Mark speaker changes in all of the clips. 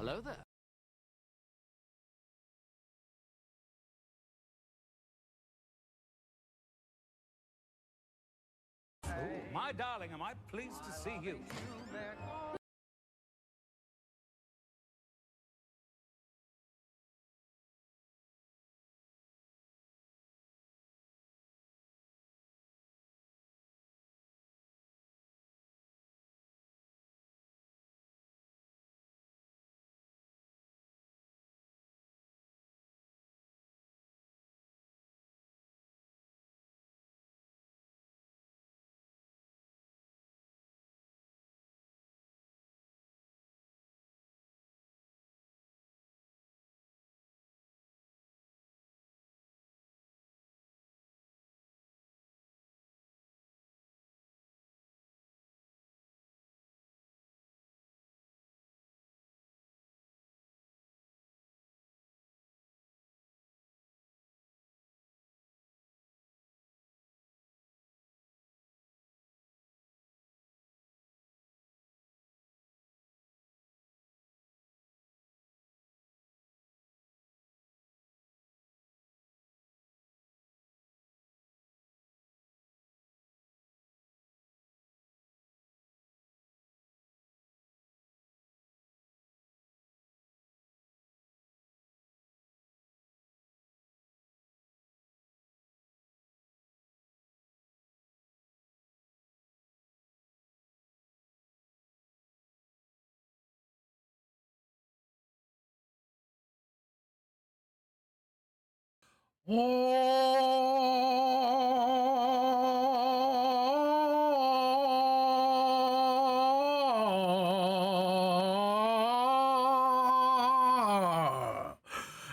Speaker 1: Hello there.
Speaker 2: Oh, my darling, am I pleased to see you?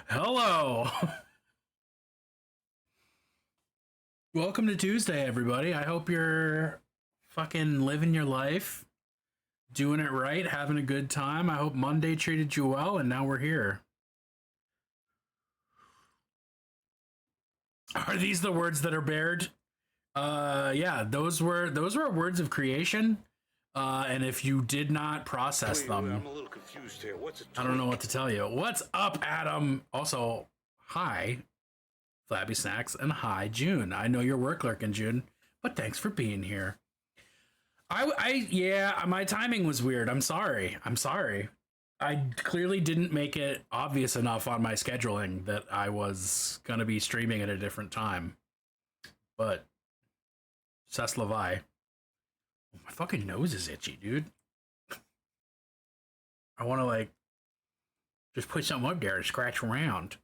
Speaker 3: Hello. Welcome to Tuesday, everybody. I hope you're fucking living your life, doing it right, having a good time. I hope Monday treated you well, and now we're here. Are these the words that are bared? Yeah, those were words of creation. And if you did not process them,
Speaker 4: I'm a little confused here. What's
Speaker 3: I don't know what to tell you. What's up, Adam? Also, hi, Flabby Snacks, and hi, June. I know you're work lurking, June, but thanks for being here. Yeah, my timing was weird. I'm sorry. I clearly didn't make it obvious enough on my scheduling that I was gonna be streaming at a different time. But c'est la vie. Oh, my fucking nose is itchy, dude. I want to just put something up there and scratch around.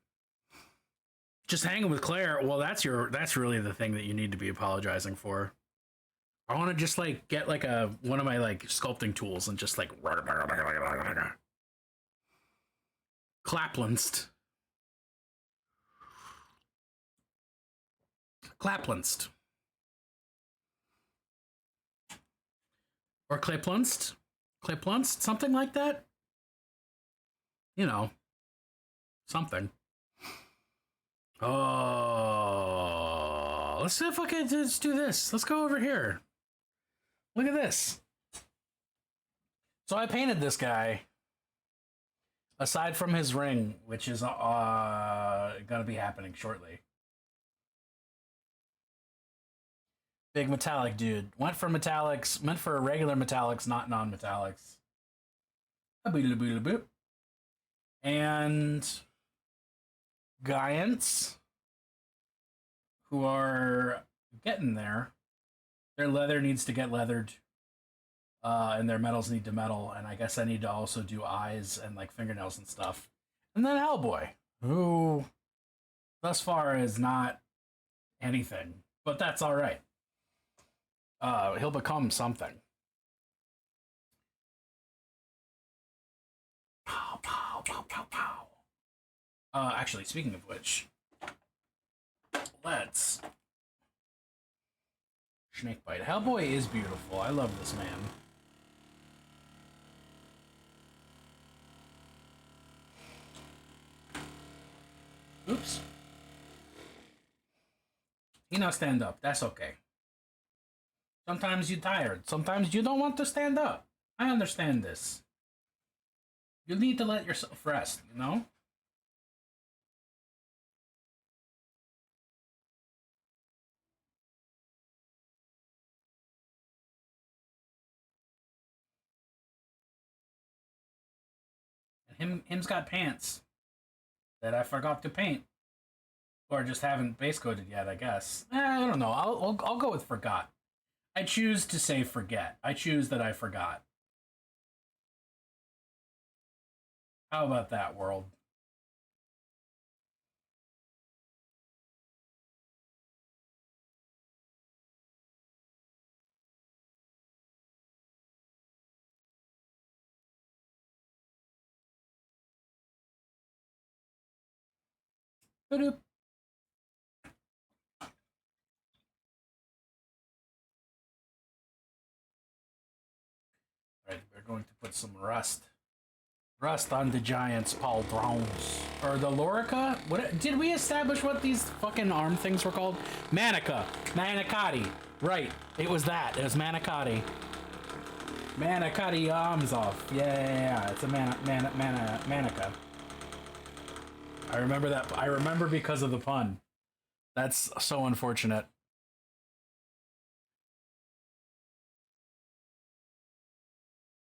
Speaker 3: Just hanging with Claire. Well, that's really the thing that you need to be apologizing for. I want to just get one of my sculpting tools and just Klaplinst. Or Kliplunst, something like that. You know, something. Oh, let's do this. Let's go over here. Look at this. So I painted this guy. Aside from his ring, which is gonna be happening shortly. Big metallic dude. Went for metallics. Meant for regular metallics, not non-metallics. And Giants, who are getting there. Their leather needs to get leathered. And their metals need to metal. And I guess I need to also do eyes and fingernails and stuff. And then Hellboy, who thus far is not anything. But that's alright. He'll become something. Pow, pow, pow, pow, pow. Actually, speaking of which, let's snakebite. Hellboy is beautiful. I love this man. Oops. You know, stand up. That's okay. Sometimes you're tired. Sometimes you don't want to stand up. I understand this. You need to let yourself rest, you know? Him's got pants that I forgot to paint. Or just haven't base coated yet, I guess. I don't know. I'll go with forgot. I choose to say forget. I choose that I forgot. How about that, world? Ba-doop. All right, we're going to put some rust on the Giants' Paul Browns. Or the Lorica? What did we establish what these fucking arm things were called? Manica. Manicotti. Right. It was that. It was Manicotti. Manicotti arms off. Yeah. It's a manica. I remember that. I remember because of the pun. That's so unfortunate.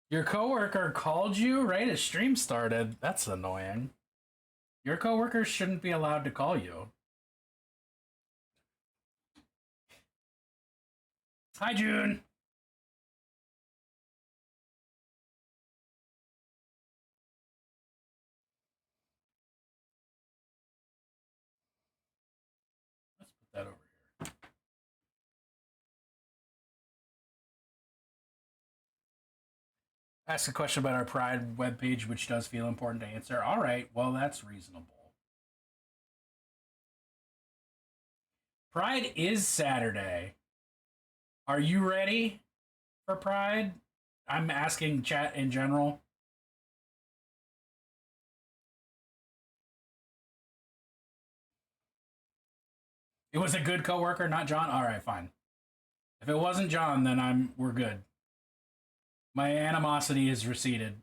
Speaker 3: Your coworker called you right as stream started. That's annoying. Your coworkers shouldn't be allowed to call you. Hi, June. Let's put that over here. Ask a question about our Pride webpage, which does feel important to answer. All right, well, that's reasonable. Pride is Saturday. Are you ready for Pride? I'm asking chat in general. It was a good coworker, not John. All right, fine. If it wasn't John, then we're good. My animosity is receded.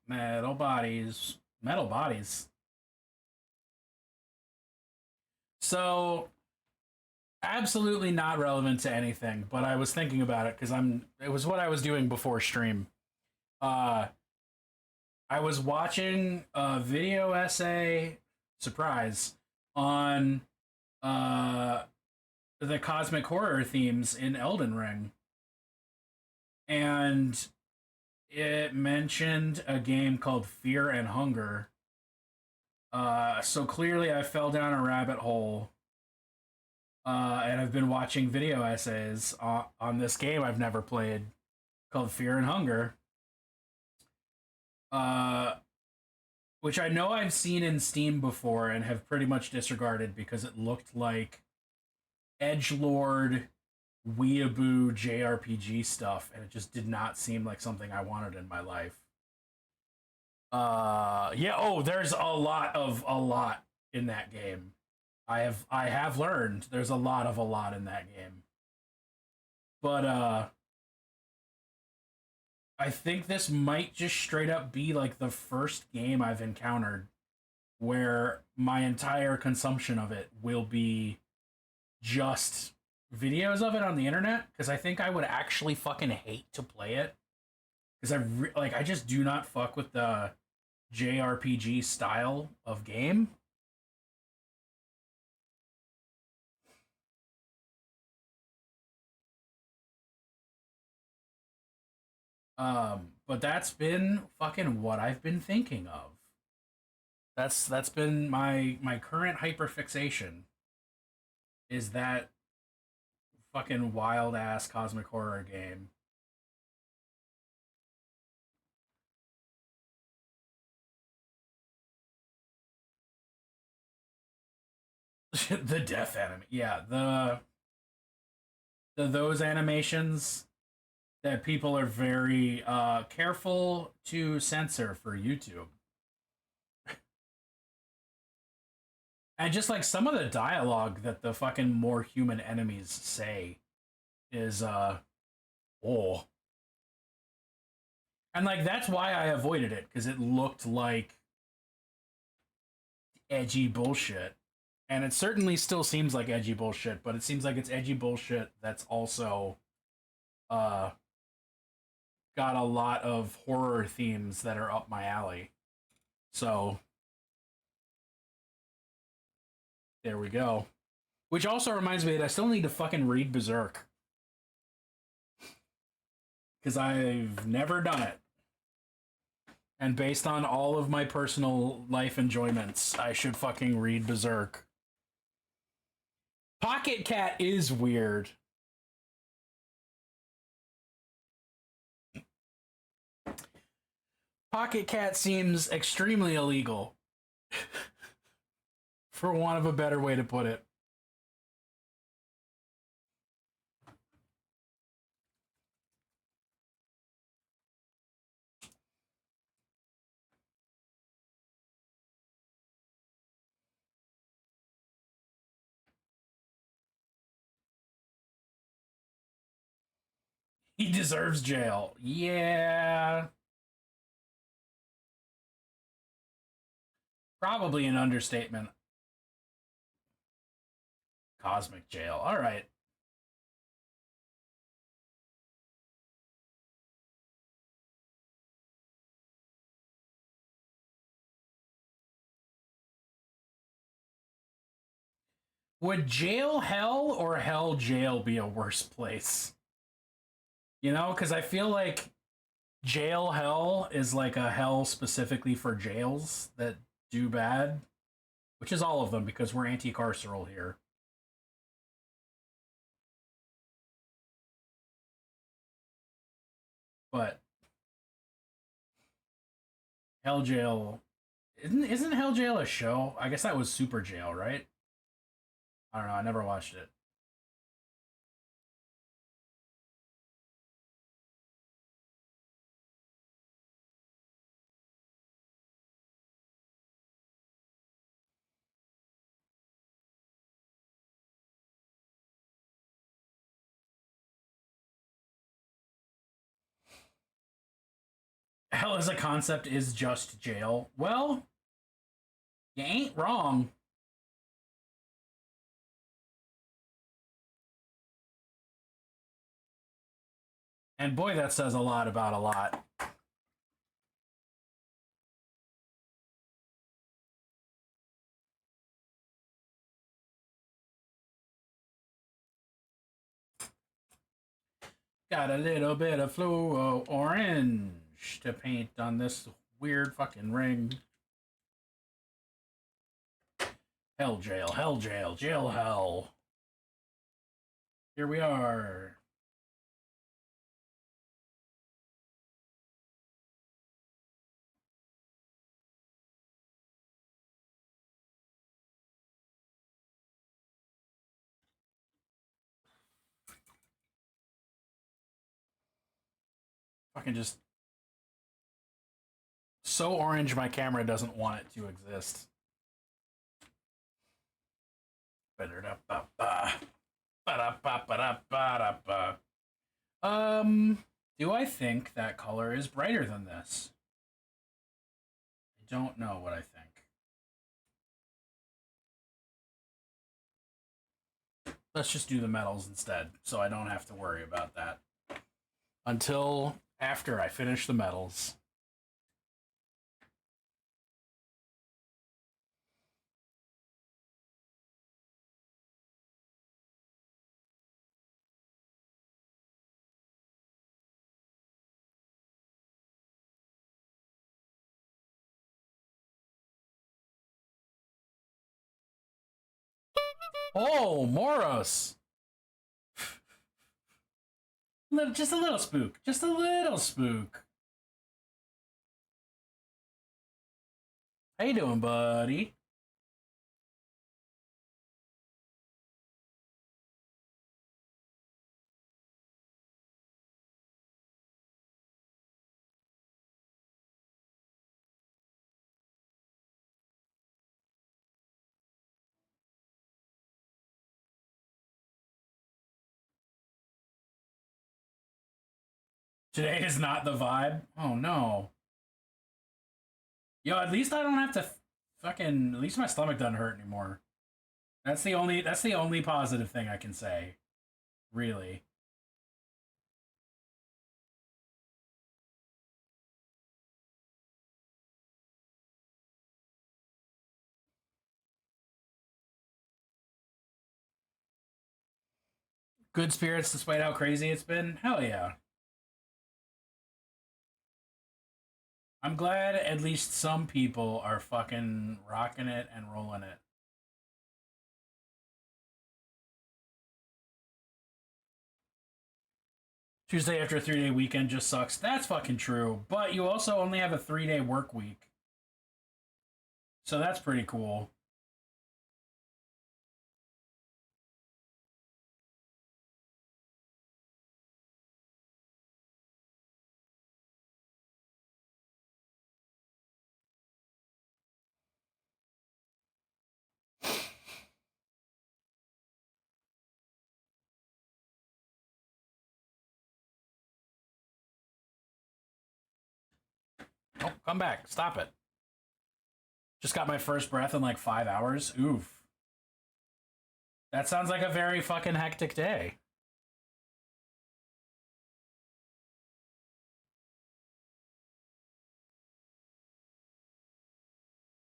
Speaker 3: Metal bodies. Metal bodies. So, absolutely not relevant to anything, but I was thinking about it because it was what I was doing before stream. Uh I was watching a video essay, surprise, on uh the cosmic horror themes in Elden Ring. And it mentioned a game called Fear and Hunger. So clearly I fell down a rabbit hole. And I've been watching video essays on this game I've never played called Fear and Hunger. Which I know I've seen in Steam before and have pretty much disregarded because it looked like edgelord weeaboo JRPG stuff, and it just did not seem like something I wanted in my life. Yeah. Oh, there's a lot in that game. I have learned there's a lot in that game. But I think this might just straight up be like the first game I've encountered where my entire consumption of it will be just videos of it on the internet, because I think I would actually fucking hate to play it, because I just do not fuck with the JRPG style of game. But that's been fucking what I've been thinking of. That's been my current hyperfixation. Is that fucking wild ass cosmic horror game. The death anime. Yeah, those animations that people are very careful to censor for YouTube. And just like some of the dialogue that the fucking more human enemies say is oh. And like that's why I avoided it, because it looked like edgy bullshit. And it certainly still seems like edgy bullshit, but it seems like it's edgy bullshit that's also got a lot of horror themes that are up my alley. So there we go. Which also reminds me that I still need to fucking read Berserk. Because I've never done it. And based on all of my personal life enjoyments, I should fucking read Berserk. Pocket Cat is weird. Pocket Cat seems extremely illegal. For want of a better way to put it. He deserves jail. Yeah. Probably an understatement. Cosmic jail. All right. Would jail hell or hell jail be a worse place? You know, because I feel like jail hell is like a hell specifically for jails that do bad, which is all of them because we're anti-carceral here. But hell jail isn't hell jail a show? I guess that was Super Jail, right? I don't know. I never watched it. Hell as a concept is just jail. Well, you ain't wrong. And boy, that says a lot about a lot. Got a little bit of fluo orange to paint on this weird fucking ring. Hell jail, jail hell. Here we are. Fucking just so orange my camera doesn't want it to exist. Do I think that color is brighter than this? I don't know what I think. Let's just do the metals instead, so I don't have to worry about that. Until after I finish the metals. Oh, Moros! Just a little spook. Just a little spook. How you doing, buddy? Today is not the vibe. Oh no. Yo, at least I don't have to fucking. At least my stomach doesn't hurt anymore. That's the only positive thing I can say. Really. Good spirits despite how crazy it's been? Hell yeah. I'm glad at least some people are fucking rocking it and rolling it. Tuesday after a 3-day weekend just sucks. That's fucking true. But you also only have a 3-day work week. So that's pretty cool. Oh, come back. Stop it. Just got my first breath in like 5 hours. Oof. That sounds like a very fucking hectic day.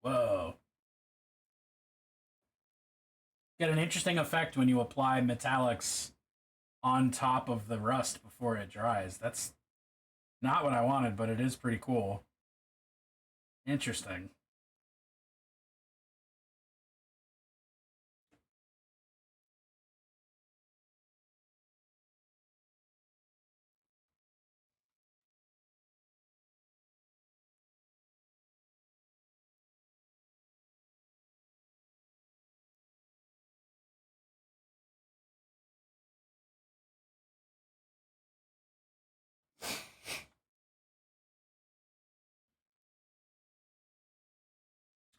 Speaker 3: Whoa. Get an interesting effect when you apply metallics on top of the rust before it dries. That's not what I wanted, but it is pretty cool. Interesting.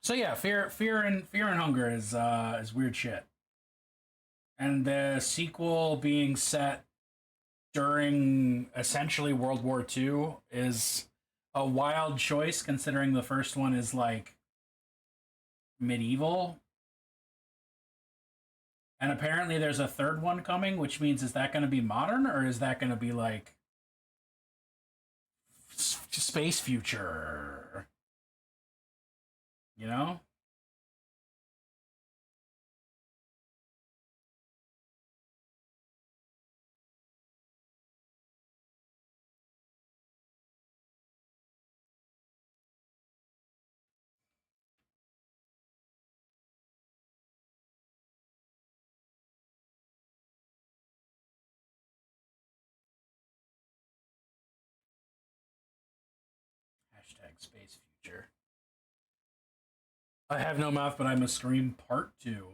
Speaker 3: So yeah, fear and hunger is weird shit. And the sequel being set during essentially World War II is a wild choice considering the first one is like medieval. And apparently there's a third one coming, which means is that going to be modern or is that going to be like space future? You know? Hashtag space future. I have no mouth, but I must scream part 2.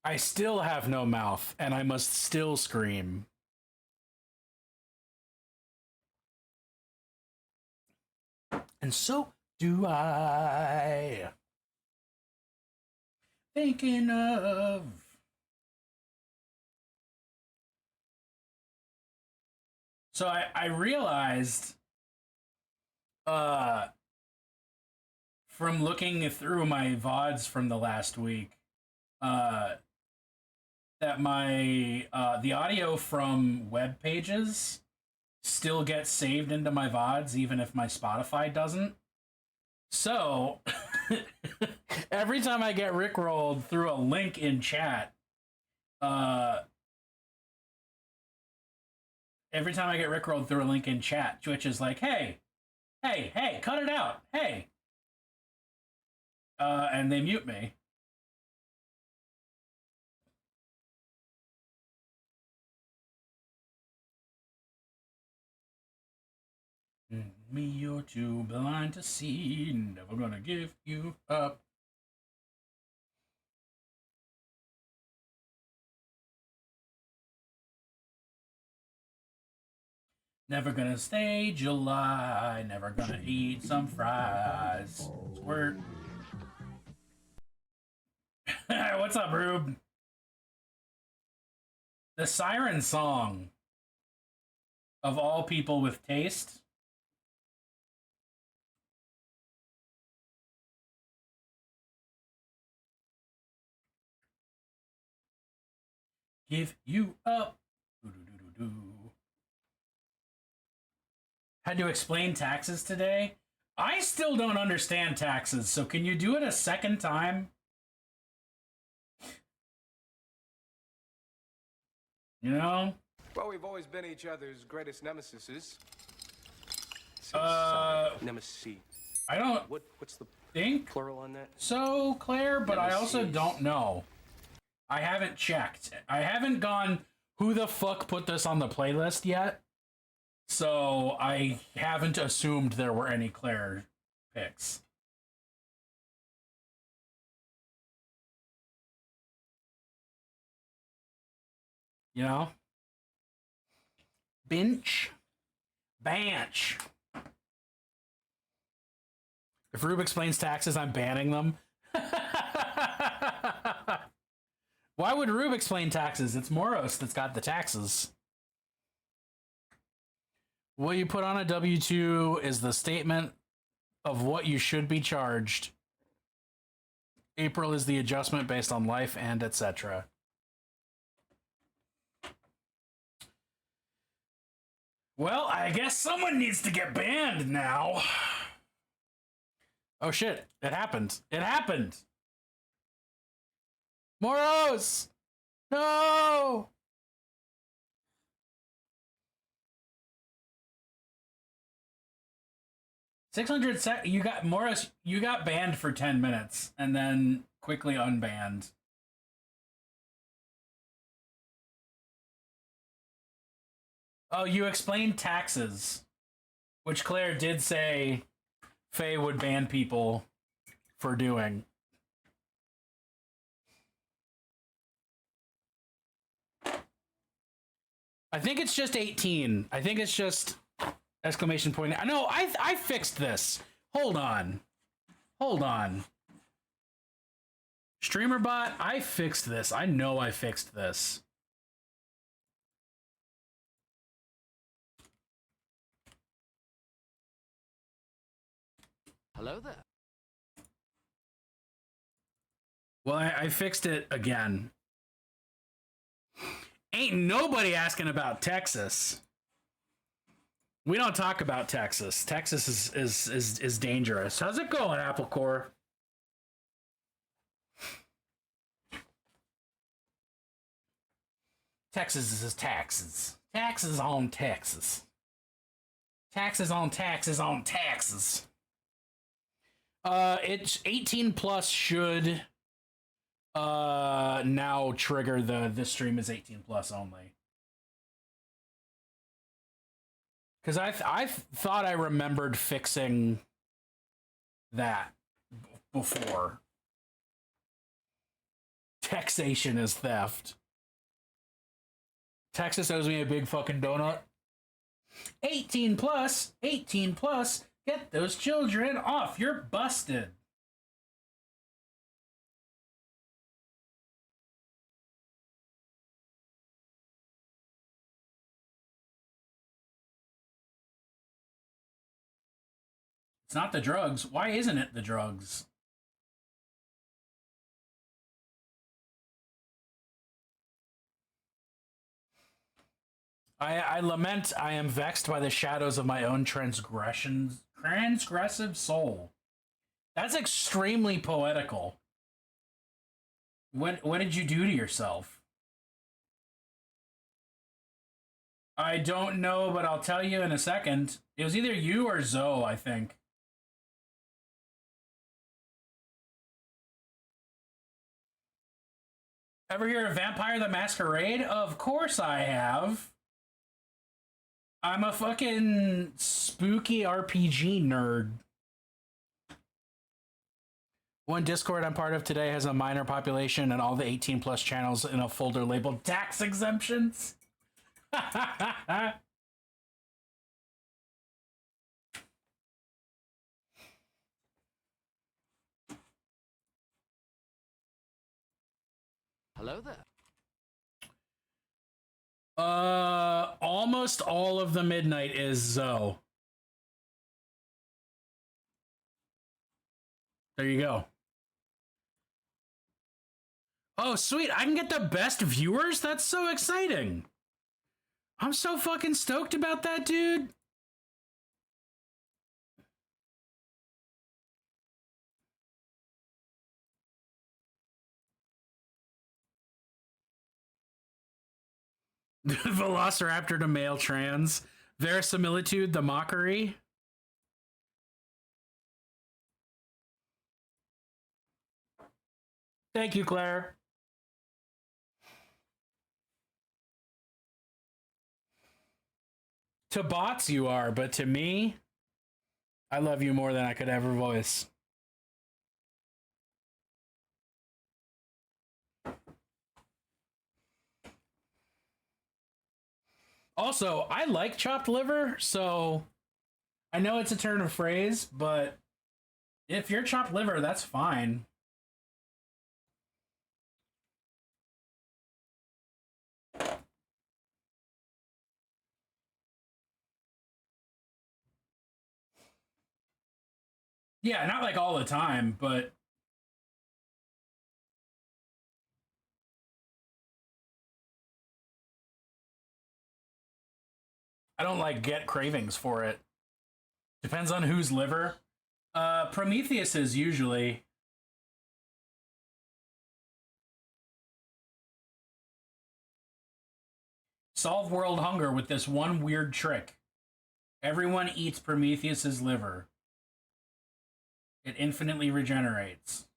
Speaker 3: I still have no mouth, and I must still scream. And so do I. Thinking of. So I realized uh from looking through my VODs from the last week, uh that my the audio from web pages still gets saved into my VODs even if my Spotify doesn't. So every time I get rickrolled through a link in chat, Twitch is like, hey, cut it out, hey, and they mute me. Me, you're too blind to see, never gonna give you up. Never gonna stay July. Never gonna eat some fries. Squirt. What's up, Rube? The Siren Song. Of all people with taste. Give you up. Had to explain taxes today. I still don't understand taxes, so can you do it a second time? You know?
Speaker 1: Well, we've always been each other's greatest nemesises. Nemesis.
Speaker 3: I don't
Speaker 1: What's the
Speaker 3: think
Speaker 1: plural on that?
Speaker 3: so, Claire, but I also
Speaker 1: Nemesis.
Speaker 3: don't know. I haven't checked. I haven't gone, who the fuck put this on the playlist yet? So I haven't assumed there were any Claire picks. You know? Bench. Banch. If Rube explains taxes, I'm banning them. Why would Rube explain taxes? It's Moros that's got the taxes. What you put on a W-2 is the statement of what you should be charged. April is the adjustment based on life and etc. Well, I guess someone needs to get banned now. Oh shit, it happened. It happened. Moros! No! 600 you got Morris, you got banned for 10 minutes and then quickly unbanned. Oh, you explained taxes, which Claire did say Faye would ban people for doing. I think it's just 18. I think it's just exclamation point. No, I fixed this. Hold on. Hold on. StreamerBot, I fixed this. I know I fixed this.
Speaker 4: Hello there.
Speaker 3: Well, I fixed it again. Ain't nobody asking about Texas. We don't talk about Texas. Texas is dangerous. How's it going, Apple Core? Texas is taxes. Taxes on Texas. Taxes on taxes on taxes. It's 18 plus should now trigger this stream is 18 plus only. Because I thought I remembered fixing that before. Taxation is theft. Texas owes me a big fucking donut. 18 plus, 18 plus. Get those children off. You're busted. It's not the drugs. Why isn't it the drugs? I lament I am vexed by the shadows of my own transgressive soul. That's extremely poetical. What did you do to yourself? I don't know, but I'll tell you in a second. It was either you or Zoe, I think. Ever hear of Vampire the Masquerade? Of course I have. I'm a fucking spooky RPG nerd. One Discord I'm part of today has a minor population and all the 18 plus channels in a folder labeled tax exemptions.
Speaker 4: Hello there.
Speaker 3: Almost all of the midnight is Zoe. There you go. Oh, sweet. I can get the best viewers? That's so exciting. I'm so fucking stoked about that, dude. Velociraptor to male trans. Verisimilitude, the mockery. Thank you, Claire. To bots you are, but to me, I love you more than I could ever voice. Also, I like chopped liver, so I know it's a turn of phrase, but if you're chopped liver, that's fine. Yeah, not like all the time, but I don't like get cravings for it. Depends on whose liver. Prometheus is usually. Solve world hunger with this one weird trick. Everyone eats Prometheus's liver. It infinitely regenerates.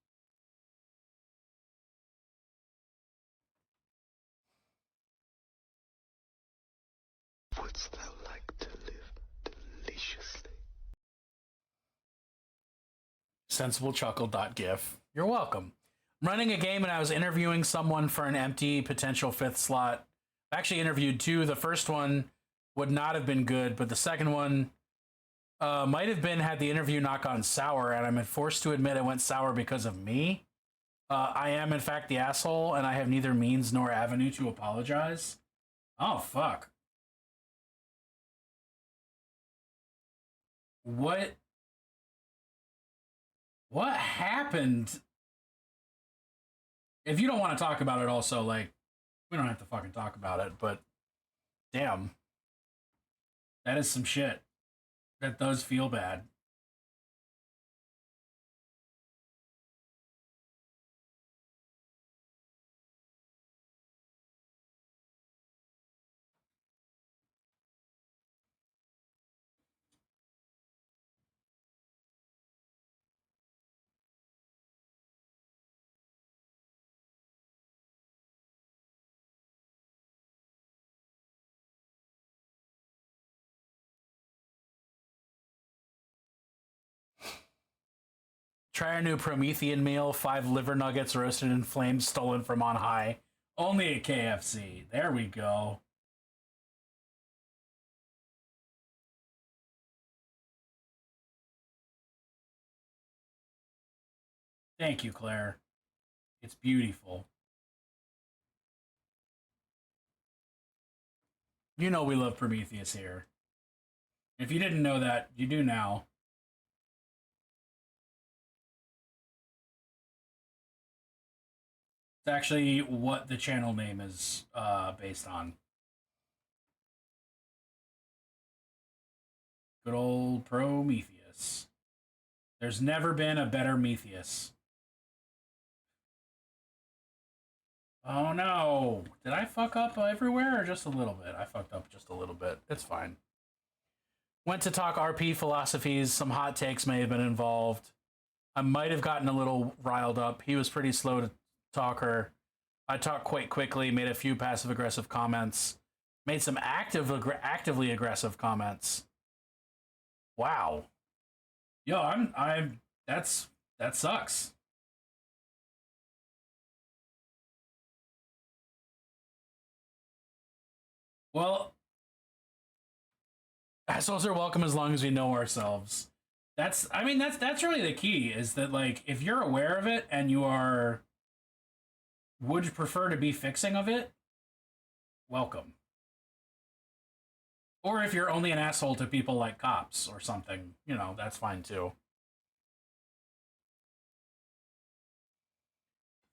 Speaker 5: Wouldst thou like to live deliciously?
Speaker 3: Sensiblechuckle.gif. You're welcome. I'm running a game and I was interviewing someone for an empty potential 5th slot. I actually interviewed 2. The first one would not have been good, but the second one might have been had the interview not gone sour, and I'm forced to admit it went sour because of me. I am, in fact, the asshole, and I have neither means nor avenue to apologize. Oh, fuck. What happened? If you don't want to talk about it also, like, we don't have to fucking talk about it, but damn. That is some shit. That does feel bad. Try our new Promethean meal, 5 liver nuggets roasted in flames stolen from on high. Only at KFC. There we go. Thank you, Claire. It's beautiful. You know we love Prometheus here. If you didn't know that, you do now. It's actually what the channel name is based on. Good old Prometheus. There's never been a better Metheus. Oh no. Did I fuck up everywhere or just a little bit? I fucked up just a little bit. It's fine. Went to talk RP philosophies. Some hot takes may have been involved. I might have gotten a little riled up. He was pretty slow to talker. I talked quite quickly, made a few passive-aggressive comments, made some actively aggressive comments. Wow. Yo, that sucks. Well, assholes are welcome as long as we know ourselves. That's really the key, is that, like, if you're aware of it and you are would prefer to be fixing of it, welcome. Or if you're only an asshole to people like cops or something, you know, that's fine too.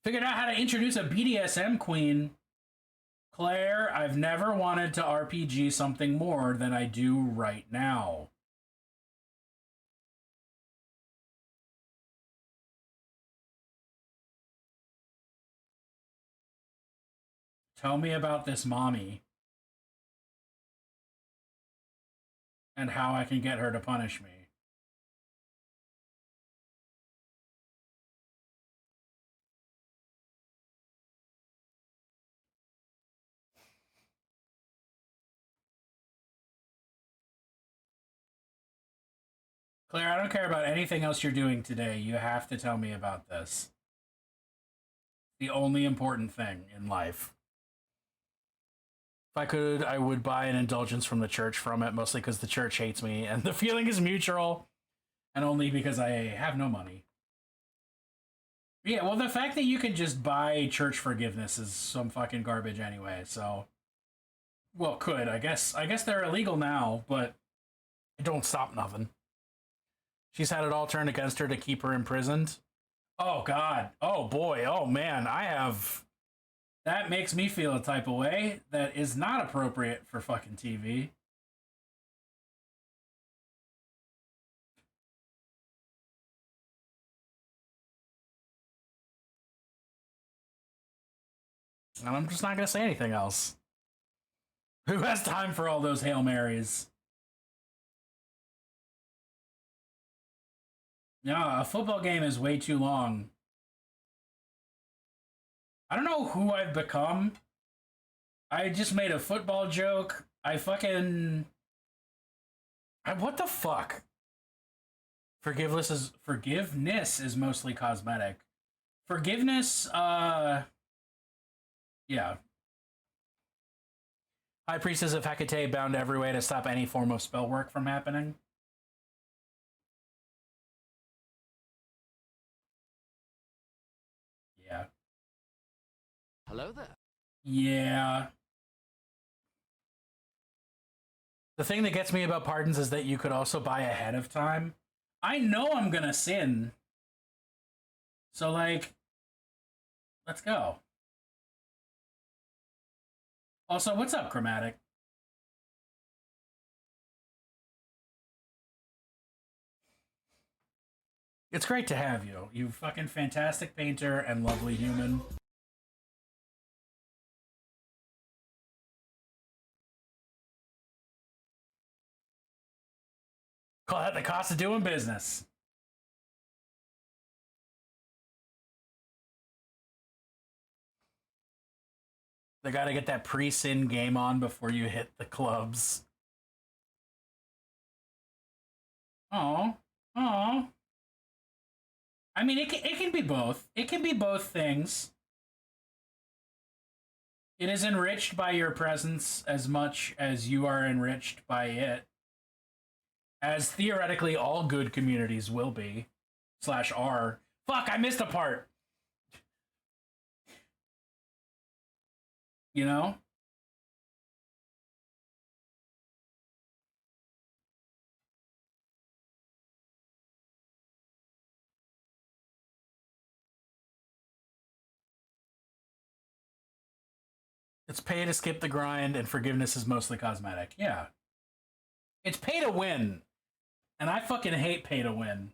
Speaker 3: Figured out how to introduce a BDSM queen. Claire, I've never wanted to RPG something more than I do right now. Tell me about this mommy. And how I can get her to punish me. Claire, I don't care about anything else you're doing today. You have to tell me about this. The only important thing in life. If I could, I would buy an indulgence from the church from it, mostly because the church hates me, and the feeling is mutual, and only because I have no money. Yeah, well, the fact that you can just buy church forgiveness is some fucking garbage anyway, so... Well, could, I guess. I guess they're illegal now, but it don't stop nothing. She's had it all turned against her to keep her imprisoned. Oh, God. Oh, boy. Oh, man. That makes me feel a type of way that is not appropriate for fucking TV. And I'm just not going to say anything else. Who has time for all those Hail Marys? No, a football game is way too long. I don't know who I've become. I just made a football joke. What the fuck? Forgiveness is mostly cosmetic. Forgiveness, yeah. High Priestess of Hecate bound every way to stop any form of spell work from happening. Yeah.
Speaker 4: Hello there.
Speaker 3: Yeah. The thing that gets me about pardons is that you could also buy ahead of time. I know I'm gonna sin. So, like, let's go. Also, what's up, Chromatic? It's great to have you. You fucking fantastic painter and lovely human. Call that the cost of doing business. They gotta get that pre-sin game on before you hit the clubs. Oh. I mean, it can be both. It can be both things. It is enriched by your presence as much as you are enriched by it. As theoretically all good communities will be. /are. Fuck, I missed a part. You know? It's pay to skip the grind, and forgiveness is mostly cosmetic. Yeah. It's pay to win. And I fucking hate pay to win.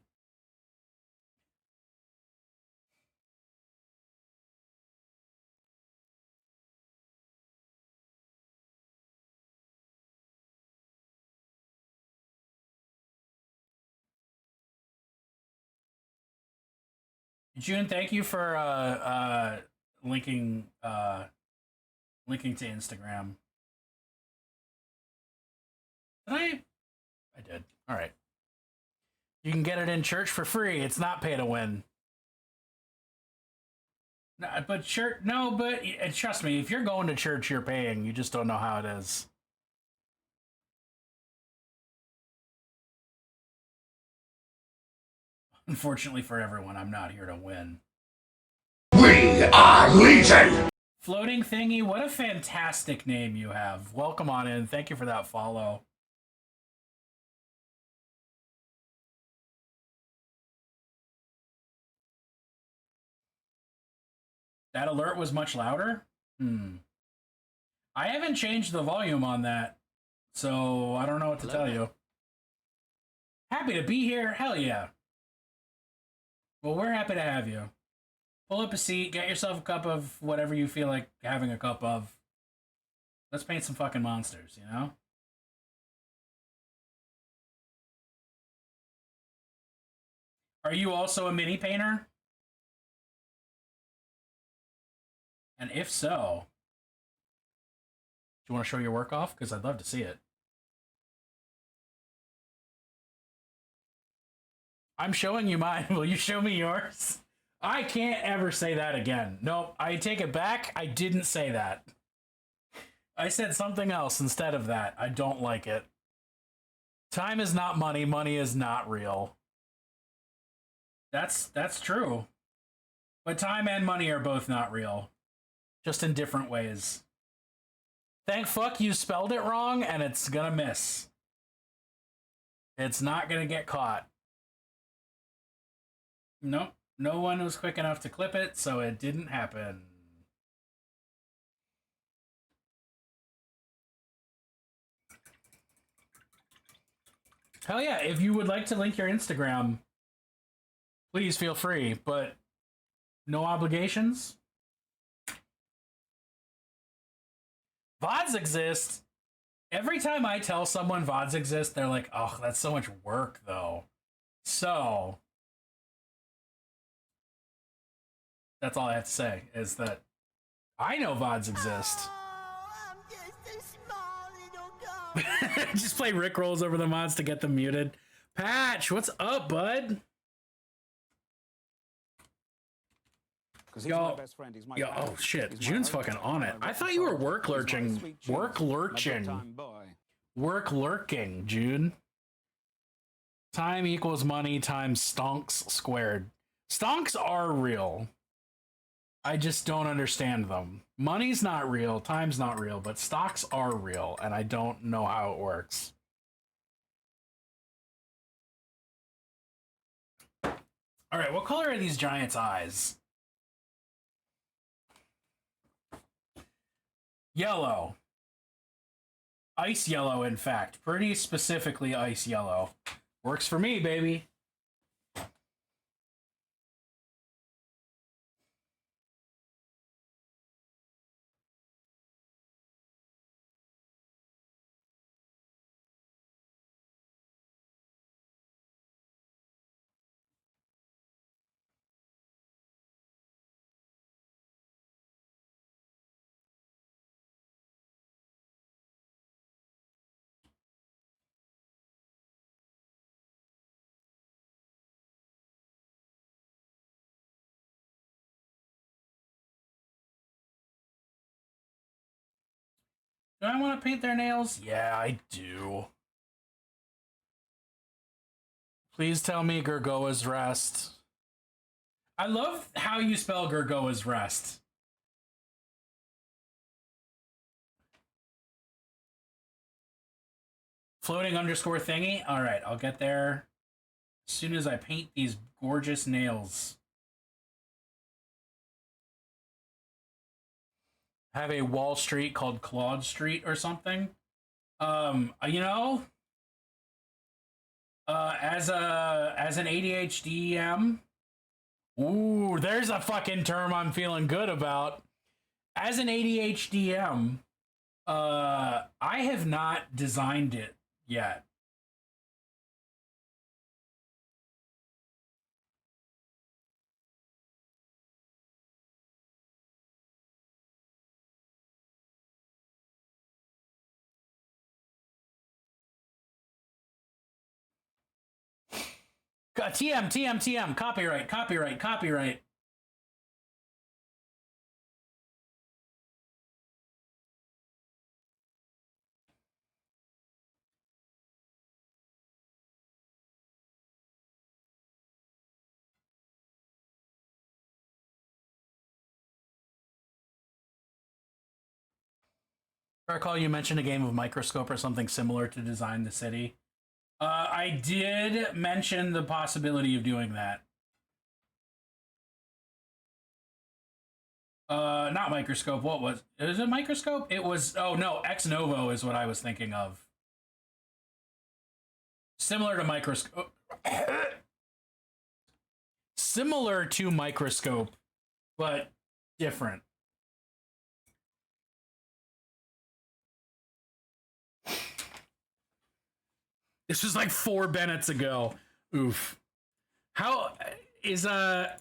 Speaker 3: June, thank you for linking to Instagram. Did I did. All right. You can get it in church for free. It's not pay to win. No, but church, no, but trust me, if you're going to church, you're paying. You just don't know how it is. Unfortunately for everyone, I'm not here to win.
Speaker 6: We are
Speaker 3: Floating Thingy, what a fantastic name you have. Welcome on in. Thank you for that follow. That alert was much louder? I haven't changed the volume on that, so I don't know what to tell you. Happy to be here? Hell yeah. Well, we're happy to have you. Pull up a seat, get yourself a cup of whatever you feel like having a cup of. Let's paint some fucking monsters, you know? Are you also a mini painter? And if so, do you want to show your work off? Because I'd love to see it. I'm showing you mine. Will you show me yours? I can't ever say that again. Nope, I take it back. I didn't say that. I said something else instead of that. I don't like it. Time is not money. Money is not real. That's true. But time and money are both not real. Just in different ways. Thank fuck you spelled it wrong, and it's gonna miss. It's not gonna get caught. Nope. No one was quick enough to clip it, so it didn't happen. Hell yeah, if you would like to link your Instagram, please feel free, but no obligations. VODs exist. Every time I tell someone VODs exist, they're like, oh, that's so much work, though. So, that's all I have to say, is that I know VODs exist.
Speaker 6: Oh, I'm just a small little girl.
Speaker 3: Just play Rick rolls over the mods to get them muted. Patch, what's up, bud? Yo, oh shit, June's fucking on it. I thought you were work lurching. Work lurking, June. Time equals money times stonks squared. Stonks are real. I just don't understand them. Money's not real, time's not real, but stocks are real, and I don't know how it works. All right, what color are these giants' eyes? Yellow. Ice yellow, in fact. Pretty specifically ice yellow. Works for me, baby. Do I want to paint their nails? Yeah, I do. Please tell me Gergoa's Rest. I love how you spell Gergoa's Rest. Floating underscore thingy? Alright, I'll get there as soon as I paint these gorgeous nails. Have a Wall Street called Claude Street or something. You know, as an ADHD ooh, there's a fucking term I'm feeling good about. As an ADHD I have not designed it yet. TM, copyright. I recall you mentioned a game of Microscope or something similar to Design the City. I did mention the possibility of doing that. Not Microscope. What was? Is it Microscope? It was. Oh no, Ex Novo is what I was thinking of. Similar to Microscope. Similar to Microscope, but different. This was like 4 Bennetts ago. Oof. How is I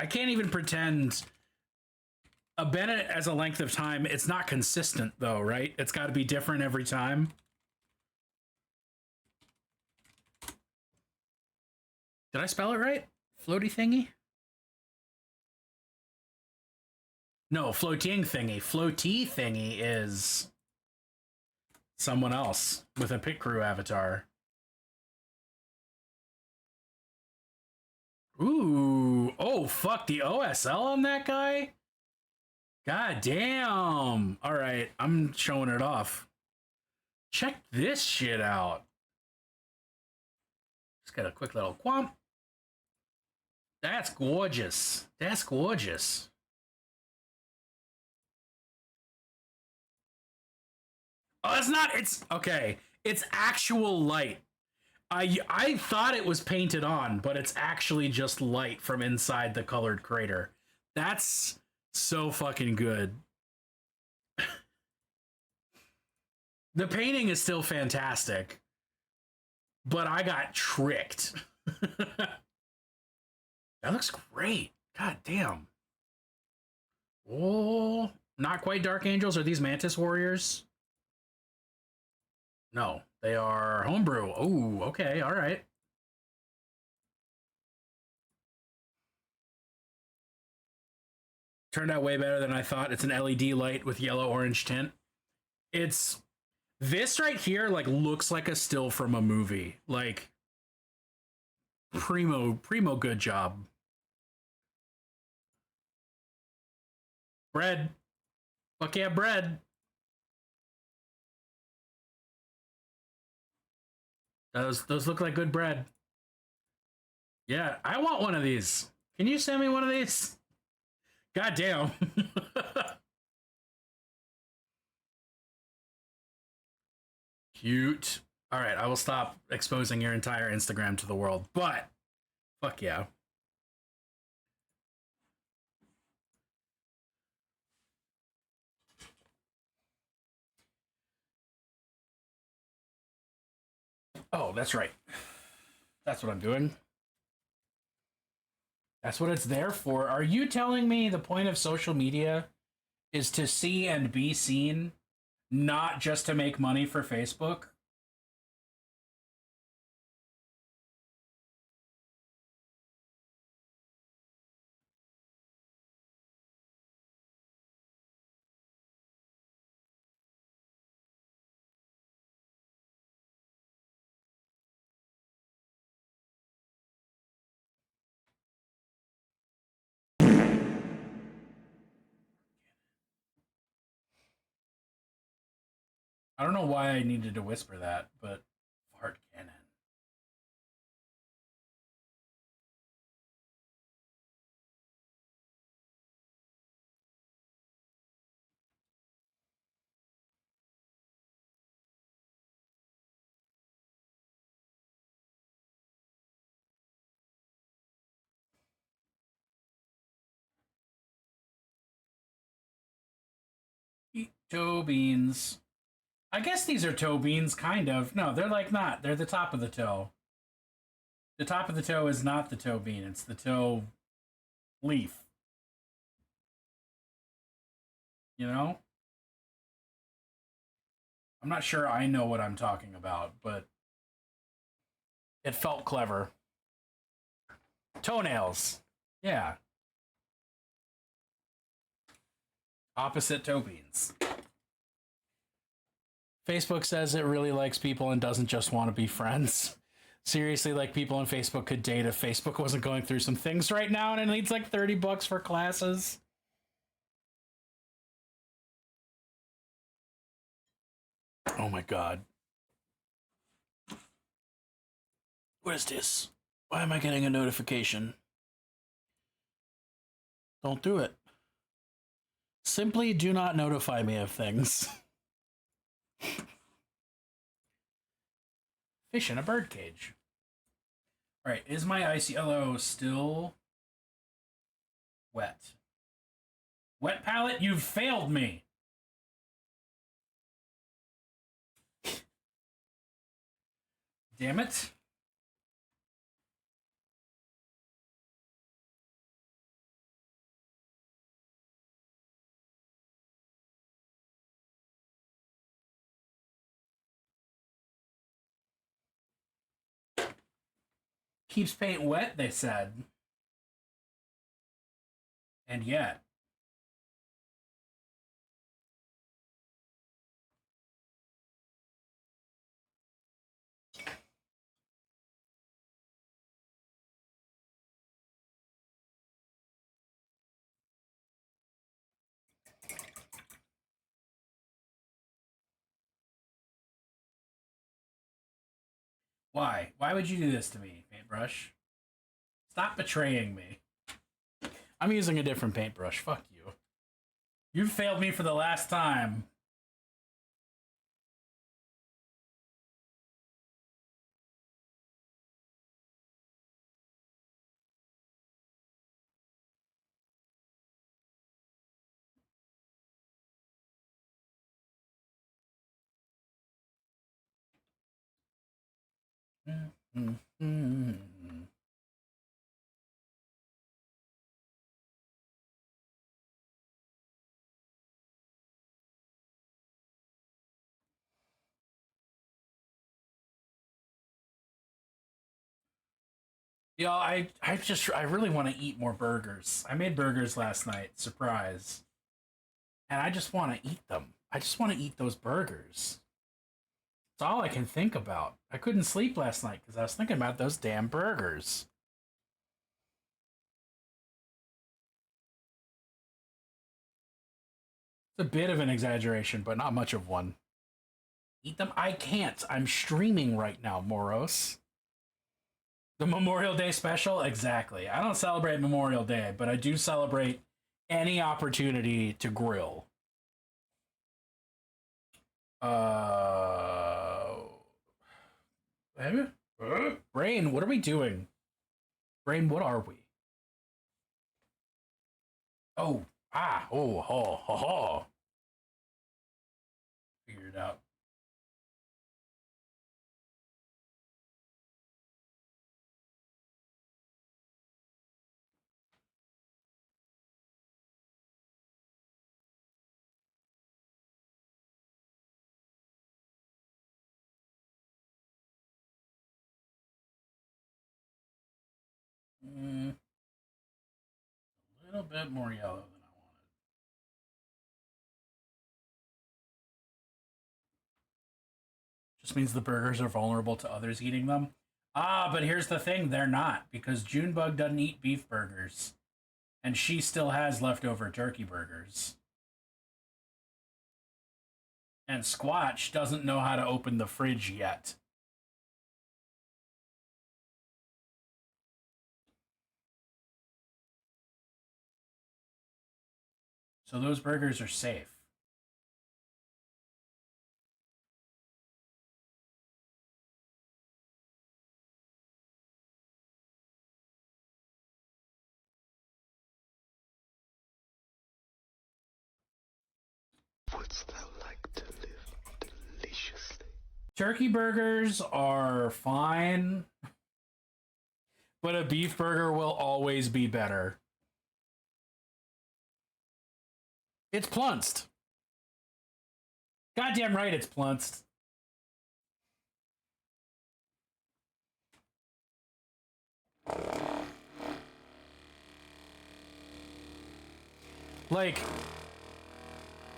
Speaker 3: can't even pretend a Bennett as a length of time. It's not consistent though, right? It's got to be different every time. Did I spell it right? Floaty thingy? No, floating thingy. Floaty thingy is someone else with a pit crew avatar. Ooh. Oh, fuck. The OSL on that guy? God damn. All right. I'm showing it off. Check this shit out. Just got a quick little quamp. That's gorgeous. That's gorgeous. Oh, it's not. It's okay. It's actual light. I thought it was painted on, but it's actually just light from inside the colored crater. That's so fucking good. The painting is still fantastic, but I got tricked. That looks great. God damn. Oh, not quite Dark Angels. Are these Mantis Warriors? No, they are homebrew. Oh, okay, all right. Turned out way better than I thought. It's an LED light with yellow-orange tint. It's... This right here, like, looks like a still from a movie. Like, primo good job. Bread. Fuck yeah, bread. Those look like good bread. Yeah, I want one of these. Can you send me one of these? God damn. Cute. All right, I will stop exposing your entire Instagram to the world, but fuck yeah. Oh, that's right. That's what I'm doing. That's what it's there for. Are you telling me the point of social media is to see and be seen, not just to make money for Facebook? I don't know why I needed to whisper that, but fart cannon. Eat toe beans. I guess these are toe beans, kind of. No, they're like not. They're the top of the toe. The top of the toe is not the toe bean. It's the toe leaf. You know? I'm not sure I know what I'm talking about, but it felt clever. Toenails. Yeah. Opposite toe beans. Facebook says it really likes people and doesn't just want to be friends. Seriously, like, people on Facebook could date if Facebook wasn't going through some things right now and it needs like $30 for classes. Oh my god. What is this? Why am I getting a notification? Don't do it. Simply do not notify me of things. Fish in a birdcage. Alright, is my ice yellow still wet? Wet palette, you've failed me! Damn it. Keeps paint wet, they said. And yet. Why? Why would you do this to me, paintbrush? Stop betraying me. I'm using a different paintbrush. Fuck you. You failed me for the last time. Yo, I really want to eat more burgers. I made burgers last night, surprise. And I just want to eat them. I just want to eat those burgers. That's all I can think about. I couldn't sleep last night because I was thinking about those damn burgers. It's a bit of an exaggeration, but not much of one. Eat them? I can't. I'm streaming right now, Moros. The Memorial Day special? Exactly. I don't celebrate Memorial Day, but I do celebrate any opportunity to grill. Brain, what are we doing? Brain, what are we? Oh, ho. Figure it out. A little bit more yellow than I wanted. Just means the burgers are vulnerable to others eating them. Ah, but here's the thing, they're not, because Junebug doesn't eat beef burgers. And she still has leftover turkey burgers. And Squatch doesn't know how to open the fridge yet. So those burgers are safe.
Speaker 5: Wouldst thou like to live deliciously?
Speaker 3: Turkey burgers are fine, but a beef burger will always be better. It's plunced. Goddamn right it's plunced. Like,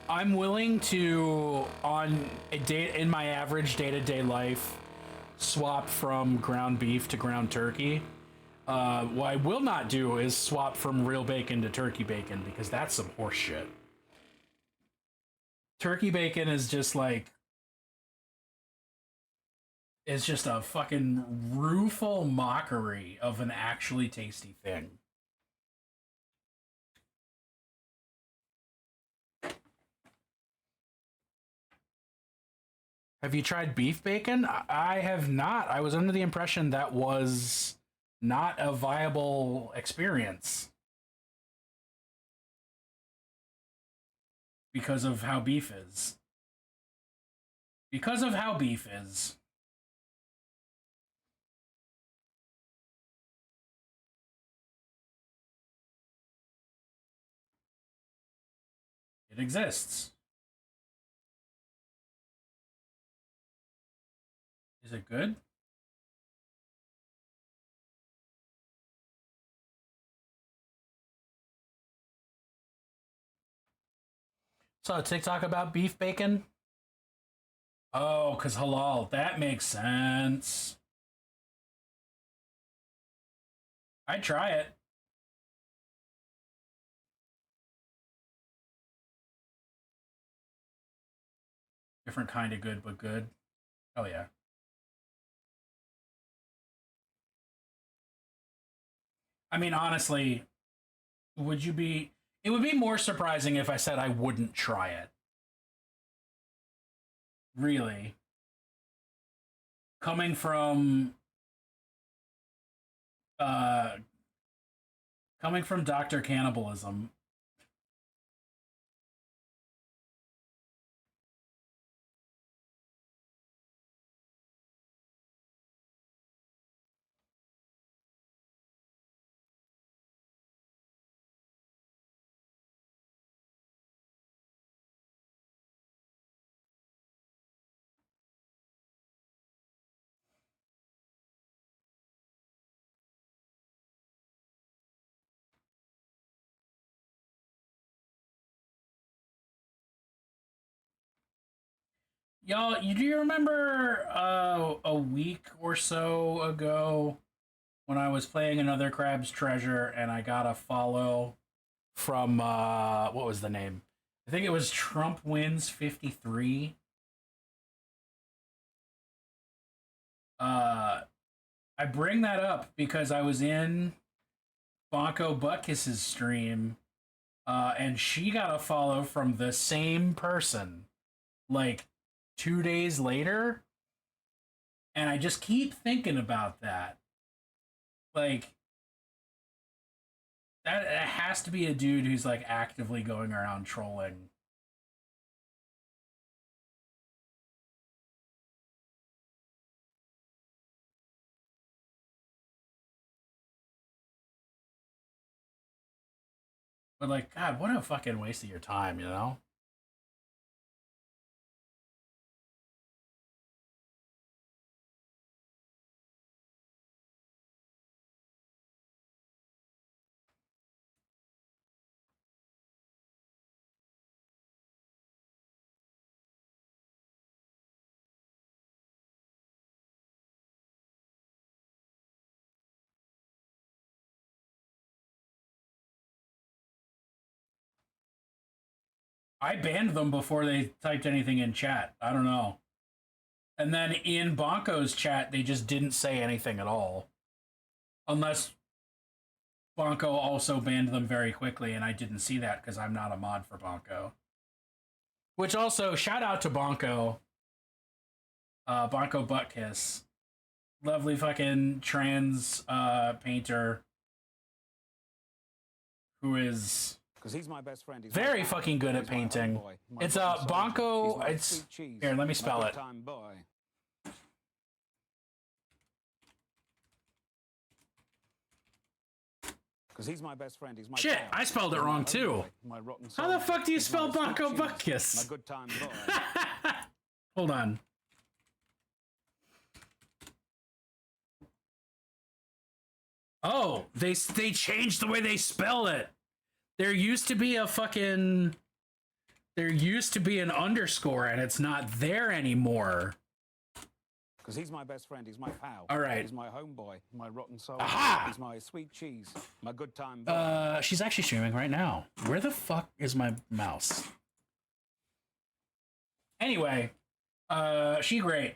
Speaker 3: I'm willing to, on a day in my average day-to-day life, swap from ground beef to ground turkey. What I will not do is swap from real bacon to turkey bacon, because that's some horse shit. Turkey bacon is just like is just a fucking rueful mockery of an actually tasty thing. Have you tried beef bacon? I have not. I was under the impression that was not a viable experience because of how beef is. Because of how beef is. It exists. Is it good? Saw a TikTok about beef bacon. Oh, because halal. That makes sense. I'd try it. Different kind of good, but good. Oh, yeah. I mean, honestly, would you be... It would be more surprising if I said I wouldn't try it. Really. Coming from Dr. Cannibalism. Y'all, do you remember a week or so ago when I was playing another Crab's Treasure and I got a follow from, what was the name? I think it was Trump Wins 53. I bring that up because I was in Bonko Buttkiss's stream, and she got a follow from the same person, like 2 days later, and I just keep thinking about that. Like, that it has to be a dude who's like actively going around trolling. But like, God, what a fucking waste of your time, you know? I banned them before they typed anything in chat. I don't know. And then in Bonko's chat, they just didn't say anything at all. Unless Bonko also banned them very quickly, and I didn't see that because I'm not a mod for Bonko. Which also, shout out to Bonko. Bonko Buttkiss. Lovely fucking trans painter who is...
Speaker 2: Because he's my best friend. He's
Speaker 3: very fucking good at painting. It's Bonko. It's here. Let me spell it.
Speaker 2: Because he's my best friend. He's my
Speaker 3: shit. I spelled it wrong too. How the fuck do you spell Bonko Buttkis?
Speaker 2: My good time boy.
Speaker 3: Hold on. Oh, they changed the way they spell it. There used to be an underscore, and it's not there anymore.
Speaker 2: Because he's my best friend. He's my pal.
Speaker 3: All right.
Speaker 2: He's my homeboy. My rotten soul.
Speaker 3: Aha!
Speaker 2: He's my sweet cheese. My good time boy.
Speaker 3: She's actually streaming right now. Where the fuck is my mouse? Anyway, she great.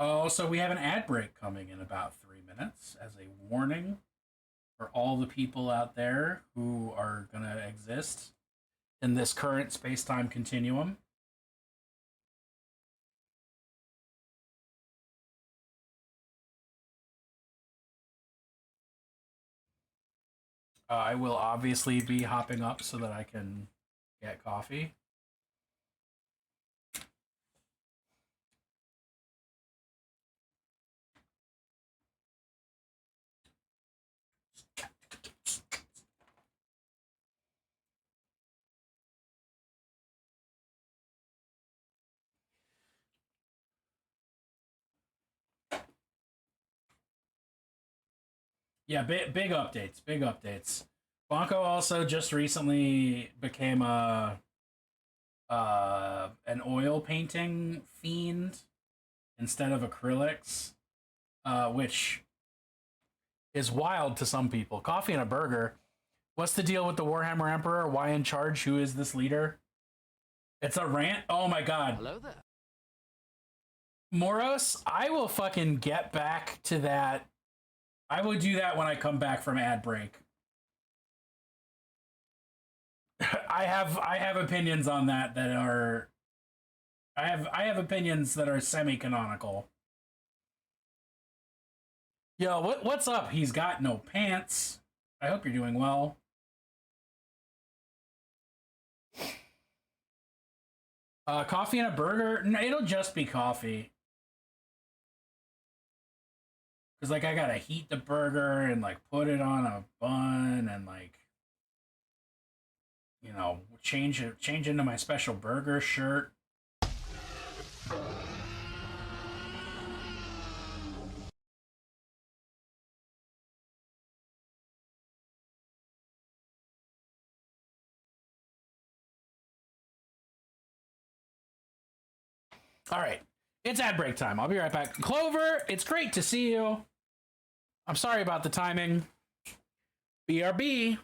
Speaker 3: Oh, so we have an ad break coming in about 3 minutes as a warning for all the people out there who are going to exist in this current space-time continuum. I will obviously be hopping up so that I can get coffee. Yeah, big updates, big updates. Bonko also just recently became an oil painting fiend instead of acrylics, which is wild to some people. Coffee and a burger. What's the deal with the Warhammer Emperor? Why in charge? Who is this leader? It's a rant. Oh my god.
Speaker 4: Hello there.
Speaker 3: Moros, I will fucking get back to that. I will do that when I come back from ad break. I have opinions on that are I have opinions that are semi-canonical. Yo, what's up? He's got no pants. I hope you're doing well. Coffee and a burger? No, it'll just be coffee. Cause like I gotta heat the burger and like put it on a bun and like, you know, change into my special burger shirt. All right, it's ad break time. I'll be right back. Clover, it's great to see you. I'm sorry about the timing. BRB.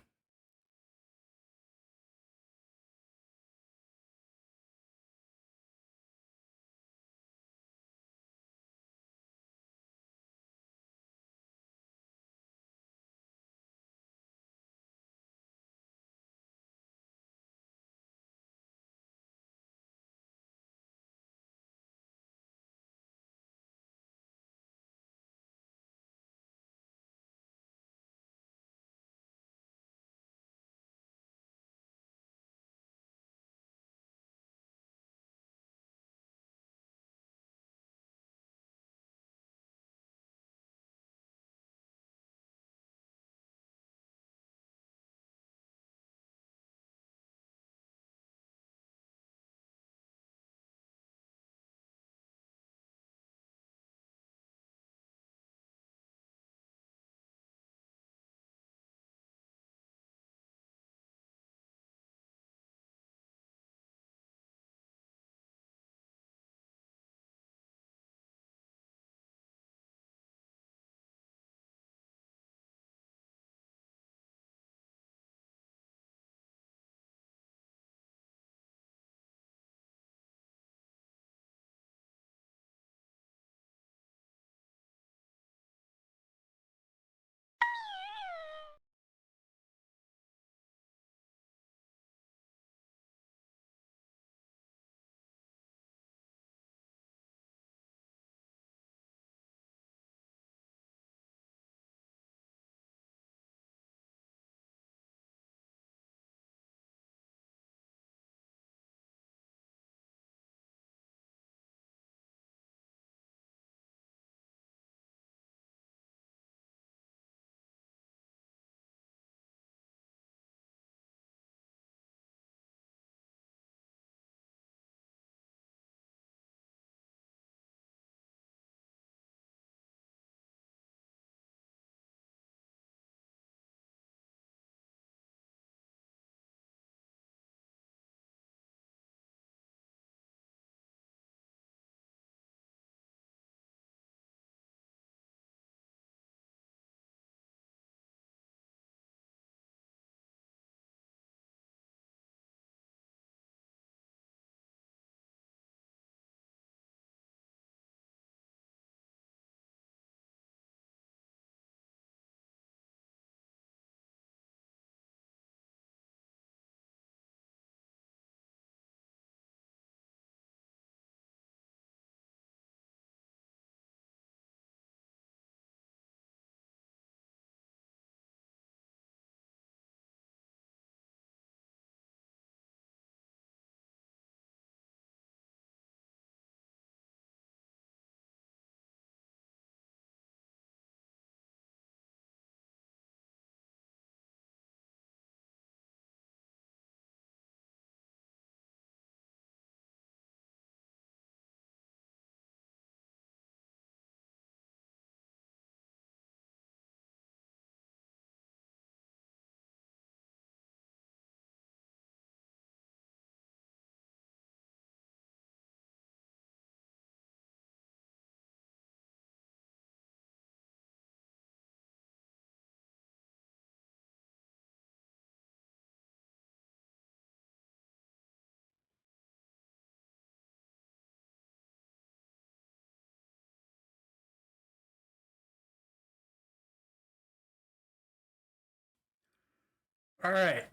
Speaker 3: All right.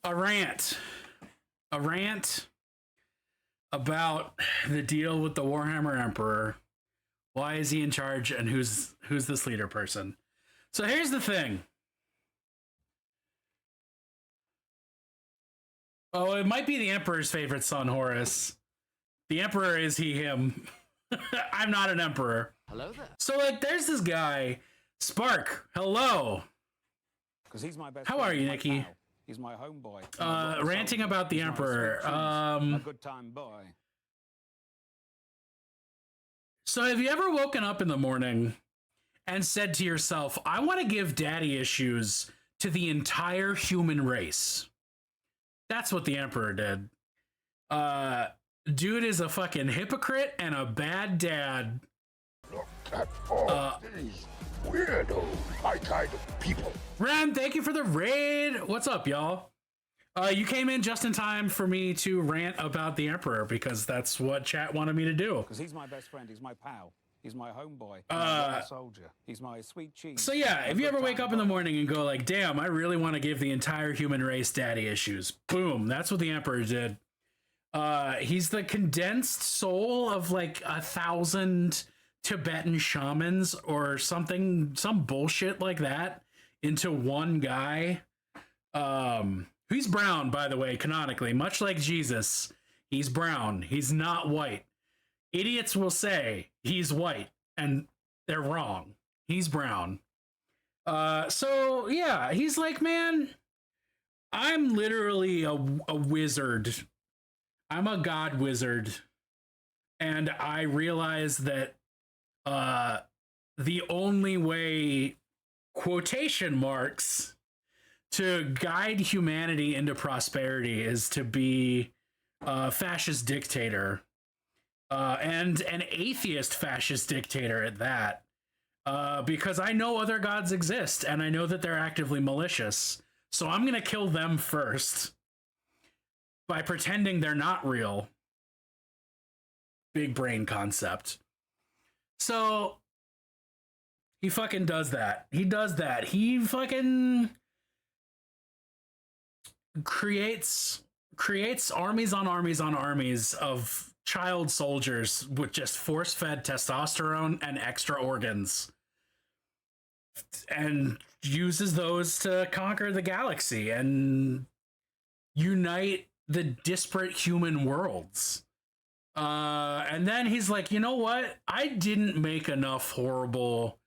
Speaker 3: A rant about the deal with the Warhammer Emperor. Why is he in charge, and who's this leader person? So here's the thing. Oh, it might be the Emperor's favorite son, Horus. The Emperor is he, him. I'm not an Emperor.
Speaker 4: Hello there.
Speaker 3: So, like, there's this guy, Spark. Hello.
Speaker 2: Because he's my best
Speaker 3: How
Speaker 2: friend,
Speaker 3: are you,
Speaker 2: he's my
Speaker 3: Nikki?
Speaker 2: pal. He's my homeboy. He's my rotten
Speaker 3: Ranting
Speaker 2: soldier.
Speaker 3: about the
Speaker 2: He's my
Speaker 3: Emperor.
Speaker 2: sweet cheese, my good time boy.
Speaker 3: So have you ever woken up in the morning and said to yourself, I want to give daddy issues to the entire human race? That's what the Emperor did. Dude is a fucking hypocrite and a bad dad.
Speaker 5: Look at all these weirdo, my kind of people.
Speaker 3: Ren, thank you for the raid. What's up, y'all? You came in just in time for me to rant about the Emperor because that's what chat wanted me to do.
Speaker 2: Because he's my best friend. He's my pal. He's my homeboy. He's my rotten soldier. He's my sweet cheese.
Speaker 3: So yeah, if
Speaker 2: my
Speaker 3: you
Speaker 2: good
Speaker 3: ever wake
Speaker 2: time
Speaker 3: up in the
Speaker 2: boy.
Speaker 3: morning and go like, damn, I really want to give the entire human race daddy issues. Boom. That's what the Emperor did. He's the condensed soul of like 1,000 Tibetan shamans or something, some bullshit like that into one guy. He's brown, by the way, canonically, much like Jesus. He's brown. He's not white. Idiots will say he's white, and they're wrong. He's brown. So yeah, he's like, man, I'm literally a wizard. I'm a god wizard. And I realize that the only way, quotation marks, to guide humanity into prosperity is to be a fascist dictator, and an atheist fascist dictator at that, because I know other gods exist and I know that they're actively malicious. So I'm going to kill them first by pretending they're not real. Big brain concept. So he fucking does that. He does that. He fucking creates armies on armies on armies of child soldiers with just force-fed testosterone and extra organs, and uses those to conquer the galaxy and unite the disparate human worlds. And then he's like, you know what? I didn't make enough horrible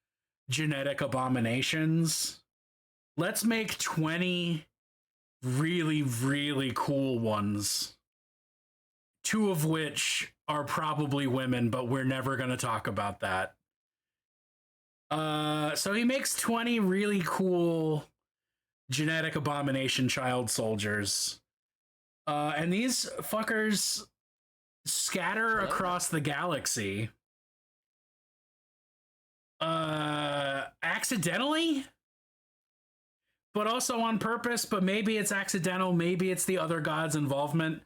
Speaker 3: genetic abominations. Let's make 20 really, really cool ones. 2 of which are probably women, but we're never going to talk about that. So he makes 20 really cool genetic abomination child soldiers. And these fuckers scatter across the galaxy. Accidentally? But also on purpose, but maybe it's accidental, maybe it's the other god's involvement.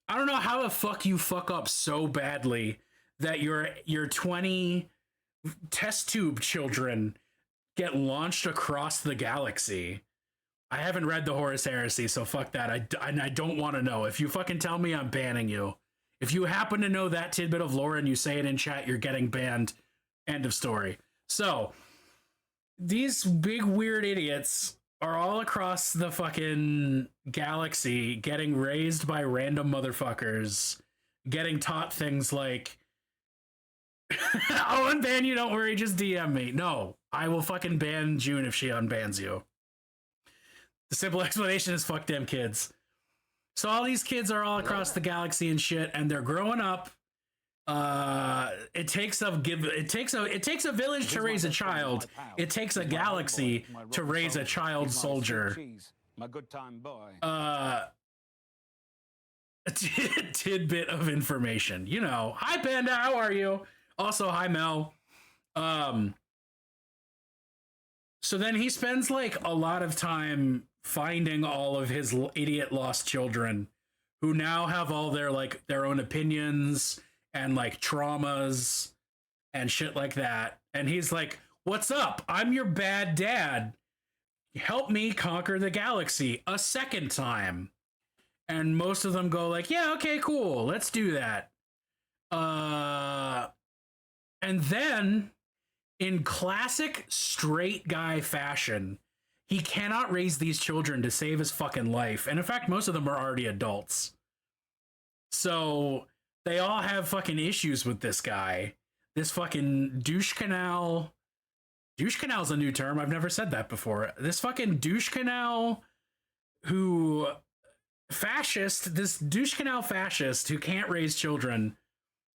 Speaker 3: I don't know how the fuck you fuck up so badly that your 20 test tube children get launched across the galaxy. I haven't read the Horus Heresy, so fuck that. I don't want to know. If you fucking tell me, I'm banning you. If you happen to know that tidbit of lore and you say it in chat, you're getting banned. End of story. So these big weird idiots are all across the fucking galaxy getting raised by random motherfuckers, getting taught things like, I'll unban you, don't worry, just DM me. No, I will fucking ban June if she unbans you. The simple explanation is fuck them kids. So all these kids are all across the galaxy and shit, and they're growing up. It takes a village to raise a child. It takes a galaxy to raise a child soldier.
Speaker 2: My good time boy.
Speaker 3: A tidbit of information. You know, hi Panda, how are you? Also, hi Mel. So then he spends like a lot of time finding all of his idiot lost children who now have all their own opinions and like traumas and shit like that. And he's like, what's up? I'm your bad dad. help me conquer the galaxy a second time. And most of them go like, yeah, okay, cool, let's do that. And then, in classic straight guy fashion, he cannot raise these children to save his fucking life. And in fact, most of them are already adults. So they all have fucking issues with this guy. This fucking douche canal. Douche canal is a new term. I've never said that before. This fucking douche canal this douche canal fascist who can't raise children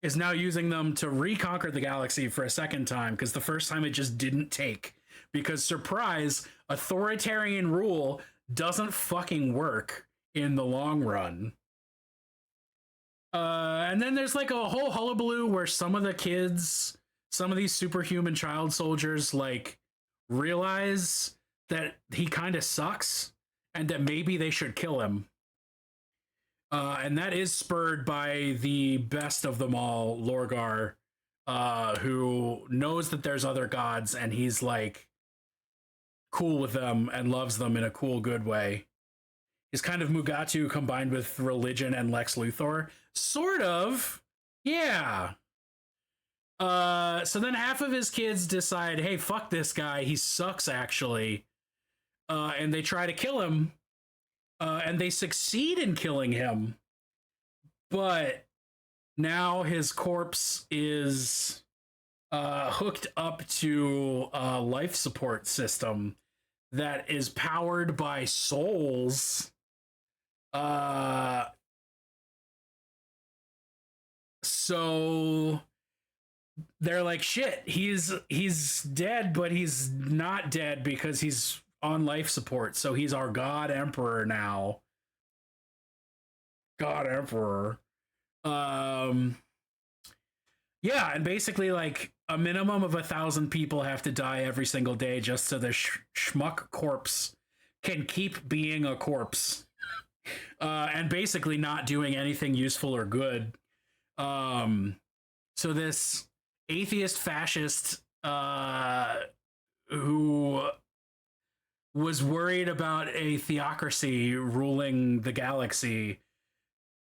Speaker 3: is now using them to reconquer the galaxy for a second time, because the first time it just didn't take. Because, surprise, authoritarian rule doesn't fucking work in the long run. And then there's like a whole hullabaloo where some of the kids, some of these superhuman child soldiers, like, realize that he kind of sucks and that maybe they should kill him. And that is spurred by the best of them all, Lorgar, who knows that there's other gods, and he's like cool with them and loves them in a cool, good way. He's kind of Mugatu combined with religion and Lex Luthor. Sort of. Yeah. So then half of his kids decide, hey, fuck this guy. He sucks, actually. And they try to kill him. And they succeed in killing him. But now his corpse is hooked up to a life support system that is powered by souls. So they're like, shit, he's dead, but he's not dead because he's on life support. So he's our God Emperor now. God Emperor. Yeah, and basically like a minimum of 1,000 people have to die every single day just so the schmuck corpse can keep being a corpse. And basically not doing anything useful or good. So this atheist fascist who was worried about a theocracy ruling the galaxy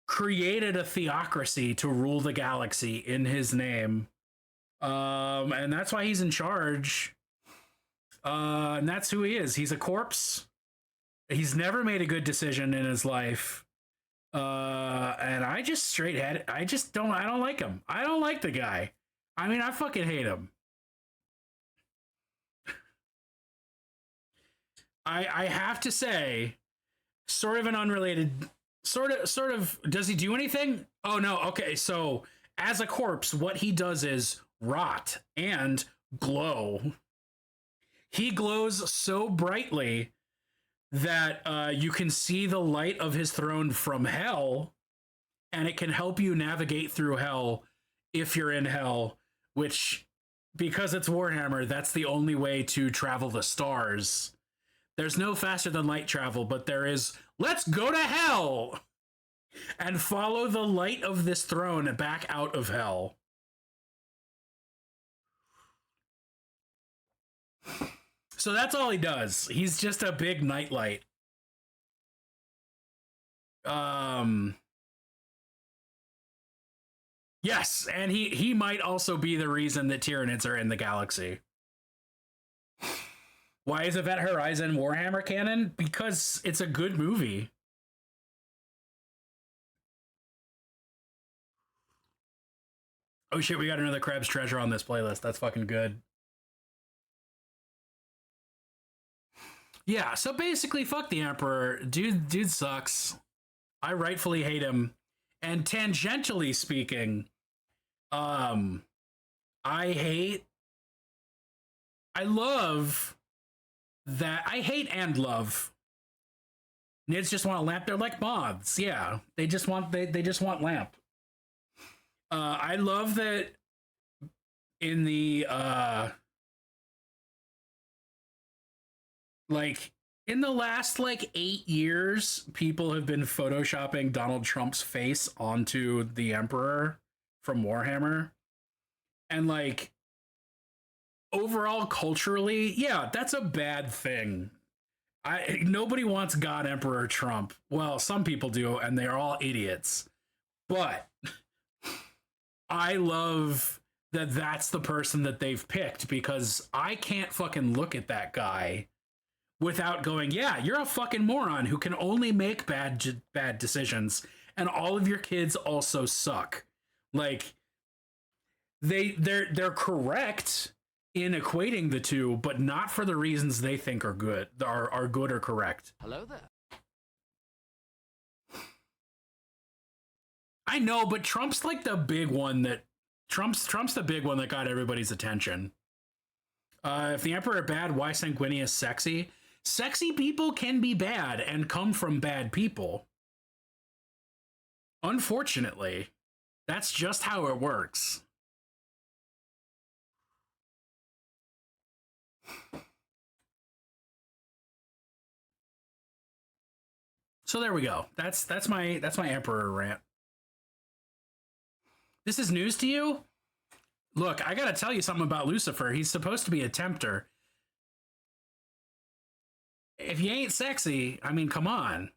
Speaker 3: created a theocracy to rule the galaxy in his name. And that's why he's in charge. And that's who he is. He's a corpse. He's never made a good decision in his life. And I don't like him. I don't like the guy. I mean, I fucking hate him. I have to say, sort of an unrelated, sort of, does he do anything? Oh no, okay, so as a corpse, what he does is rot and glow. He glows so brightly that you can see the light of his throne from hell, and it can help you navigate through hell if you're in hell, which, because it's Warhammer, that's the only way to travel the stars. There's no faster than light travel, but there is, let's go to hell and follow the light of this throne back out of hell. So that's all he does. He's just a big nightlight. Yes, and he might also be the reason that Tyranids are in the galaxy. Why is Event Horizon Warhammer canon? Because it's a good movie. Oh shit, we got another Crab's Treasure on this playlist. That's fucking good. Yeah, so basically, fuck the Emperor. Dude sucks. I rightfully hate him. And tangentially speaking, I hate and love. Nids just want a lamp. They're like moths. Yeah, they just want lamp. I love that in the in the last 8 years, people have been photoshopping Donald Trump's face onto the Emperor from Warhammer. And overall culturally, yeah, that's a bad thing. Nobody wants God Emperor Trump. Well, some people do, and they're all idiots. But I love that that's the person that they've picked, because I can't fucking look at that guy without going, yeah, you're a fucking moron who can only make bad decisions, and all of your kids also suck. Like, they're correct in equating the two, but not for the reasons they think are good or correct.
Speaker 4: Hello there.
Speaker 3: I know, but Trump's like the big one that Trump's the big one that got everybody's attention. If the Emperor bad, why Sanguinius sexy? Sexy people can be bad and come from bad people. Unfortunately, that's just how it works. So there we go. That's my Emperor rant. This is news to you? Look, I gotta tell you something about Lucifer. He's supposed to be a tempter. If you ain't sexy, I mean, come on.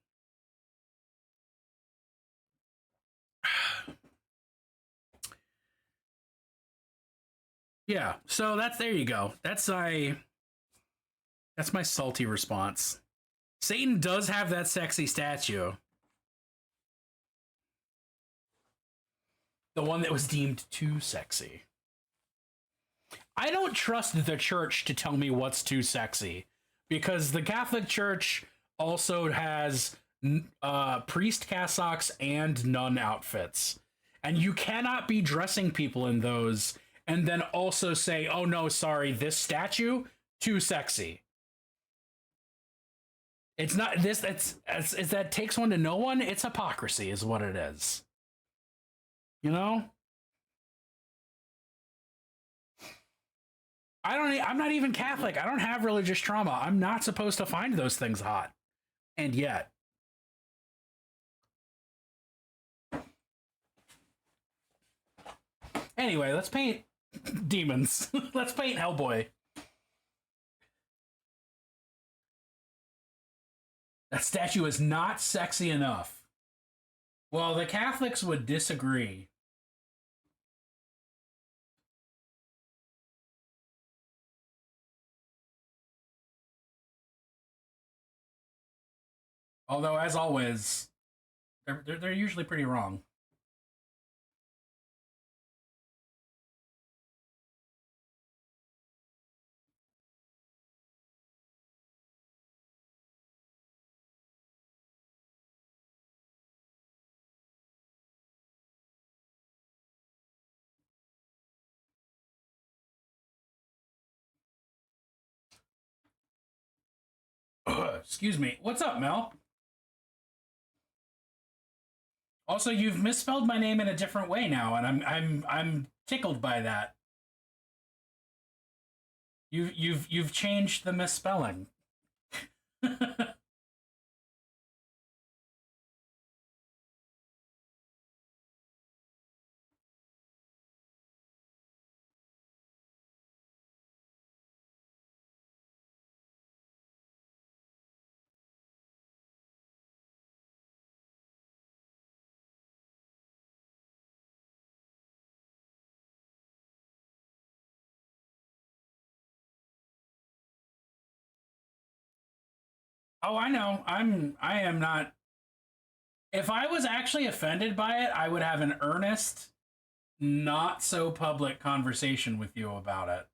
Speaker 3: Yeah, so there you go. That's my salty response. Satan does have that sexy statue. The one that was deemed too sexy. I don't trust the church to tell me what's too sexy, because the Catholic Church also has priest cassocks and nun outfits. And you cannot be dressing people in those and then also say, oh no, sorry, this statue, too sexy. It's not this, it's that takes one to know one. It's hypocrisy is what it is. You know? I'm not even Catholic. I don't have religious trauma. I'm not supposed to find those things hot. And yet. Anyway, let's paint demons. Let's paint Hellboy. That statue is not sexy enough. Well, the Catholics would disagree. Although, as always, they're usually pretty wrong. Excuse me. What's up, Mel? Also, you've misspelled my name in a different way now, and I'm tickled by that. You've changed the misspelling. Oh, I know. I am not. If I was actually offended by it, I would have an earnest, not so public conversation with you about it.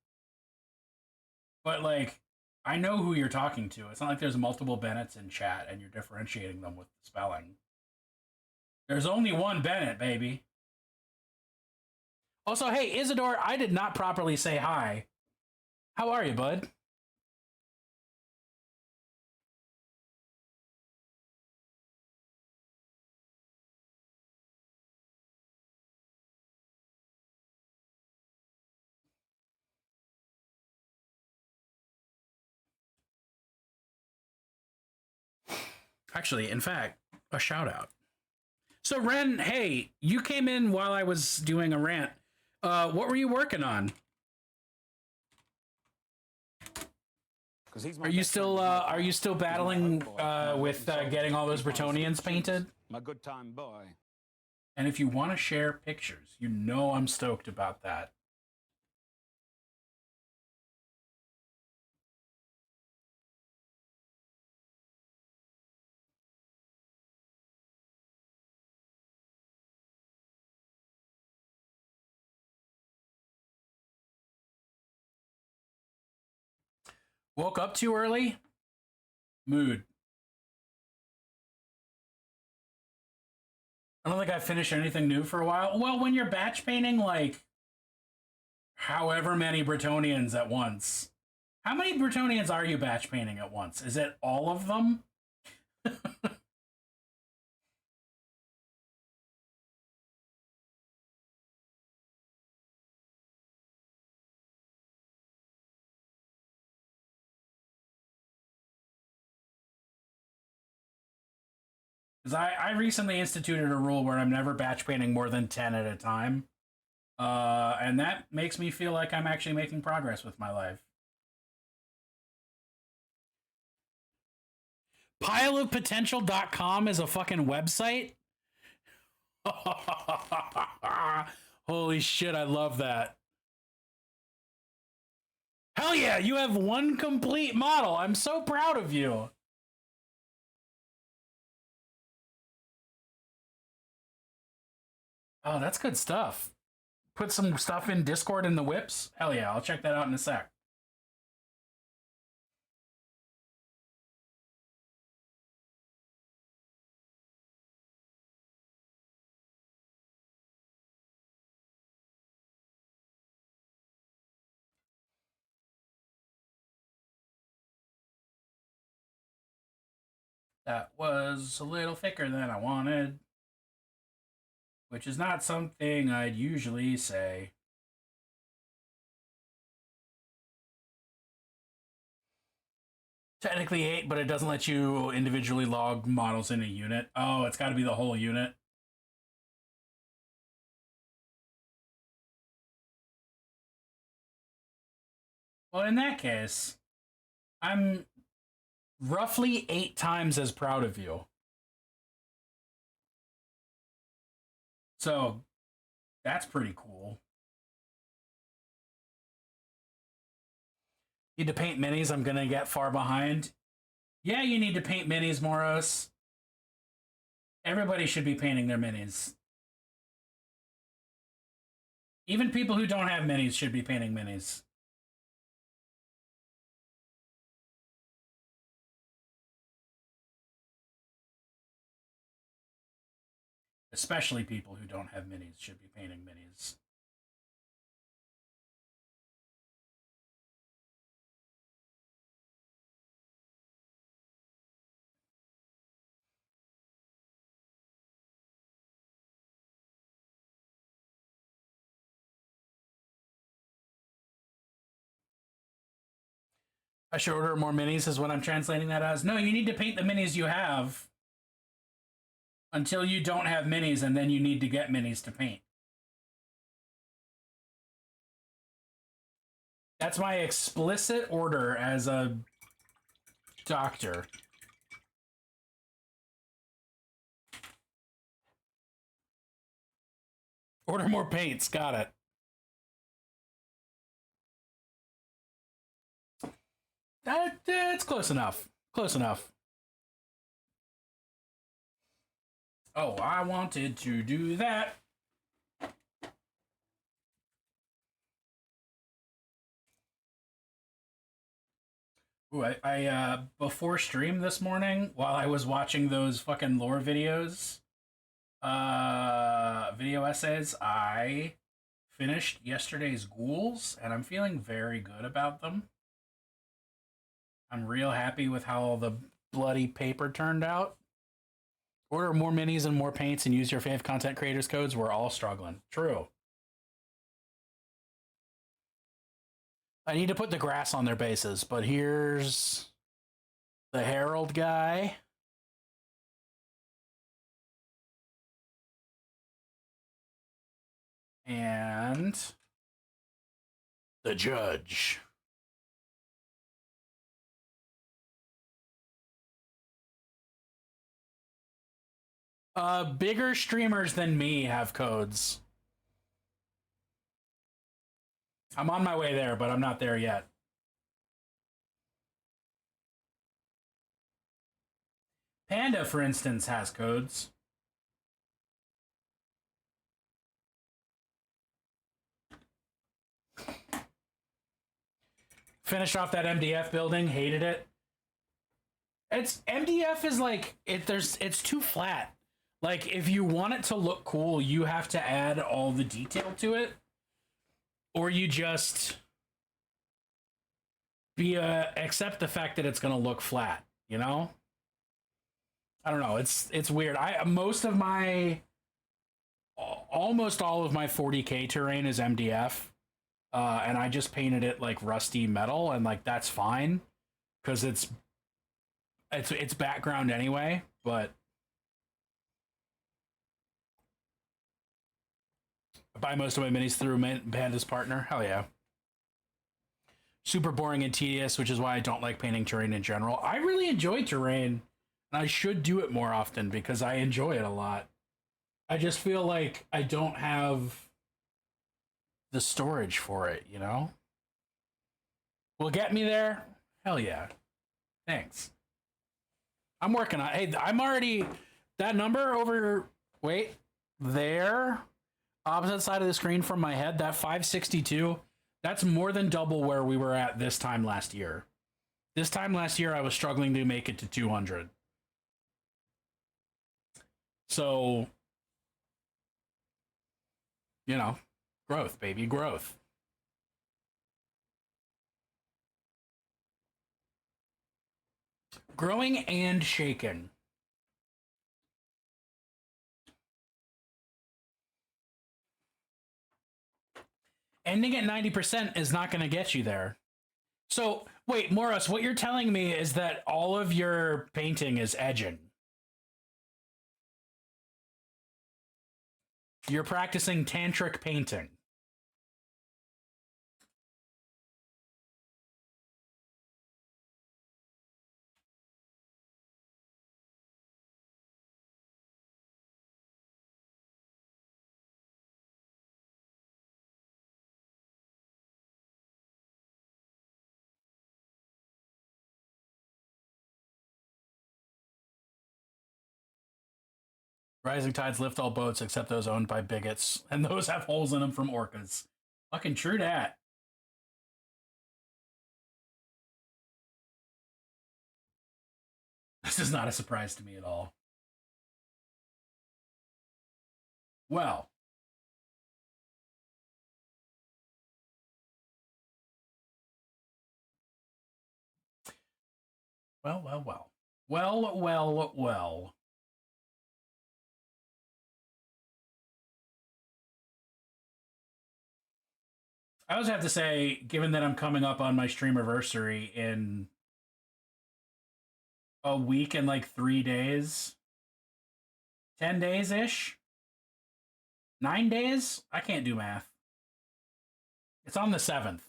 Speaker 3: But like, I know who you're talking to. It's not like there's multiple Bennetts in chat and you're differentiating them with the spelling. There's only one Bennett, baby. Also, hey, Isidore, I did not properly say hi. How are you, bud? Actually, in fact, a shout out. So Ren, hey, you came in while I was doing a rant. What were you working on?
Speaker 2: 'Cause he's my
Speaker 3: Are you
Speaker 2: best friend,
Speaker 3: still
Speaker 2: he's my pal.
Speaker 3: are you still
Speaker 2: He's my
Speaker 3: battling
Speaker 2: homeboy, my
Speaker 3: with
Speaker 2: rotten soldier.
Speaker 3: getting all those
Speaker 2: He's my
Speaker 3: Bretonians
Speaker 2: sweet
Speaker 3: painted?
Speaker 2: Jesus, my good time boy.
Speaker 3: And if you want to share pictures, you know I'm stoked about that. Woke up too early? Mood. I don't think I finished anything new for a while. Well, when you're batch painting, like, however many Bretonians at once. How many Bretonians are you batch painting at once? Is it all of them? Because I recently instituted a rule where I'm never batch painting more than 10 at a time. And that makes me feel like I'm actually making progress with my life. Pileofpotential.com is a fucking website? Holy shit, I love that. Hell yeah, you have one complete model. I'm so proud of you. Oh, that's good stuff. Put some stuff in Discord in the whips? Hell yeah, I'll check that out in a sec. That was a little thicker than I wanted, which is not something I'd usually say. Technically 8, but it doesn't let you individually log models in a unit. Oh, it's got to be the whole unit. Well, in that case, I'm roughly 8 times as proud of you. So, that's pretty cool. Need to paint minis, I'm gonna get far behind. Yeah, you need to paint minis, Moros. Everybody should be painting their minis. Even people who don't have minis should be painting minis. Especially people who don't have minis should be painting minis. I should order more minis is what I'm translating that as. No, you need to paint the minis you have until you don't have minis, and then you need to get minis to paint. That's my explicit order as a doctor. Order more paints. Got it. It's close enough. Close enough. Oh, I wanted to do that. Ooh, I before stream this morning, while I was watching those fucking lore videos, video essays, I finished yesterday's ghouls, and I'm feeling very good about them. I'm real happy with how all the bloody paper turned out. Order more minis and more paints and use your fave content creators codes. We're all struggling. True. I need to put the grass on their bases, but here's the Herald guy. And the judge. Bigger streamers than me have codes. I'm on my way there, but I'm not there yet. Panda, for instance, has codes. Finished off that MDF building, hated it. It's MDF is like it's too flat. Like if you want it to look cool, you have to add all the detail to it, or you just accept the fact that it's gonna look flat. You know, I don't know. It's weird. Almost all of my 40K terrain is MDF. And I just painted it like rusty metal, and like that's fine because it's background anyway. But I buy most of my minis through Panda's partner. Hell yeah. Super boring and tedious, which is why I don't like painting terrain in general. I really enjoy terrain, and I should do it more often because I enjoy it a lot. I just feel like I don't have the storage for it, you know? Will get me there? Hell yeah. Thanks. I'm working on it. Hey, I'm already that number over there, opposite side of the screen from my head, that 562, that's more than double where we were at this time last year. This time last year I was struggling to make it to 200. So, you know, growth, baby, growth. Growing and shaking. Ending at 90% is not going to get you there. So, wait, Morris, what you're telling me is that all of your painting is edging. You're practicing tantric painting. Rising tides lift all boats except those owned by bigots, and those have holes in them from orcas. Fucking true that. This is not a surprise to me at all. Well. Well. I always have to say, given that I'm coming up on my streamiversary in a week and like 3 days, 10 days-ish, 9 days? I can't do math. It's on the 7th.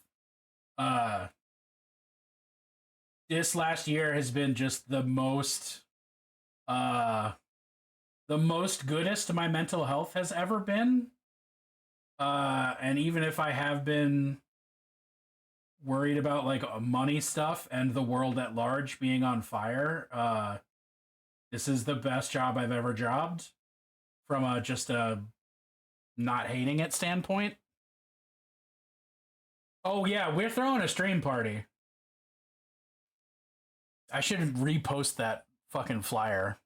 Speaker 3: This last year has been just the most goodest my mental health has ever been. And even if I have been worried about like money stuff and the world at large being on fire, this is the best job I've ever jobbed from just a not hating it standpoint. Oh yeah, we're throwing a stream party. I should repost that fucking flyer.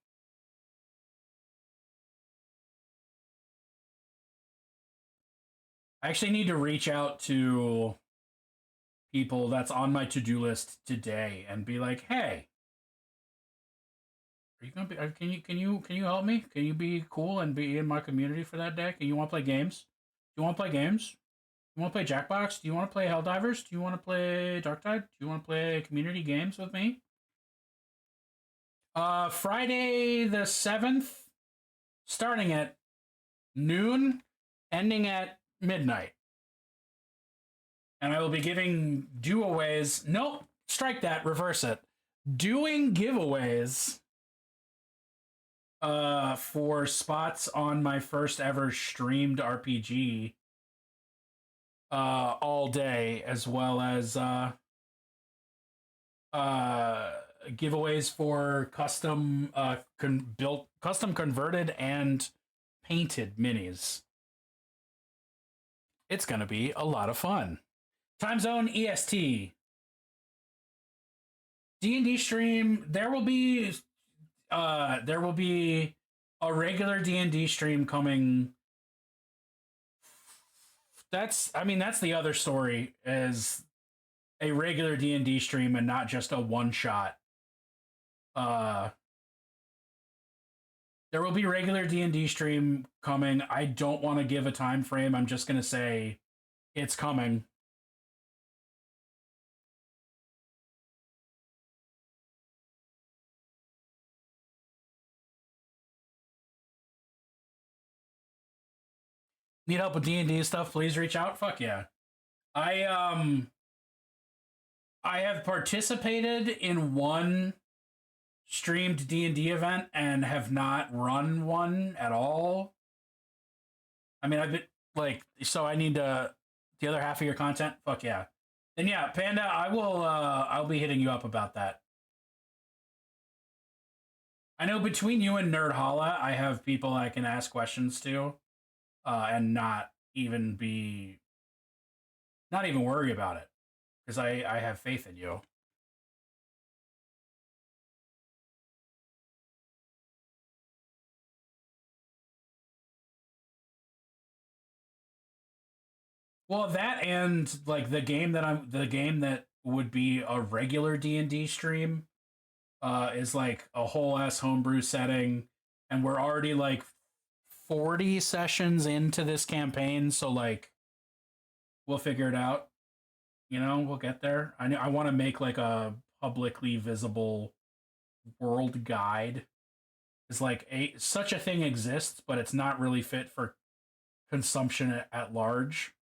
Speaker 3: I actually need to reach out to people that's on my to-do list today and be like, "Hey, are you gonna be? Can you help me? Can you be cool and be in my community for that day? Can you want to play games? Do you want to play games? You want to play Jackbox? Do you want to play Helldivers? Do you want to play Darktide? Do you want to play community games with me?" Friday the 7th, starting at noon, ending at midnight. And I will be giving giveaways. Nope, strike that, reverse it. Doing giveaways for spots on my first ever streamed RPG all day, as well as giveaways for custom custom converted and painted minis. It's gonna be a lot of fun. Time zone EST. D&D stream. There will be a regular D&D stream coming. That's the other story, is a regular D&D stream and not just a one shot. There will be regular D&D stream coming. I don't want to give a time frame. I'm just going to say it's coming. Need help with D&D stuff, please reach out. Fuck yeah. I have participated in one streamed D&D event and have not run one at all. I mean, I've been like, so I need the other half of your content. Fuck yeah. And yeah, Panda, I'll be hitting you up about that. I know between you and Nerd Holla, I have people I can ask questions to, and not even worry about it, because I have faith in you. Well, that and like the game that would be a regular D&D stream is like a whole ass homebrew setting, and we're already like 40 sessions into this campaign, so like we'll figure it out. You know, we'll get there. I want to make like a publicly visible world guide. It's like such a thing exists, but it's not really fit for consumption at large.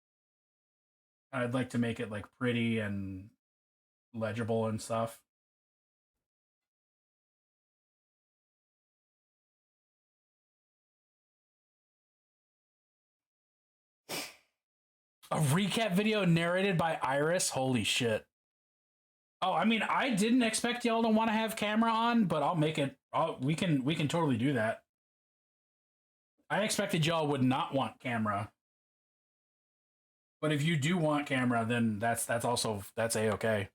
Speaker 3: I'd like to make it like pretty and legible and stuff. A recap video narrated by Iris? Holy shit. Oh, I mean, I didn't expect y'all to want to have camera on, but I'll make it. We can totally do that. I expected y'all would not want camera. But if you do want camera, then that's A-okay.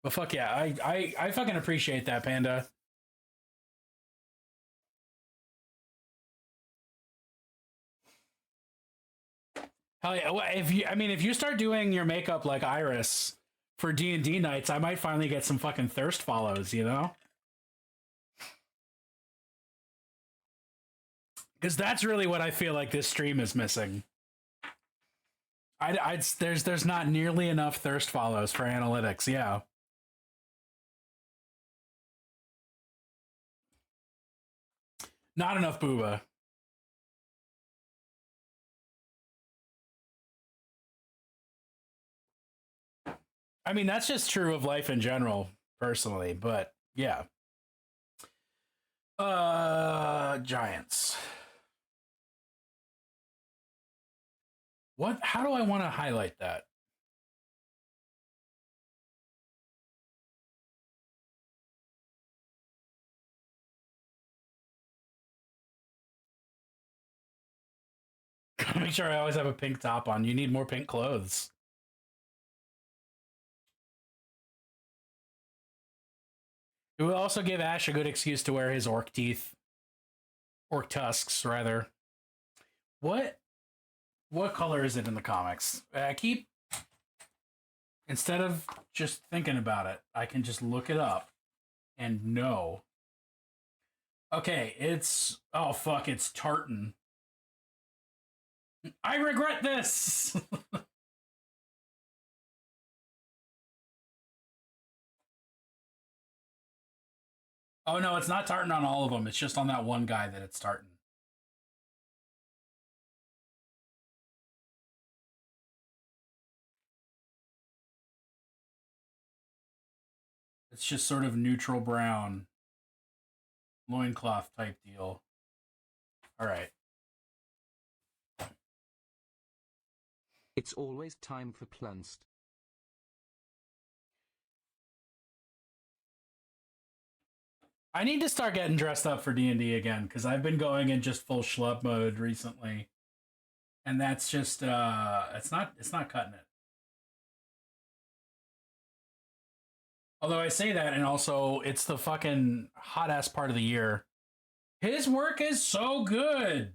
Speaker 3: But fuck yeah, I fucking appreciate that, Panda. Hell yeah! If you start doing your makeup like Iris for D&D nights, I might finally get some fucking thirst follows, you know? Because that's really what I feel like this stream is missing. There's not nearly enough thirst follows for analytics. Yeah. Not enough booba. I mean, that's just true of life in general, personally, but yeah. Giants. How do I want to highlight that? Gotta make sure I always have a pink top on. You need more pink clothes. It will also give Ash a good excuse to wear his orc teeth. Orc tusks, rather. What color is it in the comics? Instead of just thinking about it, I can just look it up and know. Okay, it's tartan. I regret this! Oh no, it's not tartan on all of them. It's just on that one guy that it's tartan. It's just sort of neutral brown loincloth type deal. All right.
Speaker 4: It's always time for Plunst.
Speaker 3: I need to start getting dressed up for D&D again, because I've been going in just full schlub mode recently. And that's just it's not cutting it. Although I say that, and also it's the fucking hot ass part of the year. His work is so good.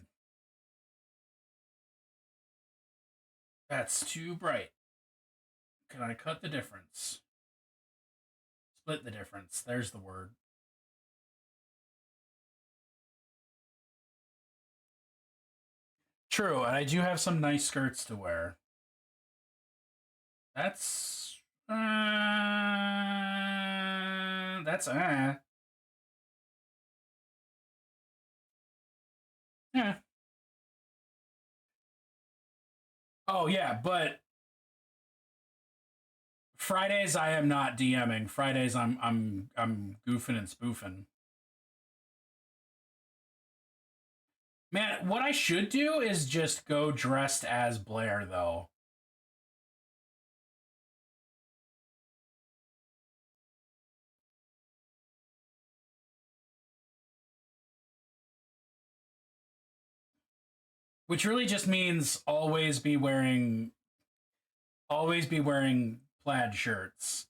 Speaker 3: That's too bright. Can I cut the difference? Split the difference. There's the word. True, and I do have some nice skirts to wear. That's yeah. Oh yeah, but Fridays I am not DMing. Fridays I'm goofing and spoofing. Man, what I should do is just go dressed as Blair, though. Which really just means always be wearing plaid shirts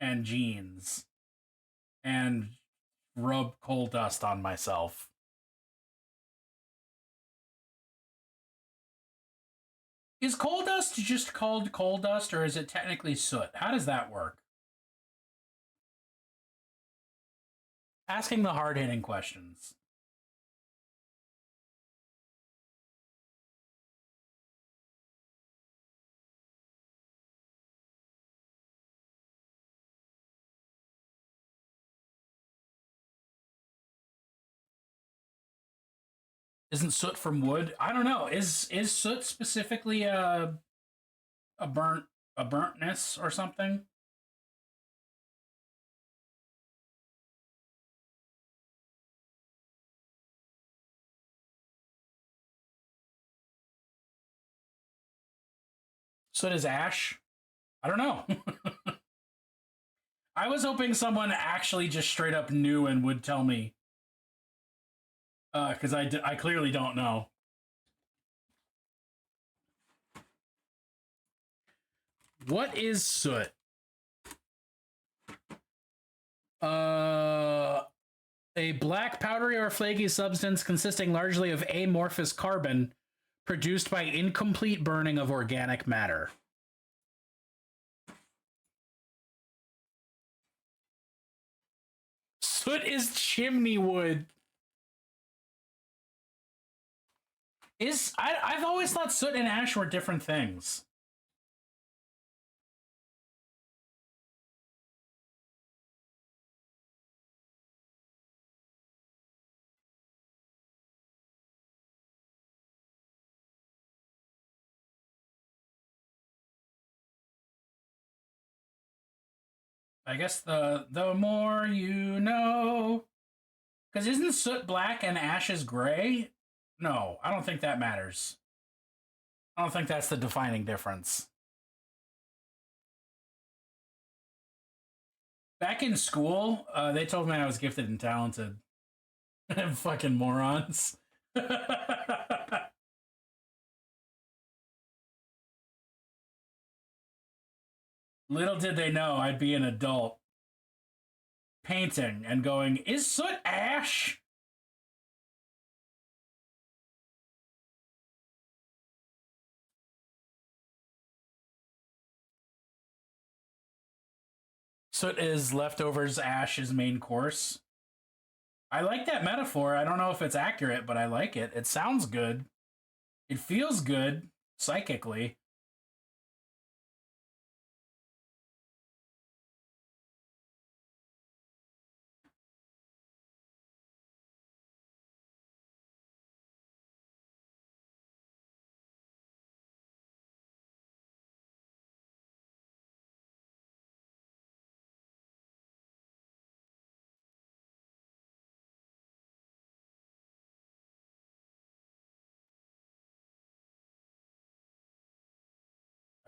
Speaker 3: and jeans and rub coal dust on myself. Is coal dust just called coal dust, or is it technically soot? How does that work? Asking the hard-hitting questions. Isn't soot from wood? I don't know. Is soot specifically a burntness or something? Soot is ash? I don't know. I was hoping someone actually just straight up knew and would tell me. Because I clearly don't know. What is soot? A black, powdery, or flaky substance consisting largely of amorphous carbon produced by incomplete burning of organic matter. Soot is chimney wood. I've always thought soot and ash were different things. I guess the more you know. Because isn't soot black and ash is gray? No, I don't think that matters. I don't think that's the defining difference. Back in school, they told me I was gifted and talented. Fucking morons. Little did they know I'd be an adult painting and going, is soot ash? Soot is leftovers, ash is main course. I like that metaphor. I don't know if it's accurate, but I like it. It sounds good. It feels good psychically.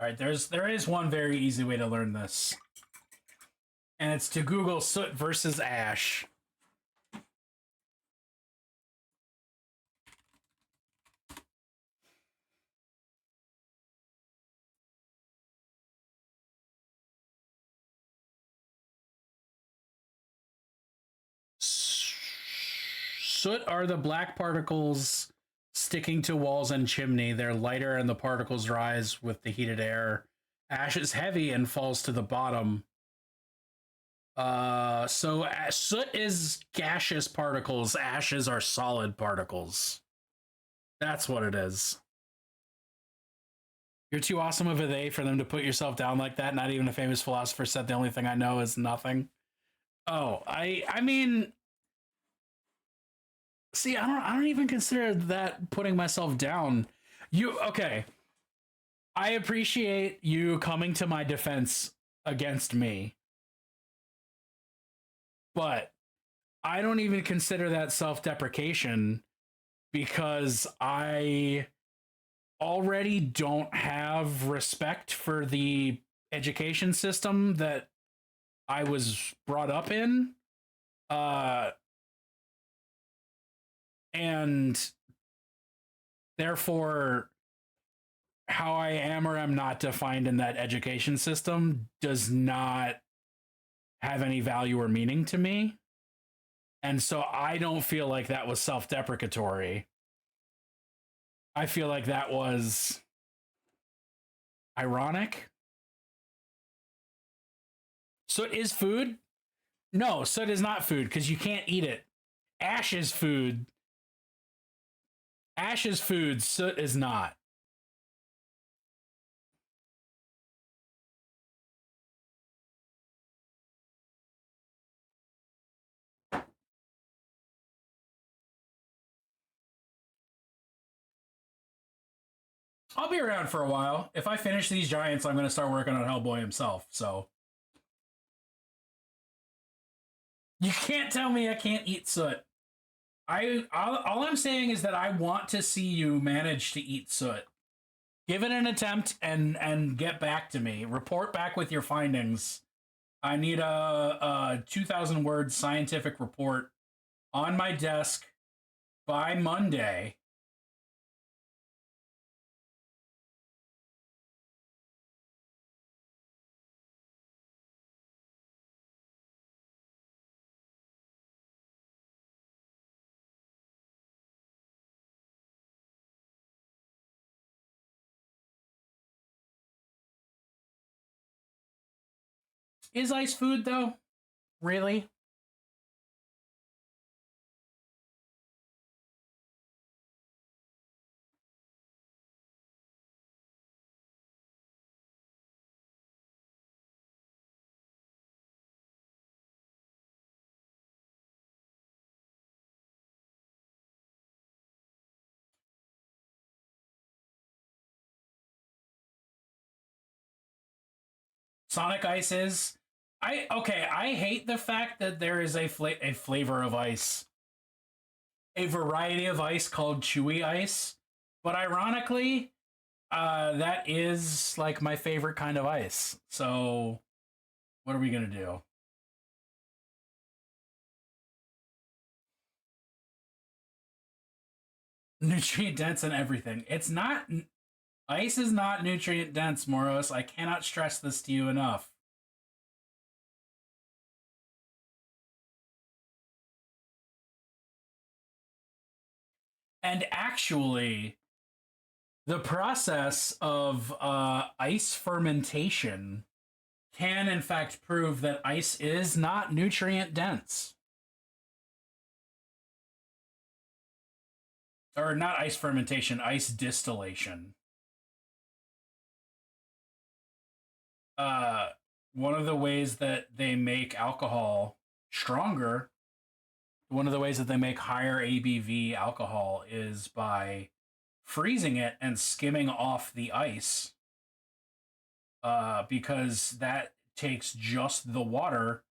Speaker 3: All right, there is one very easy way to learn this, and it's to Google soot versus ash. Soot are the black particles sticking to walls and chimney. They're lighter and the particles rise with the heated air. Ash is heavy and falls to the bottom. Soot is gaseous particles. Ashes are solid particles. That's what it is. You're too awesome of a they for them to put yourself down like that. Not even a famous philosopher said the only thing I know is nothing. Oh, I mean, see, I don't even consider that putting myself down. Okay. I appreciate you coming to my defense against me. But I don't even consider that self-deprecation because I already don't have respect for the education system that I was brought up in. And therefore, how I am or am not defined in that education system does not have any value or meaning to me. And so I don't feel like that was self-deprecatory. I feel like that was ironic. Soot is food? No, soot is not food because you can't eat it. Ash is food. Ash is food, soot is not. I'll be around for a while. If I finish these giants, I'm going to start working on Hellboy himself, so. You can't tell me I can't eat soot. All I'm saying is that I want to see you manage to eat soot. Give it an attempt and get back to me. Report back with your findings. I need a 2,000 word scientific report on my desk by Monday. Is ice food, though? Really? Sonic Ice is... I hate the fact that there is a flavor of ice. A variety of ice called chewy ice. But ironically, that is like my favorite kind of ice. So what are we going to do? Nutrient dense and everything. It's not... Ice is not nutrient dense, Moros. I cannot stress this to you enough. And actually, the process of ice fermentation can, in fact, prove that ice is not nutrient dense. Or not ice fermentation, ice distillation. One of the ways that they make alcohol stronger, one of the ways that they make higher ABV alcohol is by freezing it and skimming off the ice, because that takes just the water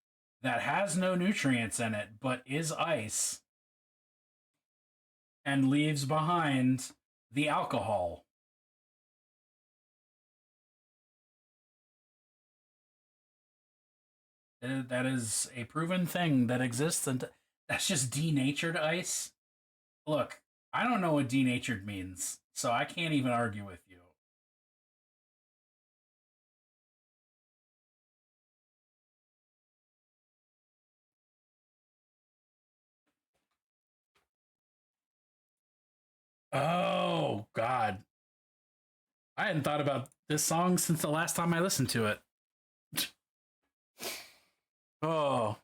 Speaker 3: that has no nutrients in it but is ice and leaves behind the alcohol. That is a proven thing that exists, and that's just denatured ice. Look, I don't know what denatured means, so I can't even argue with you. Oh, God. I hadn't thought about this song since the last time I listened to it. Oh.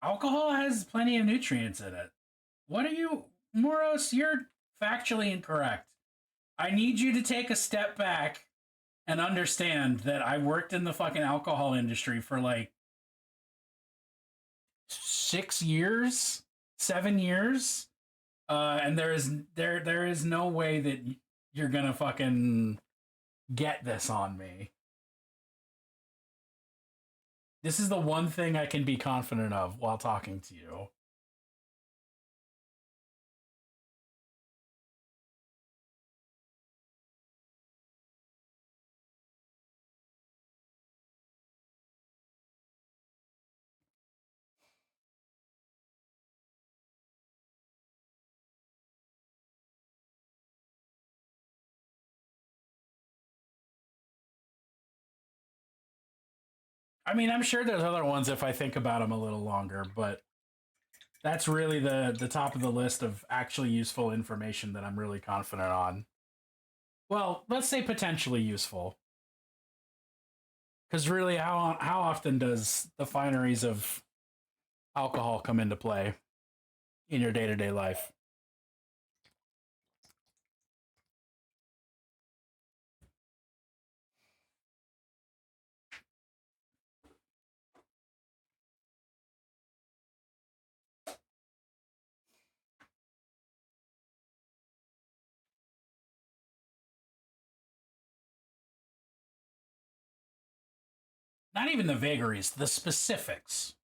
Speaker 3: Alcohol has plenty of nutrients in it. What are you, Moros? You're factually incorrect. I need you to take a step back and understand that I worked in the fucking alcohol industry for like 6 years, 7 years. And there is no way that you're gonna fucking get this on me. This is the one thing I can be confident of while talking to you. I mean, I'm sure there's other ones if I think about them a little longer, but that's really the top of the list of actually useful information that I'm really confident on. Well, let's say potentially useful. Because really, how often does the fineries of alcohol come into play in your day-to-day life? Not even the vagaries, the specifics.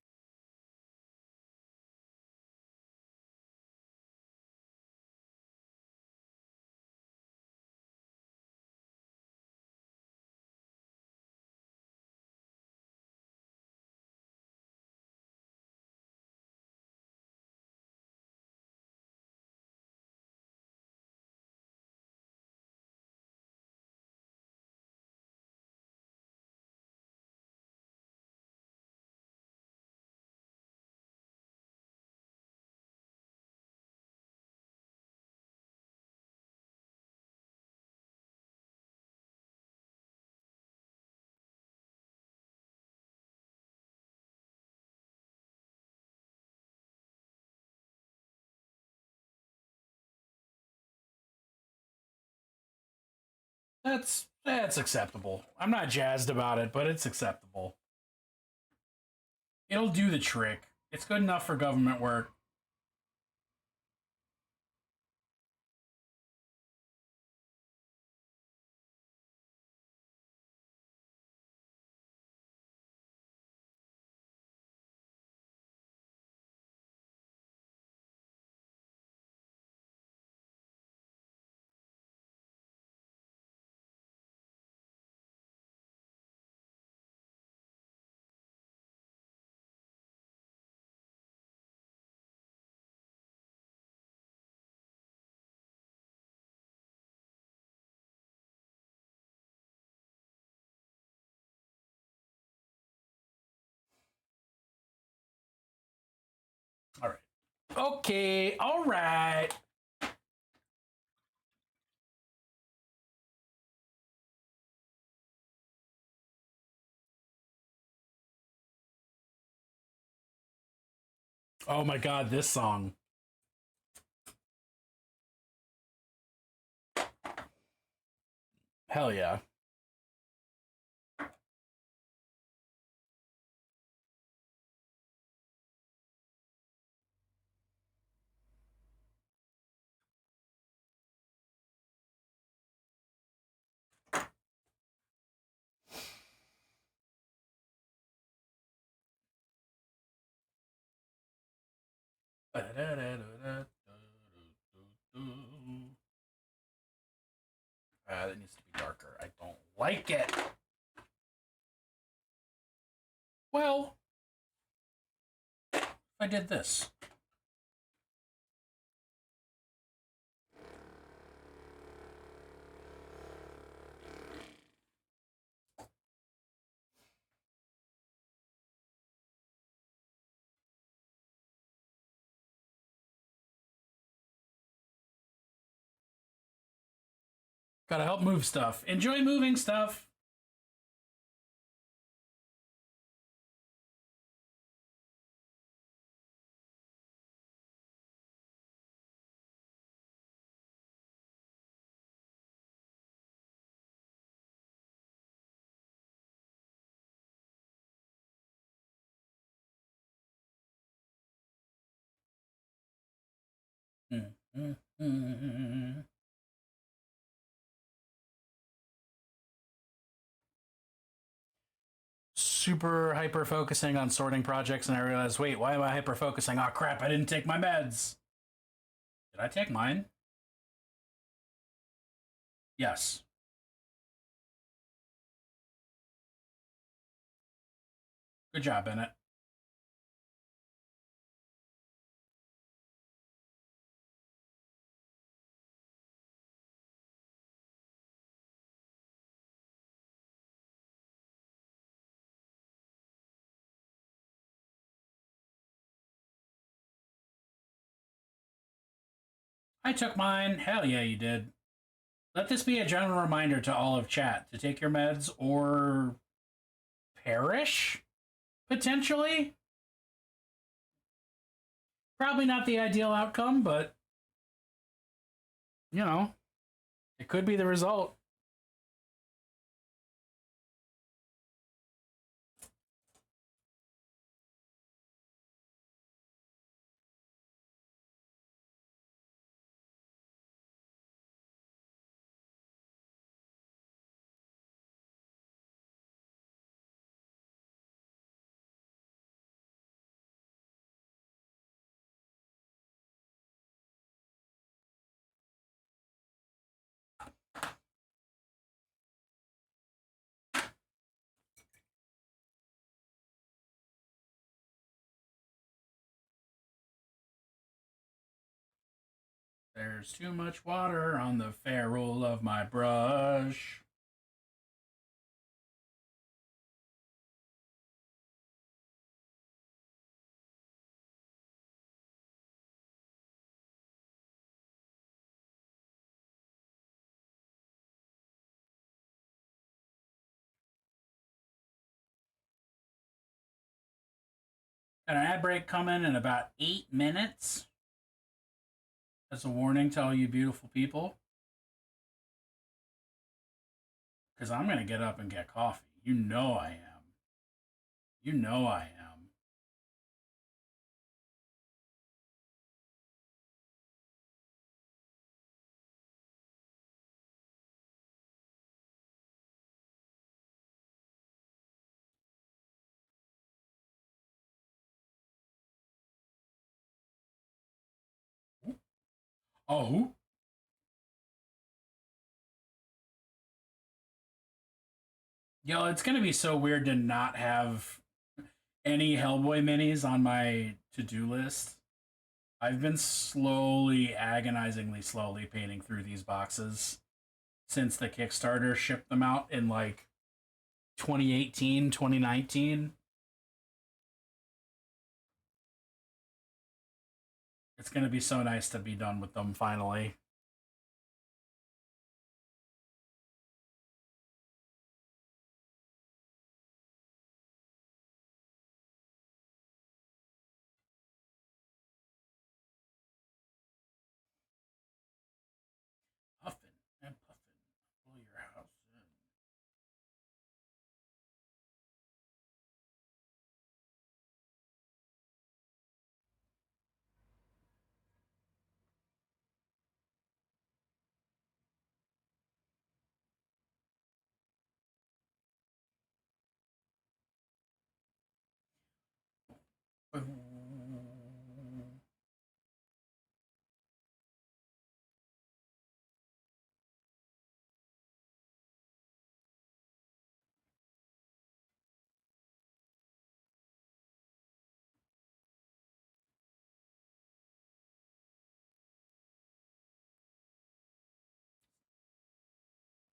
Speaker 3: That's acceptable. I'm not jazzed about it, but it's acceptable. It'll do the trick. It's good enough for government work. All right. Okay. All right. Oh my God, this song. Hell yeah. That needs to be darker. I don't like it. Well, if I did this. Gotta help move stuff. Enjoy moving stuff. Super hyper focusing on sorting projects, and I realized, wait, why am I hyper focusing? Oh crap, I didn't take my meds. Did I take mine? Yes. Good job, Bennett. I took mine. Hell yeah, you did. Let this be a general reminder to all of chat to take your meds or perish, potentially. Probably not the ideal outcome, but, you know, it could be the result. There's too much water on the ferrule of my brush. Got an ad break coming in about 8 minutes. That's a warning to all you beautiful people. Because I'm going to get up and get coffee. You know I am. You know I am. Oh. Yo, it's going to be so weird to not have any Hellboy minis on my to-do list. I've been agonizingly slowly painting through these boxes since the Kickstarter shipped them out in like 2018, 2019. It's going to be so nice to be done with them finally. Puffin and puffin, blow your house in.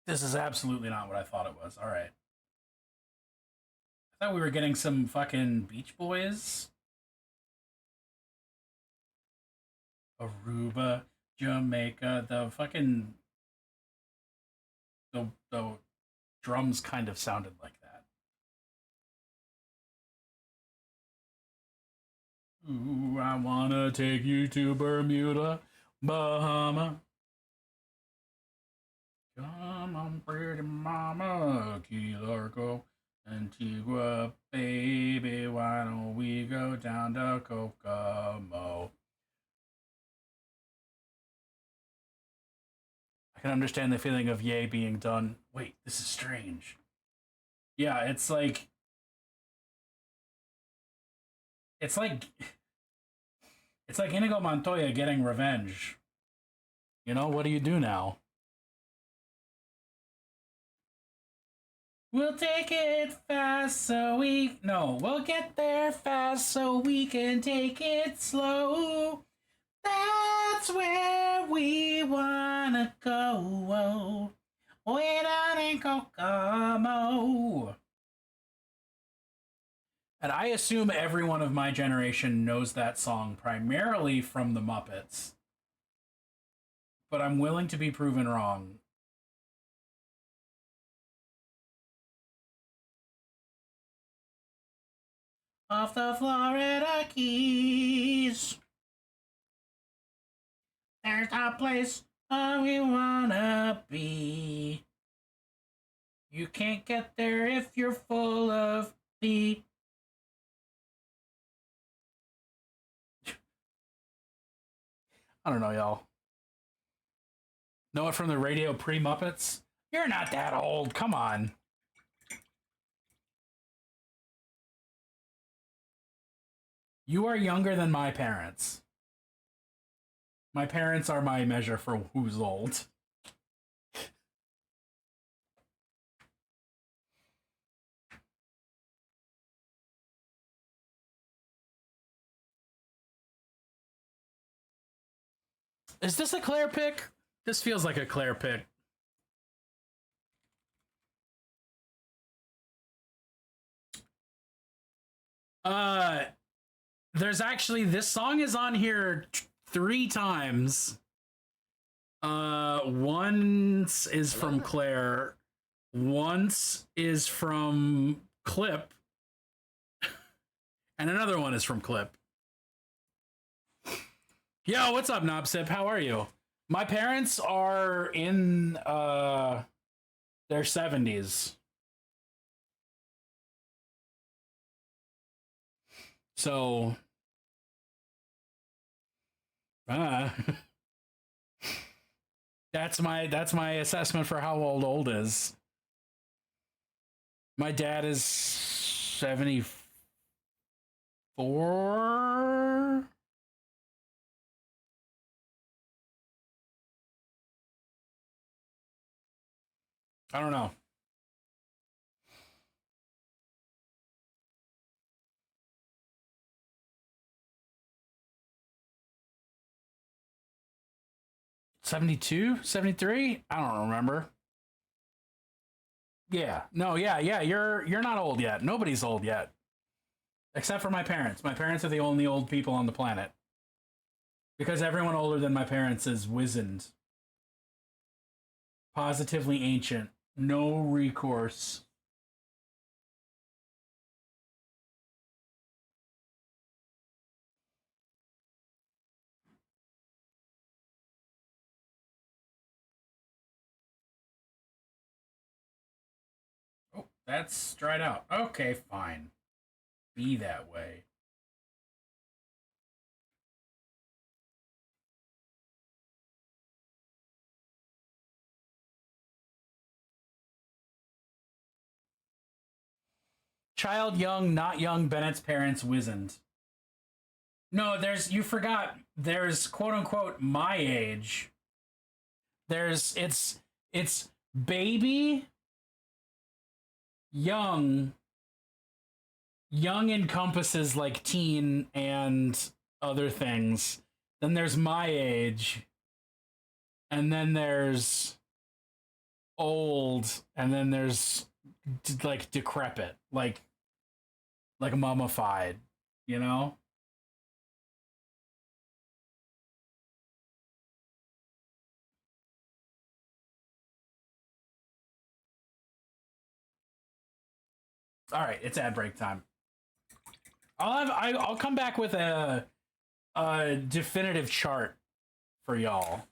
Speaker 3: This is absolutely not what I thought it was. All right. I thought we were getting some fucking Beach Boys. Aruba, Jamaica, the fucking the drums kind of sounded like that. Ooh, I wanna take you to Bermuda, Bahama. Come on, pretty mama, Key Largo, Antigua, baby, why don't we go down to Kokomo? I can understand the feeling of yay being done. Wait, this is strange. Yeah, it's like Inigo Montoya getting revenge. You know, what do you do now? We'll take it fast so we'll get there fast so we can take it slow. That's where we wanna go. Way down in Kokomo. And I assume everyone of my generation knows that song primarily from the Muppets. But I'm willing to be proven wrong. Off the Florida Keys, there's a place where we wanna be. You can't get there if you're full of pee. I don't know, y'all. Know it from the radio pre-Muppets? You're not that old, come on. You are younger than my parents. My parents are my measure for who's old. Is this a Claire pick? This feels like a Claire pick. There's actually, this song is on here 3 times. Once is from Claire, once is from Clip, and another one is from Clip. Yo, what's up, Knobsip? How are you? My parents are in their 70s. So that's my assessment for how old is. My dad is 74. I don't know. $72, $73? I don't remember. Yeah. No, yeah. You're not old yet. Nobody's old yet. Except for my parents. My parents are the only old people on the planet. Because everyone older than my parents is wizened. Positively ancient. No recourse. Oh, that's dried out. Okay, fine. Be that way. Child young, not young, Bennett's parents wizened. No, you forgot, there's quote unquote my age. It's baby, young encompasses like teen and other things. Then there's my age. And then there's old, and then there's like decrepit, like mummified, you know? All right, it's ad break time. I'll come back with a definitive chart for y'all.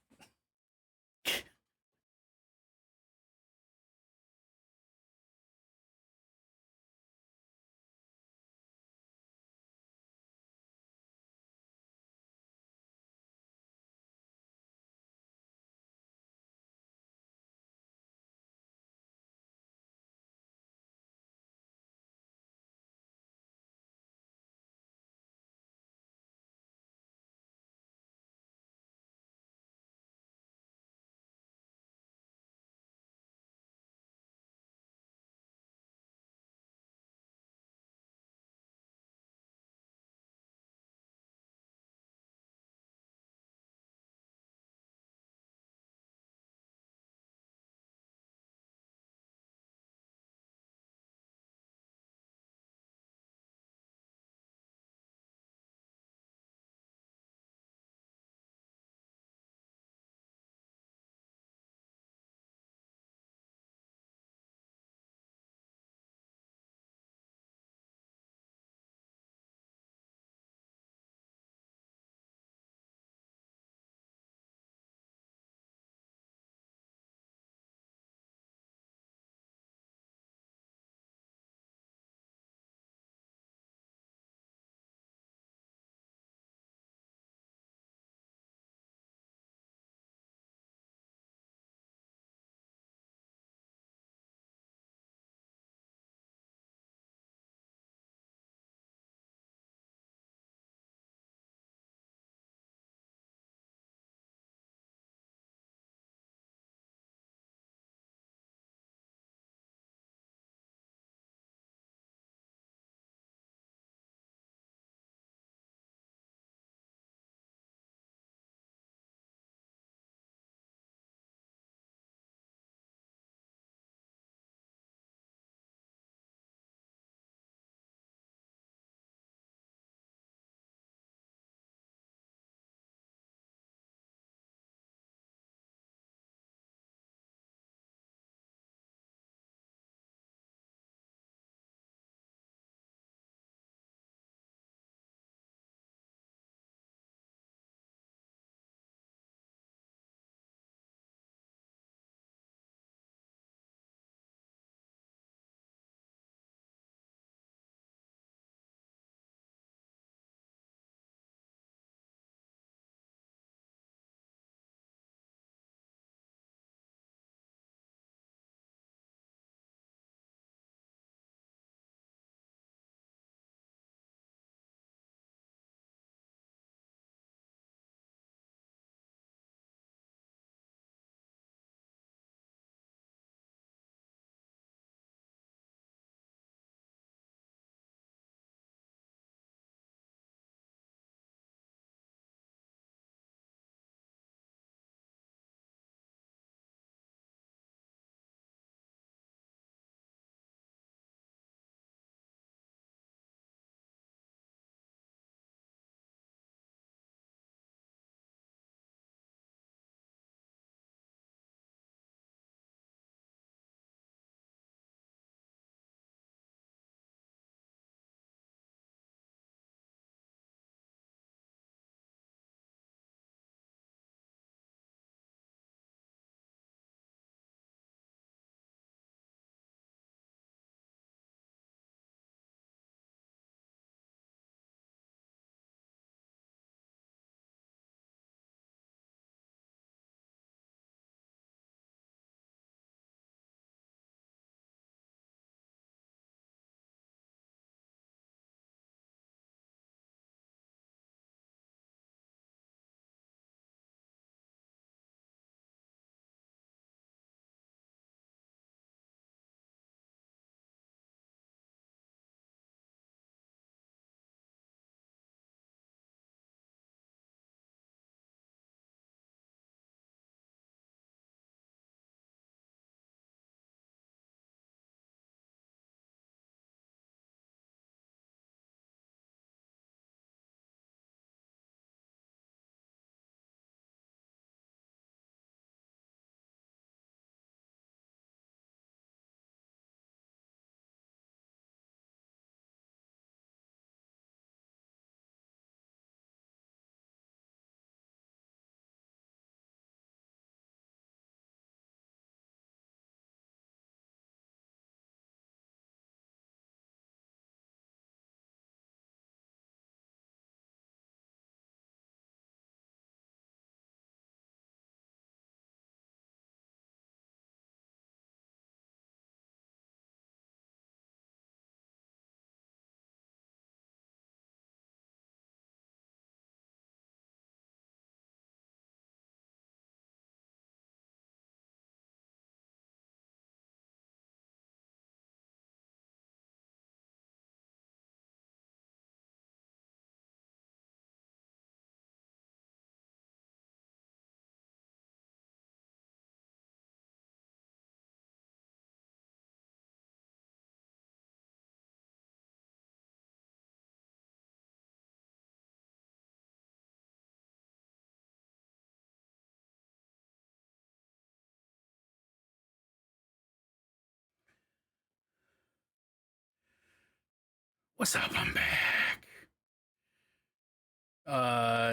Speaker 3: What's up? I'm back.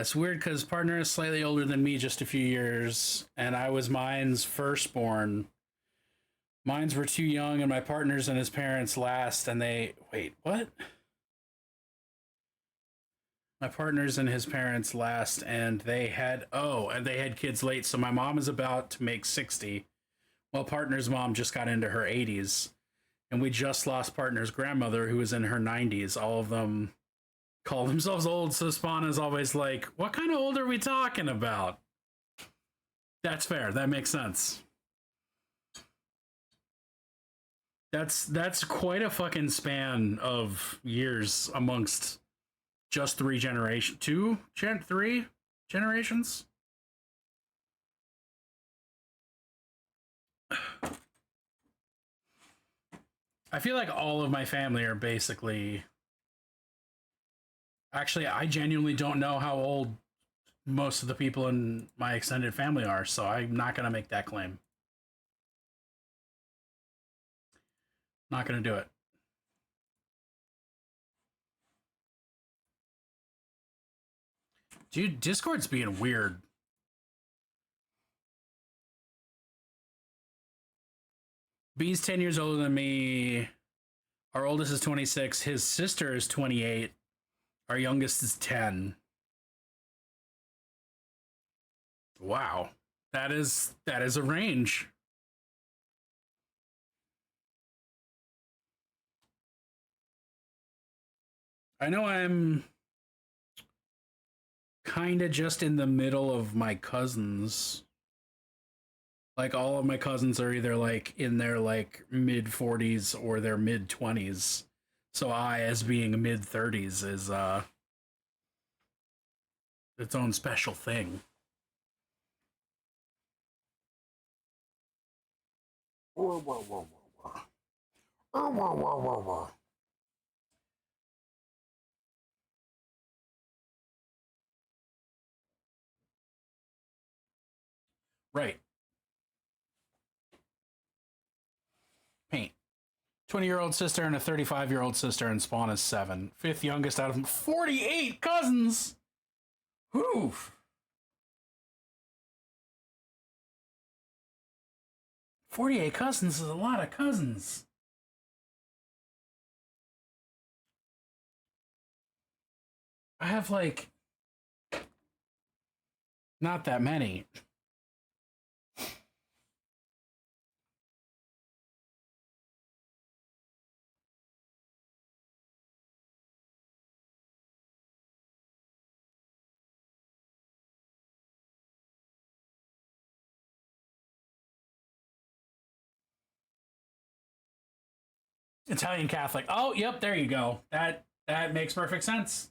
Speaker 3: It's weird because partner is slightly older than me, just a few years, and I was mine's firstborn. Mine's were too young, and my partner's and his parents last, and they... Wait, what? My partner's and his parents last, and they had... Oh, and they had kids late, so my mom is about to make 60, while partner's mom just got into her 80s. And we just lost partner's grandmother, who was in her 90s. All of them call themselves old, so Spawn is always like, what kind of old are we talking about? That's fair. That makes sense. That's quite a fucking span of years amongst just three generations. I feel like all of my family are basically... Actually, I genuinely don't know how old most of the people in my extended family are, so I'm not going to make that claim. Not going to do it. Dude, Discord's being weird. B's 10 years older than me. Our oldest is 26. His sister is 28. Our youngest is 10. Wow. That is a range. I know I'm kind of just in the middle of my cousins. Like, all of my cousins are either, like, in their, like, mid-40s or their mid-20s. So I, as being mid-30s, is, its own special thing.
Speaker 5: Whoa, whoa, whoa, whoa, whoa. Whoa, whoa, whoa, whoa.
Speaker 3: Right. Paint. 20-year-old sister and a 35-year-old sister, and Spawn is 7. Fifth youngest out of 48 cousins! Whew! "48 cousins is a lot of cousins. I have, like, not that many. Italian Catholic. Oh, yep, there you go. That makes perfect sense.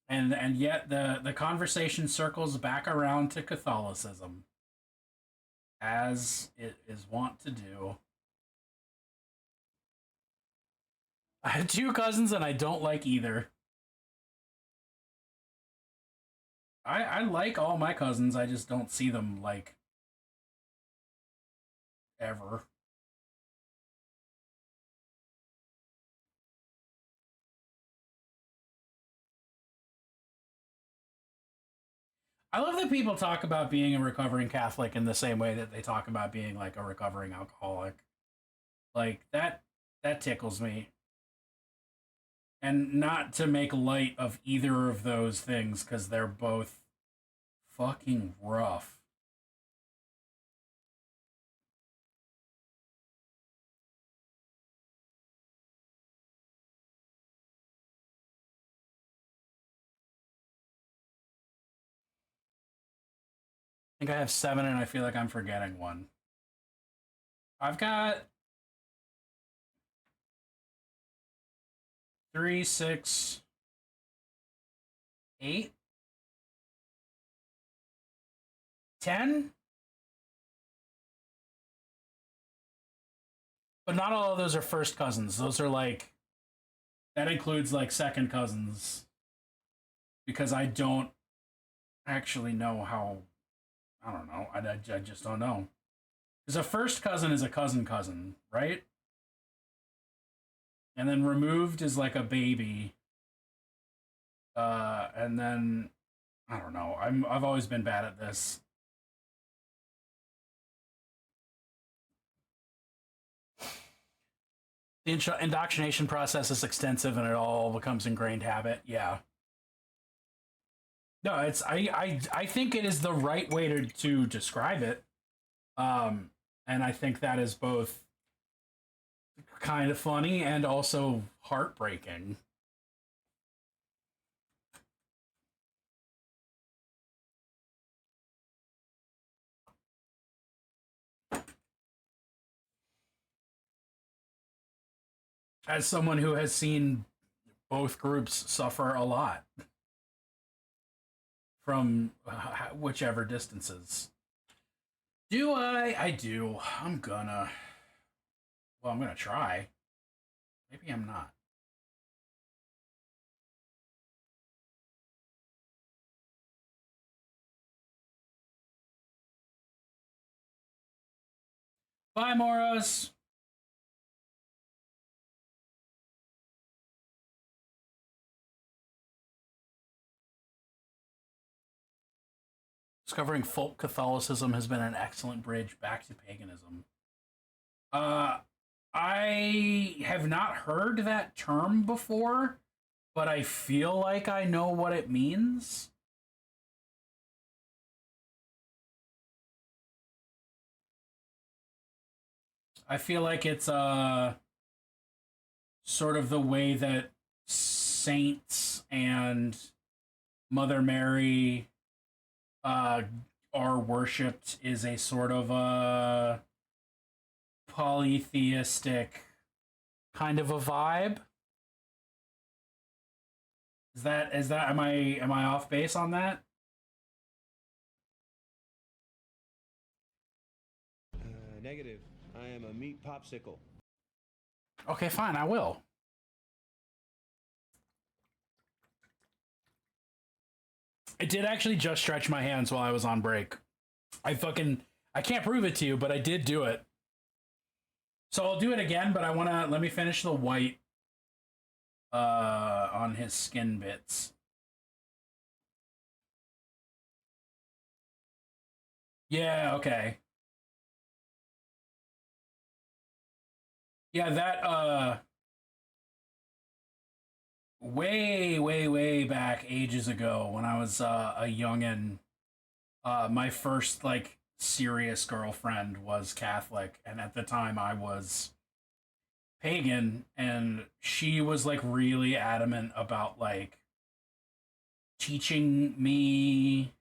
Speaker 3: And yet the conversation circles back around to Catholicism, as it is wont to do. I have 2 cousins and I don't like either. I like all my cousins, I just don't see them, like, ever. I love that people talk about being a recovering Catholic in the same way that they talk about being, like, a recovering alcoholic. Like, that tickles me. And not to make light of either of those things, because they're both fucking rough. I think I have 7 and I feel like I'm forgetting one. I've got 3, 6, 8, 10? But not all of those are first cousins. Those are, like, that includes, like, second cousins. Because I don't actually know how... I don't know. I just don't know. Because a first cousin is a cousin, right? And then removed is like a baby. And then I don't know. I've always been bad at this. The indoctrination process is extensive and it all becomes ingrained habit. Yeah. No, it's I think it is the right way to describe it. And I think that is both kind of funny and also heartbreaking. As someone who has seen both groups suffer a lot from whichever distances. Do I? I do. I'm gonna try. Maybe I'm not. Bye, Moros. Discovering folk Catholicism has been an excellent bridge back to paganism. I have not heard that term before, but I feel like I know what it means. I feel like it's sort of the way that saints and Mother Mary are worshipped is a sort of a polytheistic kind of a vibe. Is that am I off base on that?
Speaker 7: Negative. I am a meat popsicle.
Speaker 3: Okay, fine, I will. I did actually just stretch my hands while I was on break. I can't prove it to you, but I did do it. So I'll do it again, but let me finish the white on his skin bits. Yeah, okay. Yeah, that way back ages ago when I was a youngin', my first like serious girlfriend was Catholic, and at the time I was pagan, and she was like really adamant about like teaching me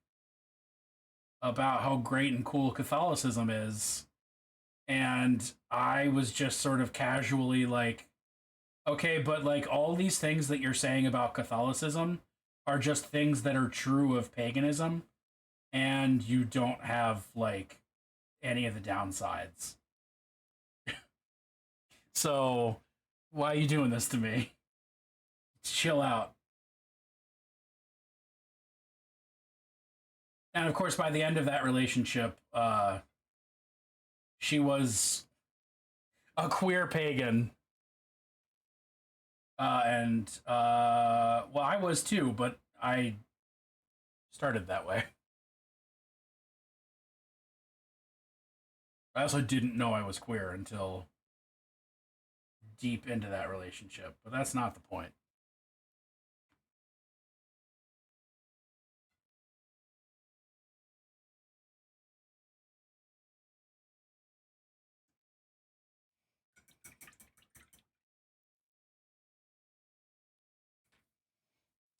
Speaker 3: about how great and cool Catholicism is. And I was just sort of casually like, okay, but like all these things that you're saying about Catholicism are just things that are true of paganism, and you don't have like any of the downsides. So why are you doing this to me? Chill out. And of course, by the end of that relationship, she was a queer pagan. Well, I was too, but I started that way. I also didn't know I was queer until deep into that relationship, but that's not the point.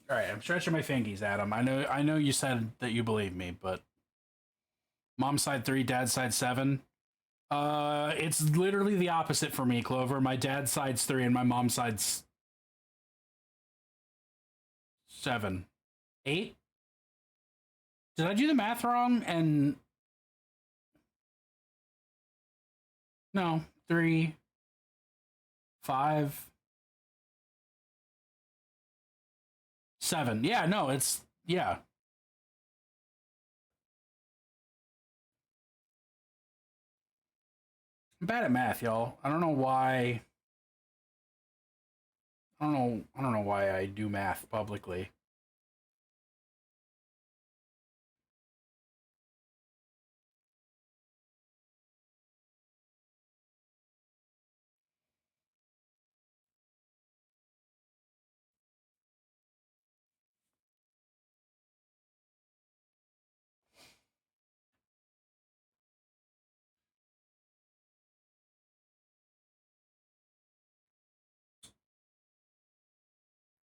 Speaker 3: All right, I'm stretching my fingies, Adam. I know you said that you believe me, but mom's side 3, dad's side 7. It's literally the opposite for me, Clover. My dad's side's 3 and my mom's side's 7. 8? Did I do the math wrong? And no, 3, 5, 7. Yeah, no, it's yeah. I'm bad at math, y'all. I don't know why. I don't know why I do math publicly.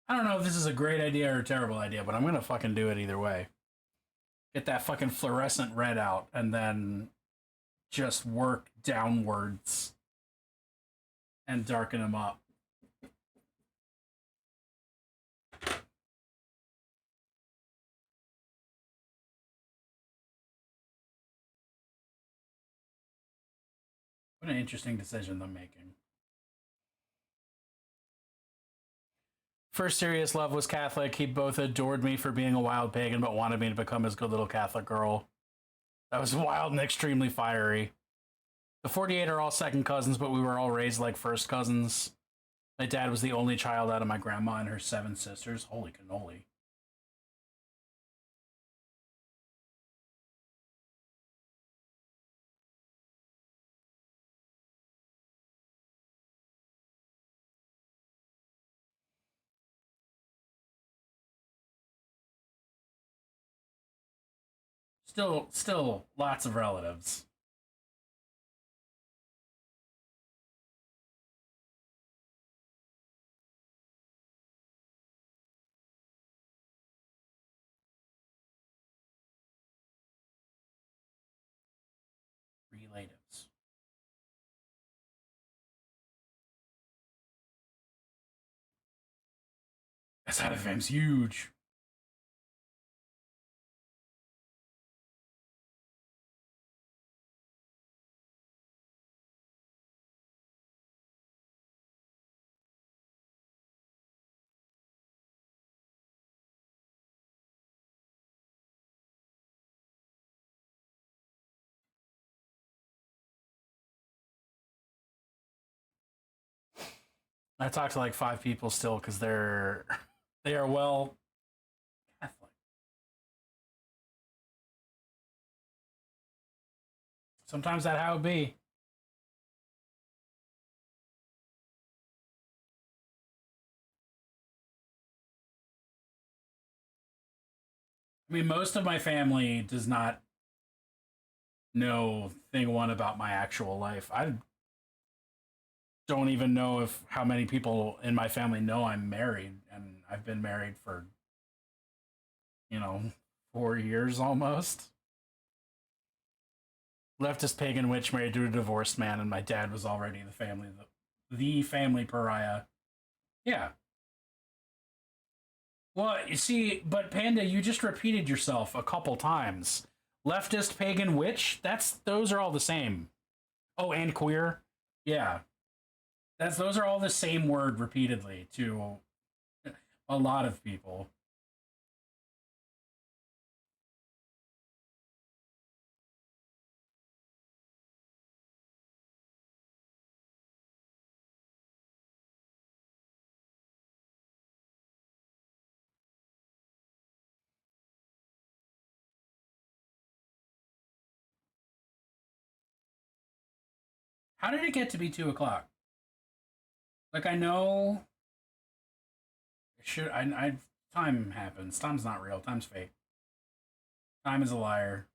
Speaker 3: I don't know if this is a great idea or a terrible idea, but I'm gonna fucking do it either way. Get that fucking fluorescent red out and then just work downwards and darken them up. What an interesting decision I'm making. First serious love was Catholic. He both adored me for being a wild pagan, but wanted me to become his good little Catholic girl. That was wild and extremely fiery. The 48 are all second cousins, but we were all raised like first cousins. My dad was the only child out of my grandma and her 7 sisters. Holy cannoli. Still lots of relatives. Relatives. That side of the family's huge. I talked to like 5 people still because they are well Catholic. Sometimes that how it be. I mean, most of my family does not know thing one about my actual life. I don't even know if how many people in my family know I'm married, and I've been married for 4 years almost. Leftist pagan witch married to a divorced man, and my dad was already the family pariah. Yeah. Well, you see, but Panda, you just repeated yourself a couple times. Leftist pagan witch? Those are all the same. Oh, and queer? Yeah. Those are all the same word repeatedly to a lot of people. How did it get to be 2:00? Like, I know time happens. Time's not real. Time's fake. Time is a liar.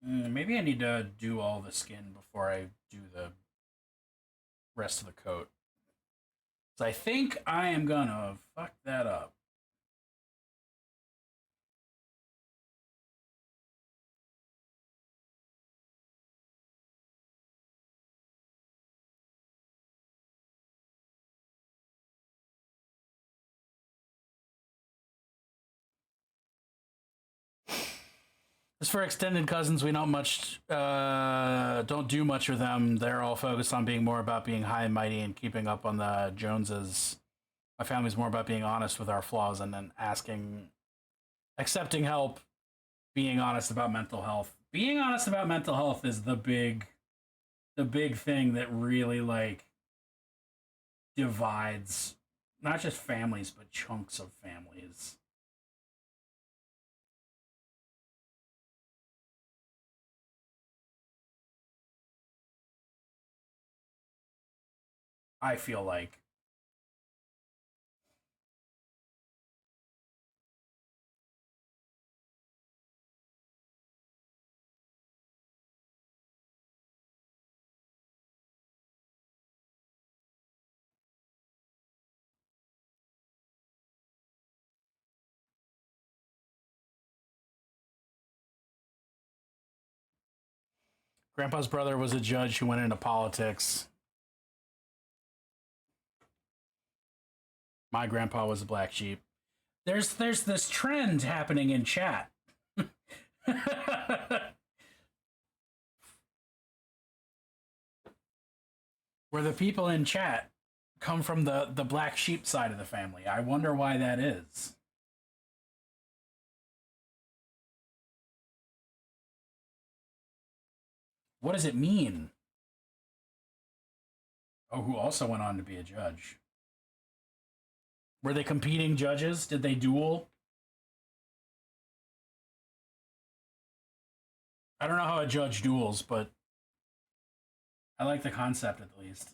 Speaker 3: Maybe I need to do all the skin before I do the rest of the coat. So I think I am gonna fuck that up. As for extended cousins, we don't do much with them. They're all focused on being more about being high and mighty and keeping up on the Joneses. My family's more about being honest with our flaws and then accepting help, being honest about mental health. Being honest about mental health is the big thing that really like divides not just families but chunks of families. I feel like. Grandpa's brother was a judge who went into politics. My grandpa was a black sheep. There's this trend happening in chat. Where the people in chat come from the black sheep side of the family. I wonder why that is. What does it mean? Oh, who also went on to be a judge. Were they competing judges? Did they duel? I don't know how a judge duels, but I like the concept at least.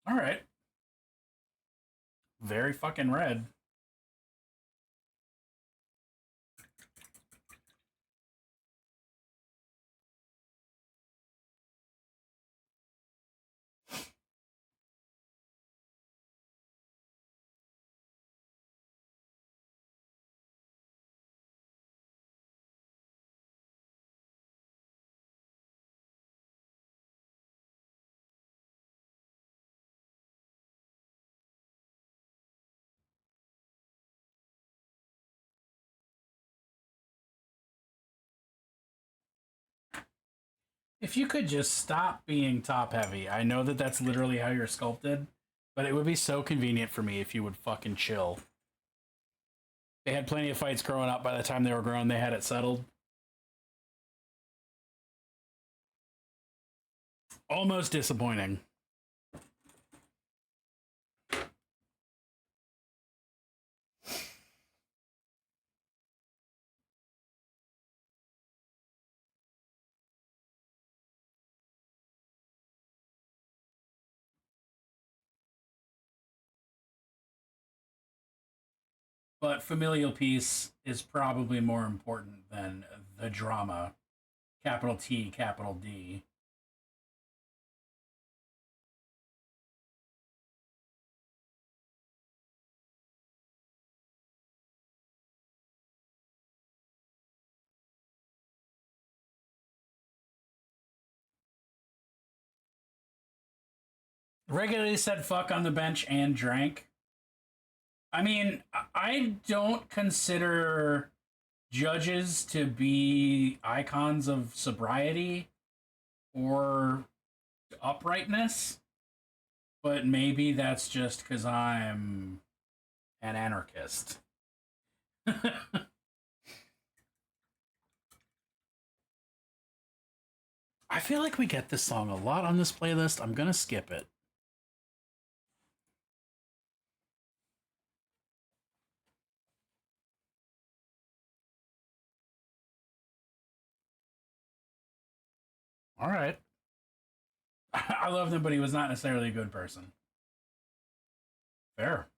Speaker 3: All right. Very fucking red. If you could just stop being top heavy. I know that that's literally how you're sculpted, but it would be so convenient for me if you would fucking chill. They had plenty of fights growing up. By the time they were grown, they had it settled. Almost disappointing. But familial peace is probably more important than the drama. Capital T, capital D. Regularly said fuck on the bench and drank. I mean, I don't consider judges to be icons of sobriety or uprightness, but maybe that's just because I'm an anarchist. I feel like we get this song a lot on this playlist. I'm gonna skip it. All right. I loved him, but he was not necessarily a good person. Fair.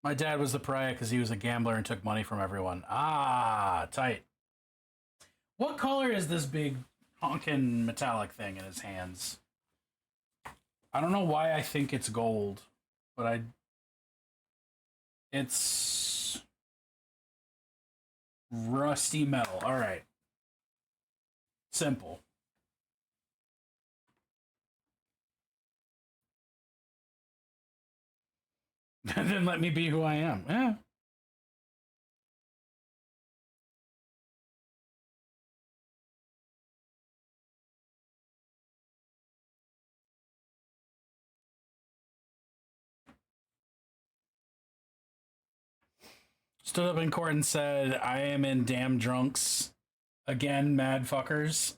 Speaker 3: My dad was the pariah because he was a gambler and took money from everyone. Ah, tight. What color is this big honkin' metallic thing in his hands? I don't know why I think it's gold, but it's rusty metal. All right. Simple. Then let me be who I am. Yeah. Stood up in court and said, I am in damn drunks. Again, mad fuckers.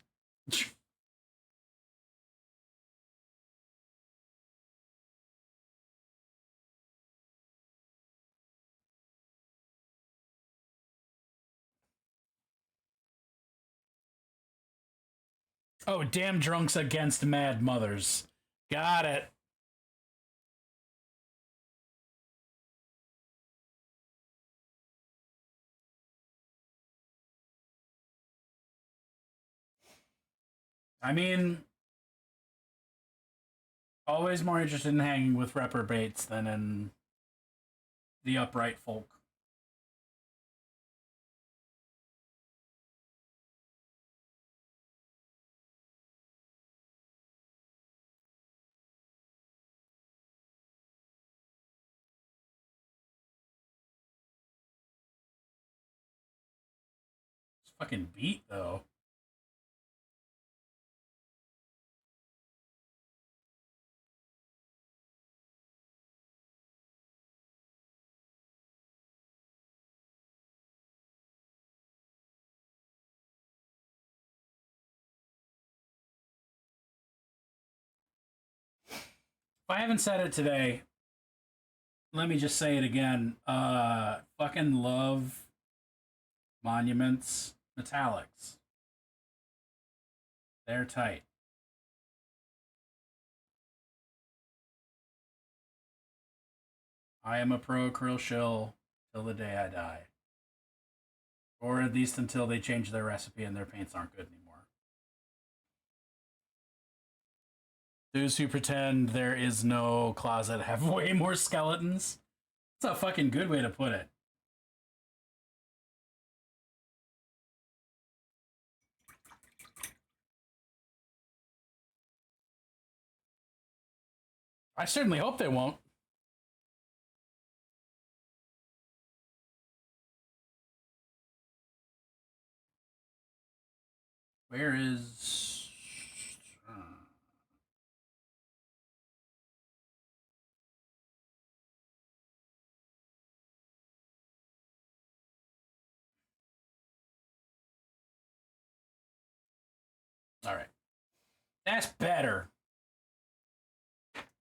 Speaker 3: Oh, damn drunks against mad mothers. Got it. I mean, always more interested in hanging with reprobates than in the upright folk. This fucking beat, though. If I haven't said it today, let me just say it again. Fucking love Monuments Metallics. They're tight. I am a pro krill shill till the day I die. Or at least until they change their recipe and their paints aren't good anymore. Those who pretend there is no closet have way more skeletons. That's a fucking good way to put it. I certainly hope they won't. Where is... All right. That's better.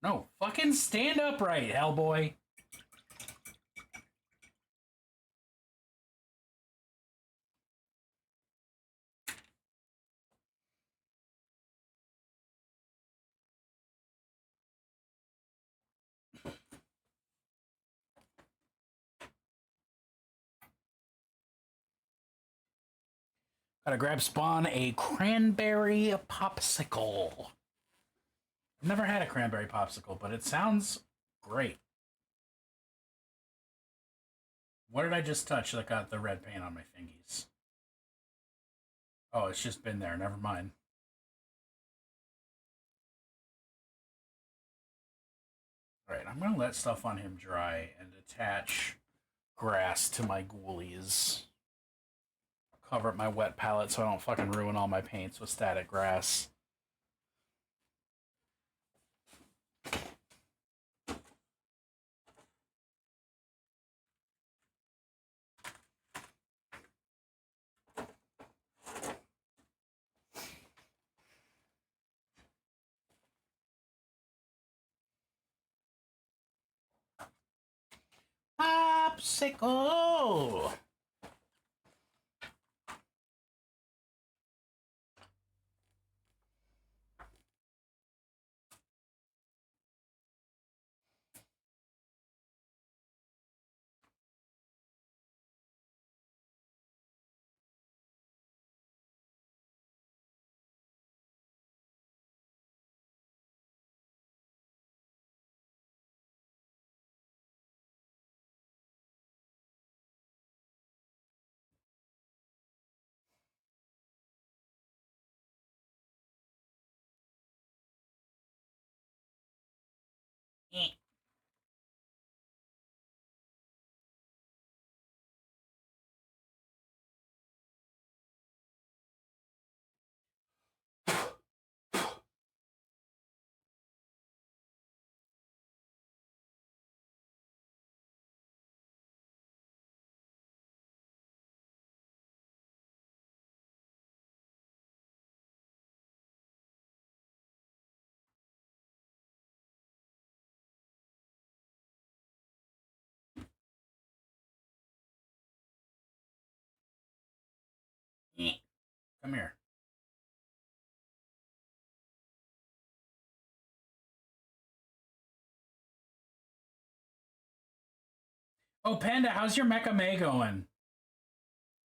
Speaker 3: No, fucking stand upright, Hellboy. Gotta grab Spawn a cranberry popsicle. I've never had a cranberry popsicle, but it sounds great. What did I just touch that got the red paint on my fingies? Oh, it's just been there. Never mind. Alright, I'm gonna let stuff on him dry and attach grass to my ghoulies. Cover up my wet palette so I don't fucking ruin all my paints with static grass. Popsicle! Come here. Oh, Panda, how's your Mecha May going?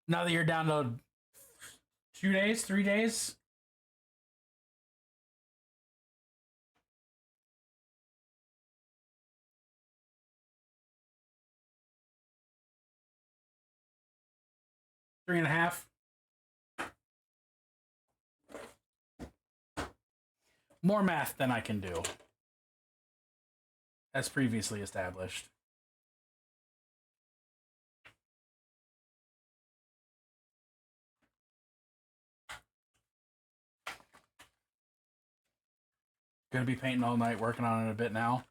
Speaker 3: Now that you're down to 2 days, 3 days? Three and a half? More math than I can do, as previously established. Gonna be painting all night, working on it a bit now.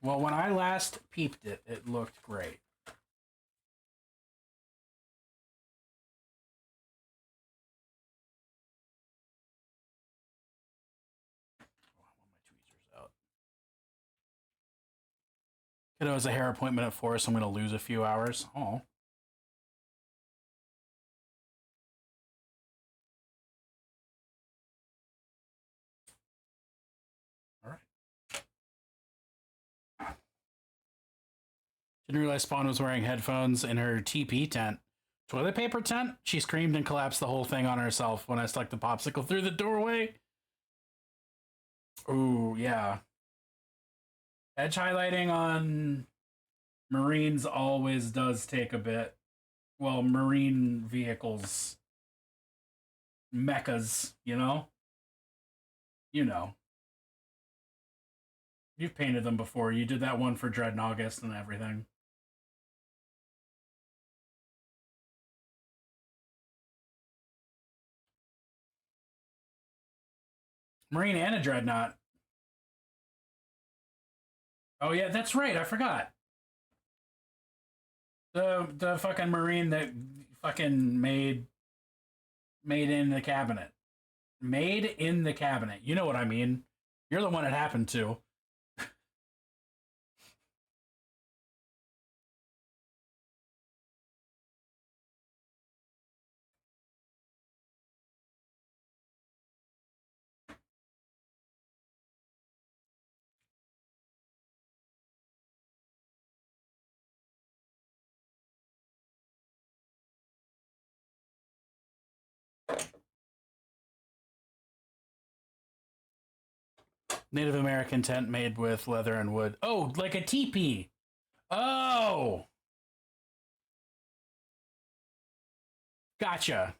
Speaker 3: Well, when I last peeped it, it looked great. Oh, I want my tweezers out. Kiddo has a hair appointment at 4, so I'm gonna lose a few hours. Oh. Didn't realize Spawn was wearing headphones in her TP tent. Toilet paper tent? She screamed and collapsed the whole thing on herself when I stuck the popsicle through the doorway. Ooh, yeah. Edge highlighting on Marines always does take a bit. Well, Marine vehicles. Mechas, you know? You know. You've painted them before. You did that one for Dread in August and everything. Marine and a Dreadnought. Oh yeah, that's right. I forgot. The fucking Marine that fucking made in the cabinet. Made in the cabinet. You know what I mean. You're the one it happened to. Native American tent made with leather and wood. Oh, like a teepee. Oh. Gotcha.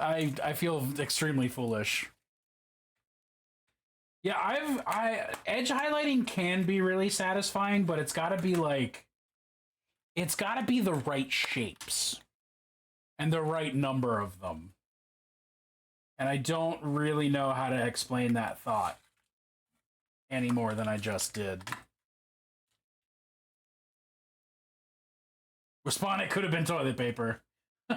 Speaker 3: I feel extremely foolish. Yeah, I edge highlighting can be really satisfying, but it's got to be like it's got to be the right shapes and the right number of them. And I don't really know how to explain that thought any more than I just did. Respond, it could have been toilet paper. All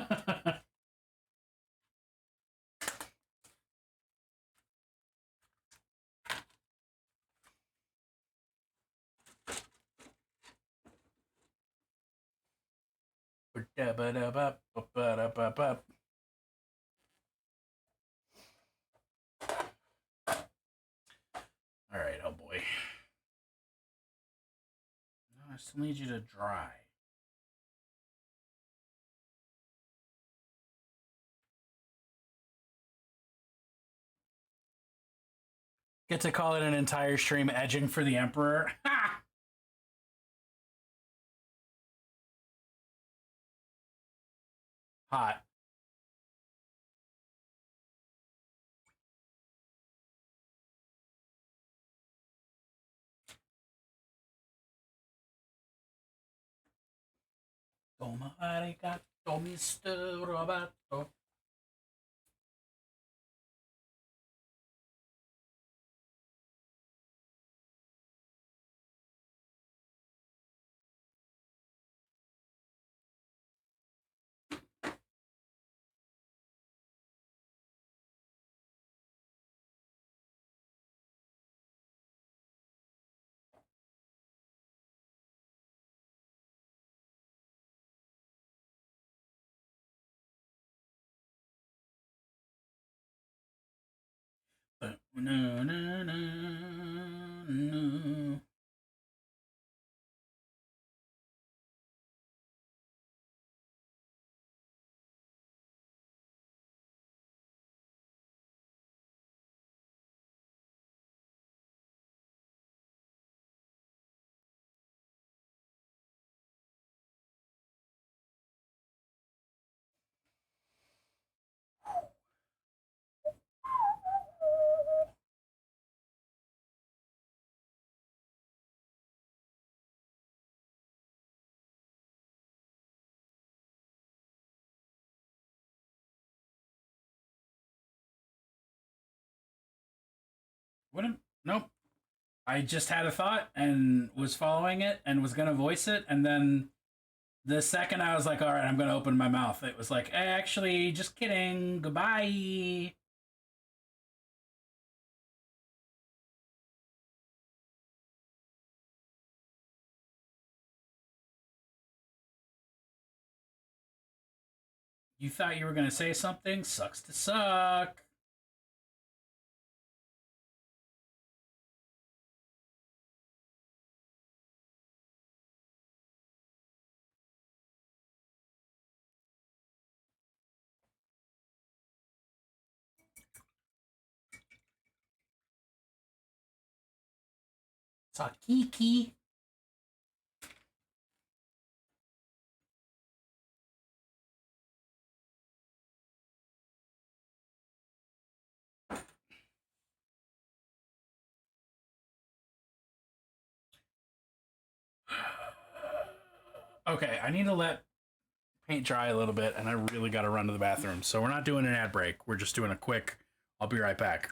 Speaker 3: right, oh boy. No, I still need you to dry. Get to call it an entire stream edging for the Emperor. Ha! Hot. Toma arigato, Mr. Roberto. No, no, no, no. Wouldn't. Nope. I just had a thought and was following it and was gonna voice it, and then the second I was like, all right, I'm gonna open my mouth, it was like, actually, just kidding. Goodbye. You thought you were gonna say something? Sucks to suck. Sakiki. Okay, I need to let paint dry a little bit, and I really got to run to the bathroom. So we're not doing an ad break. We're just doing a quick, I'll be right back.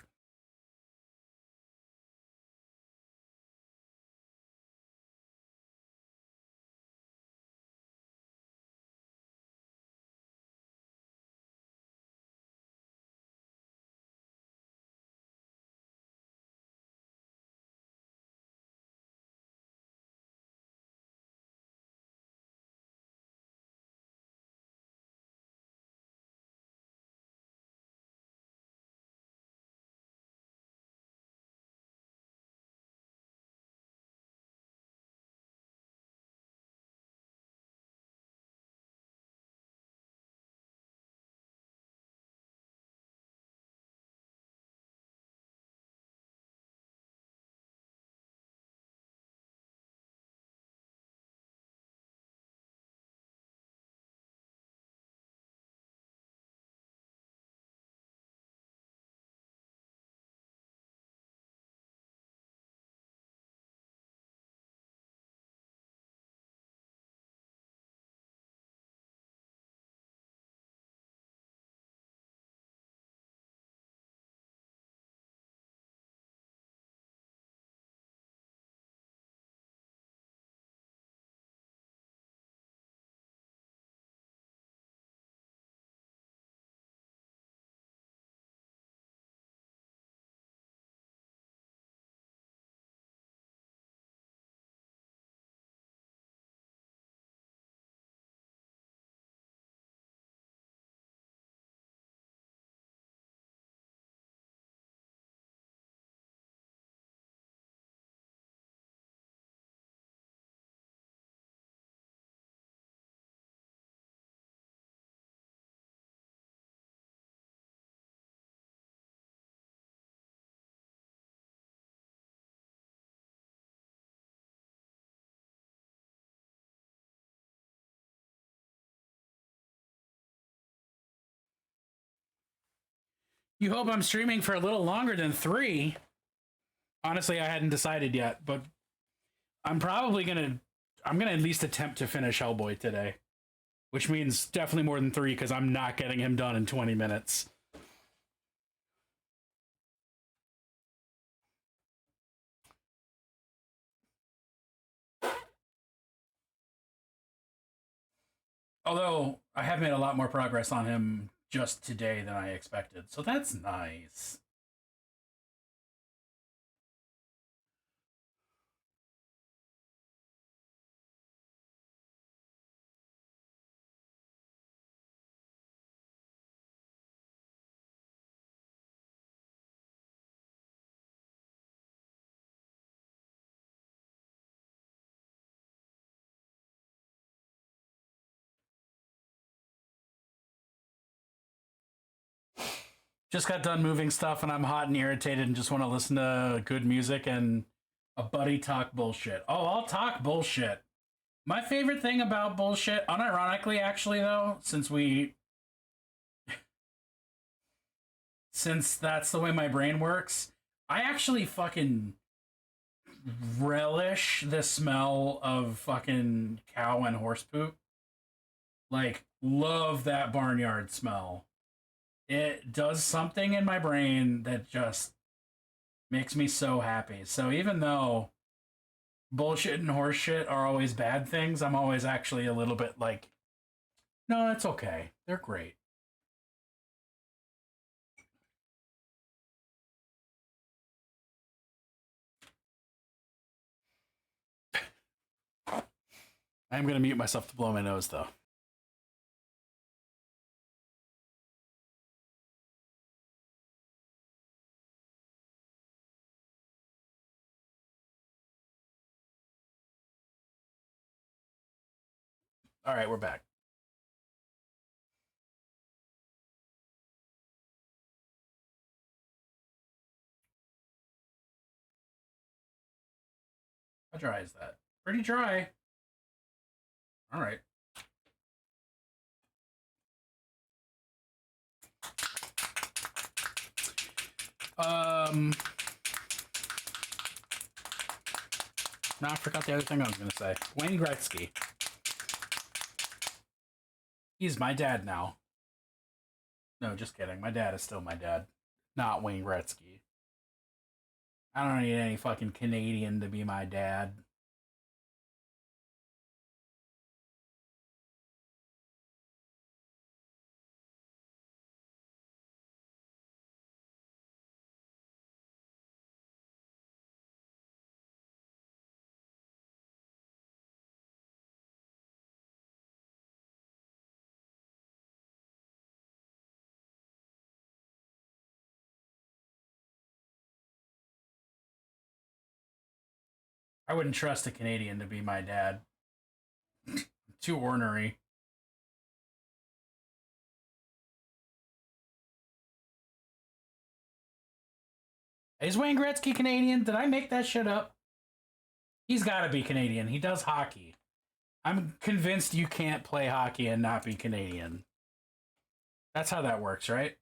Speaker 3: You hope I'm streaming for a little longer than 3. Honestly, I hadn't decided yet, but I'm probably gonna at least attempt to finish Hellboy today, which means definitely more than 3 because I'm not getting him done in 20 minutes. Although I have made a lot more progress on him just today than I expected, so that's nice. Just got done moving stuff and I'm hot and irritated and just want to listen to good music and a buddy talk bullshit. Oh, I'll talk bullshit. My favorite thing about bullshit, unironically actually though, since that's the way my brain works, I actually fucking relish the smell of fucking cow and horse poop. Like, love that barnyard smell. It does something in my brain that just makes me so happy. So even though bullshit and horseshit are always bad things, I'm always actually a little bit like, no, it's okay. They're great. I'm going to mute myself to blow my nose, though. All right, we're back. How dry is that? Pretty dry. All right. No, I forgot the other thing I was going to say. Wayne Gretzky. He's my dad now. No, just kidding. My dad is still my dad. Not Wayne Gretzky. I don't need any fucking Canadian to be my dad. I wouldn't trust a Canadian to be my dad. Too ornery. Is Wayne Gretzky Canadian? Did I make that shit up? He's got to be Canadian. He does hockey. I'm convinced you can't play hockey and not be Canadian. That's how that works, right?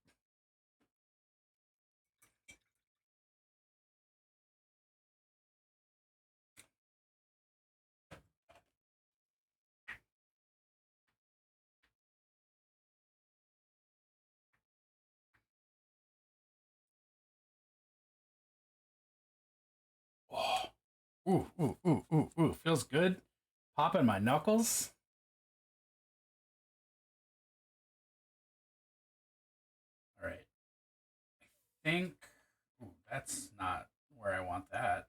Speaker 3: Oh. Ooh, ooh, ooh, ooh, ooh. Feels good. Popping my knuckles. All right. I think... Ooh, that's not where I want that.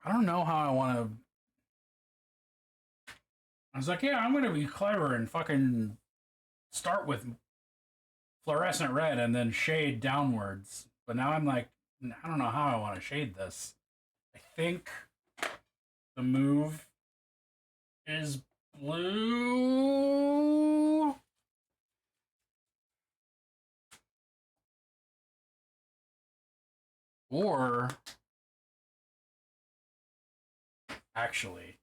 Speaker 3: I don't know how I want to... I was like, yeah, I'm going to be clever and fucking start with fluorescent red and then shade downwards. But now I'm like, I don't know how I want to shade this. I think the move is blue. Or actually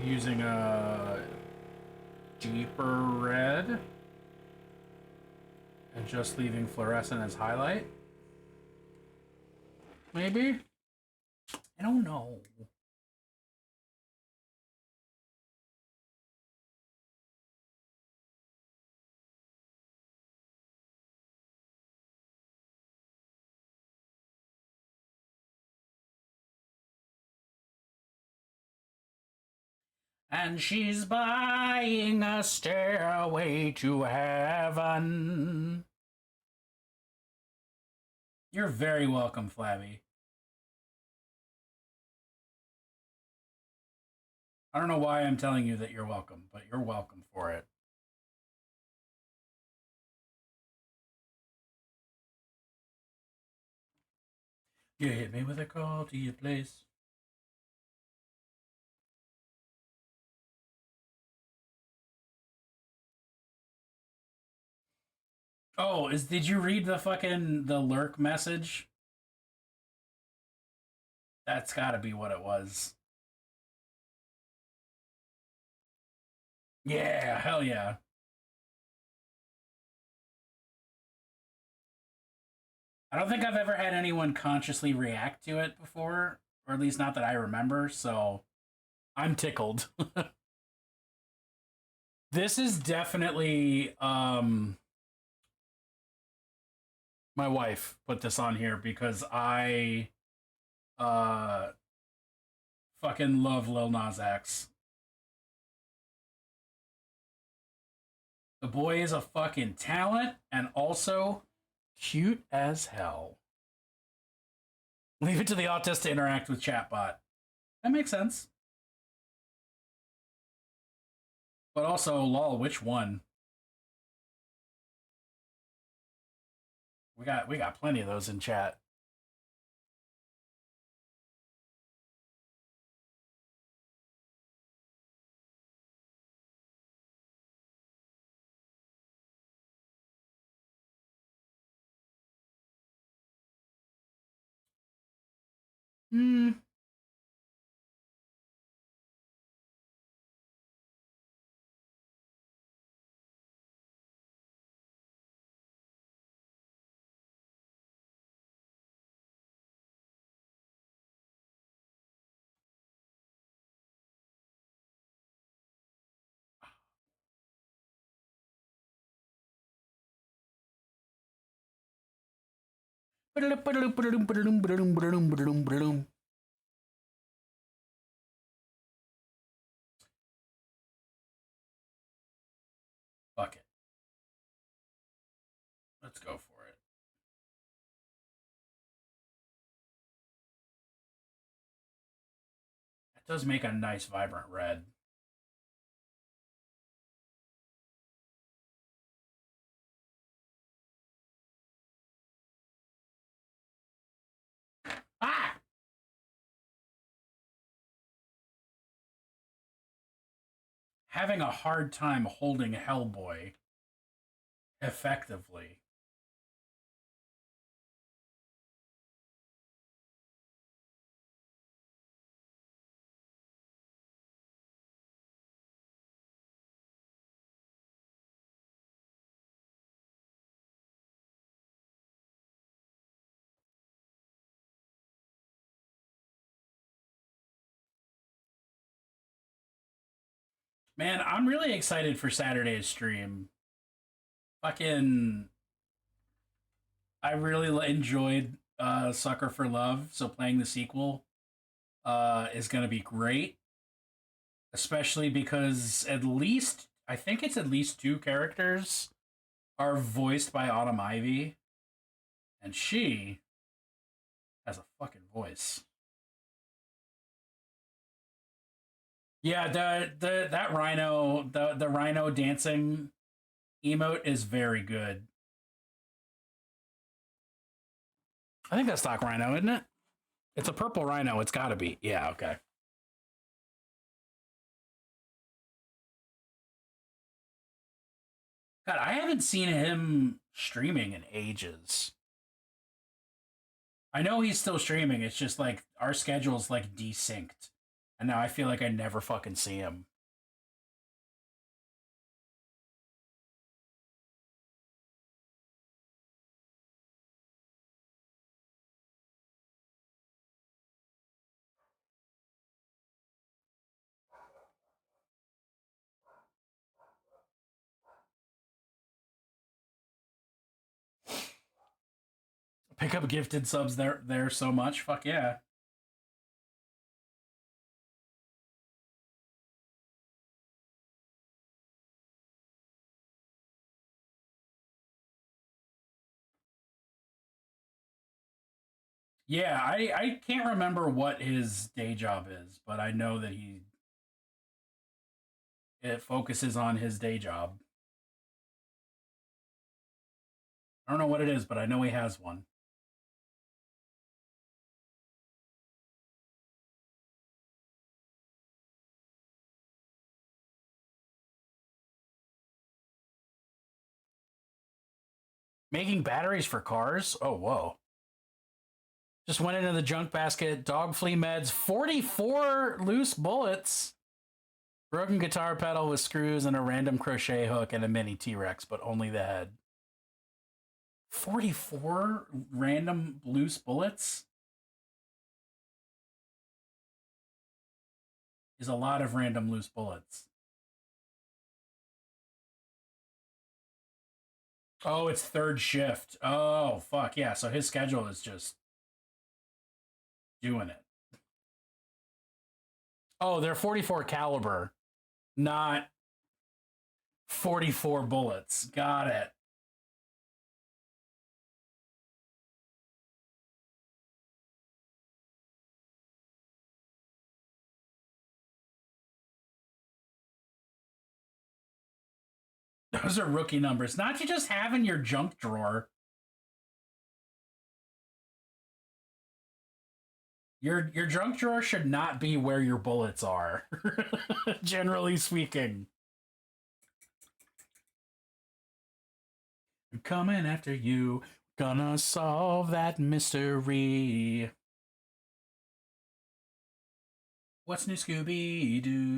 Speaker 3: using a deeper red and just leaving fluorescent as highlight. Maybe? I don't know. And she's buying a stairway to heaven. You're very welcome, Flabby. I don't know why I'm telling you that you're welcome, but you're welcome for it. You hit me with a call to your place. Oh, did you read the lurk message? That's gotta be what it was. Yeah, hell yeah. I don't think I've ever had anyone consciously react to it before, or at least not that I remember, so I'm tickled. This is definitely my wife put this on here because I fucking love Lil Nas X. The boy is a fucking talent and also cute as hell. Leave it to the autist to interact with chatbot. That makes sense. But also, lol, which one? We got plenty of those in chat. Hmm. Fuck it. Let's go for it. It does make a nice vibrant red. Ah! Having a hard time holding Hellboy effectively. Man, I'm really excited for Saturday's stream. Fucking, I really enjoyed Sucker for Love, so playing the sequel is going to be great. Especially because I think it's at least 2 characters are voiced by Autumn Ivy. And she has a fucking voice. Yeah, that rhino, the rhino dancing emote is very good. I think that's stock rhino, isn't it? It's a purple rhino. It's got to be. Yeah, okay. God, I haven't seen him streaming in ages. I know he's still streaming. It's just like our schedule's like desynced. And now I feel like I never fucking see him. Pick up gifted subs there so much. Fuck yeah. Yeah, I can't remember what his day job is, but I know that it focuses on his day job. I don't know what it is, but I know he has one. Making batteries for cars? Oh, whoa. Just went into the junk basket. Dog flea meds. 44 loose bullets. Broken guitar pedal with screws and a random crochet hook and a mini T-Rex, but only the head. 44 random loose bullets? Is a lot of random loose bullets. Oh, it's third shift. Oh, fuck. Yeah, so his schedule is just doing it. Oh, they're 44 caliber, not 44 bullets. Got it. Those are rookie numbers. Not you just have in your junk drawer. Your junk drawer should not be where your bullets are, generally speaking. I'm coming after you, gonna solve that mystery. What's new, Scooby-Doo?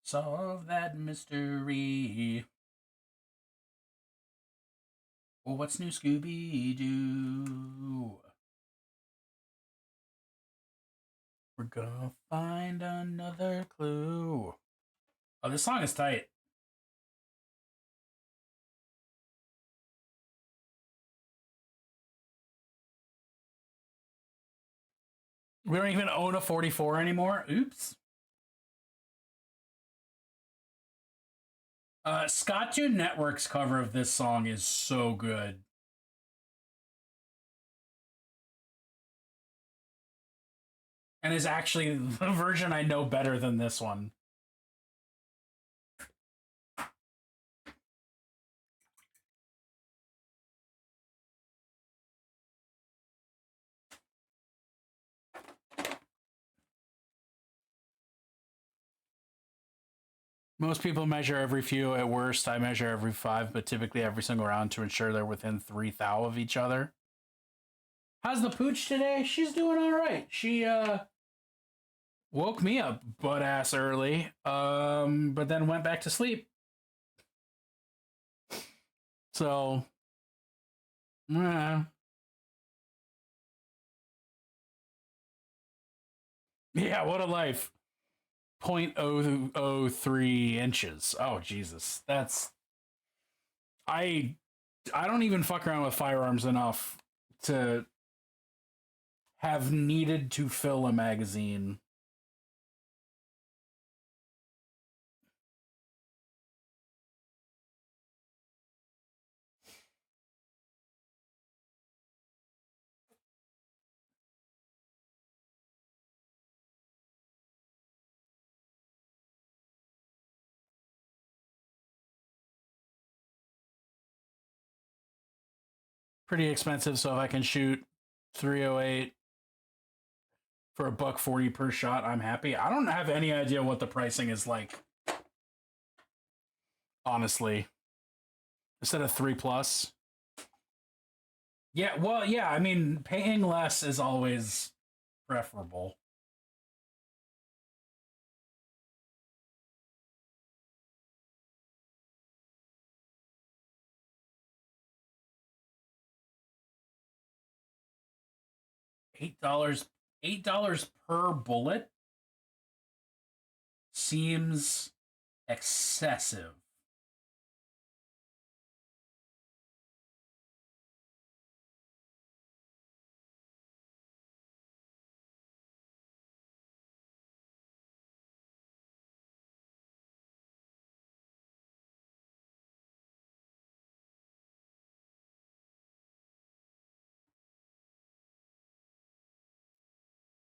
Speaker 3: Solve that mystery. Well, what's new, Scooby-Doo? We're gonna find another clue. Oh, this song is tight. We don't even own a 44 anymore. Oops. Scott Network's cover of this song is so good. And is actually the version I know better than this one. Most people measure every few. At worst, I measure every 5, but typically every single round to ensure they're within 3 thou of each other. How's the pooch today? She's doing all right. She woke me up butt ass early, but then went back to sleep. So, yeah, what a life. 0.003 inches. Oh Jesus, that's I don't even fuck around with firearms enough to have needed to fill a magazine. Pretty expensive, so if I can shoot 308 For $1.40 per shot, I'm happy. I don't have any idea what the pricing is like. Honestly. Instead of 3+. Yeah, well, yeah, I mean, paying less is always preferable. $8 per bullet seems excessive.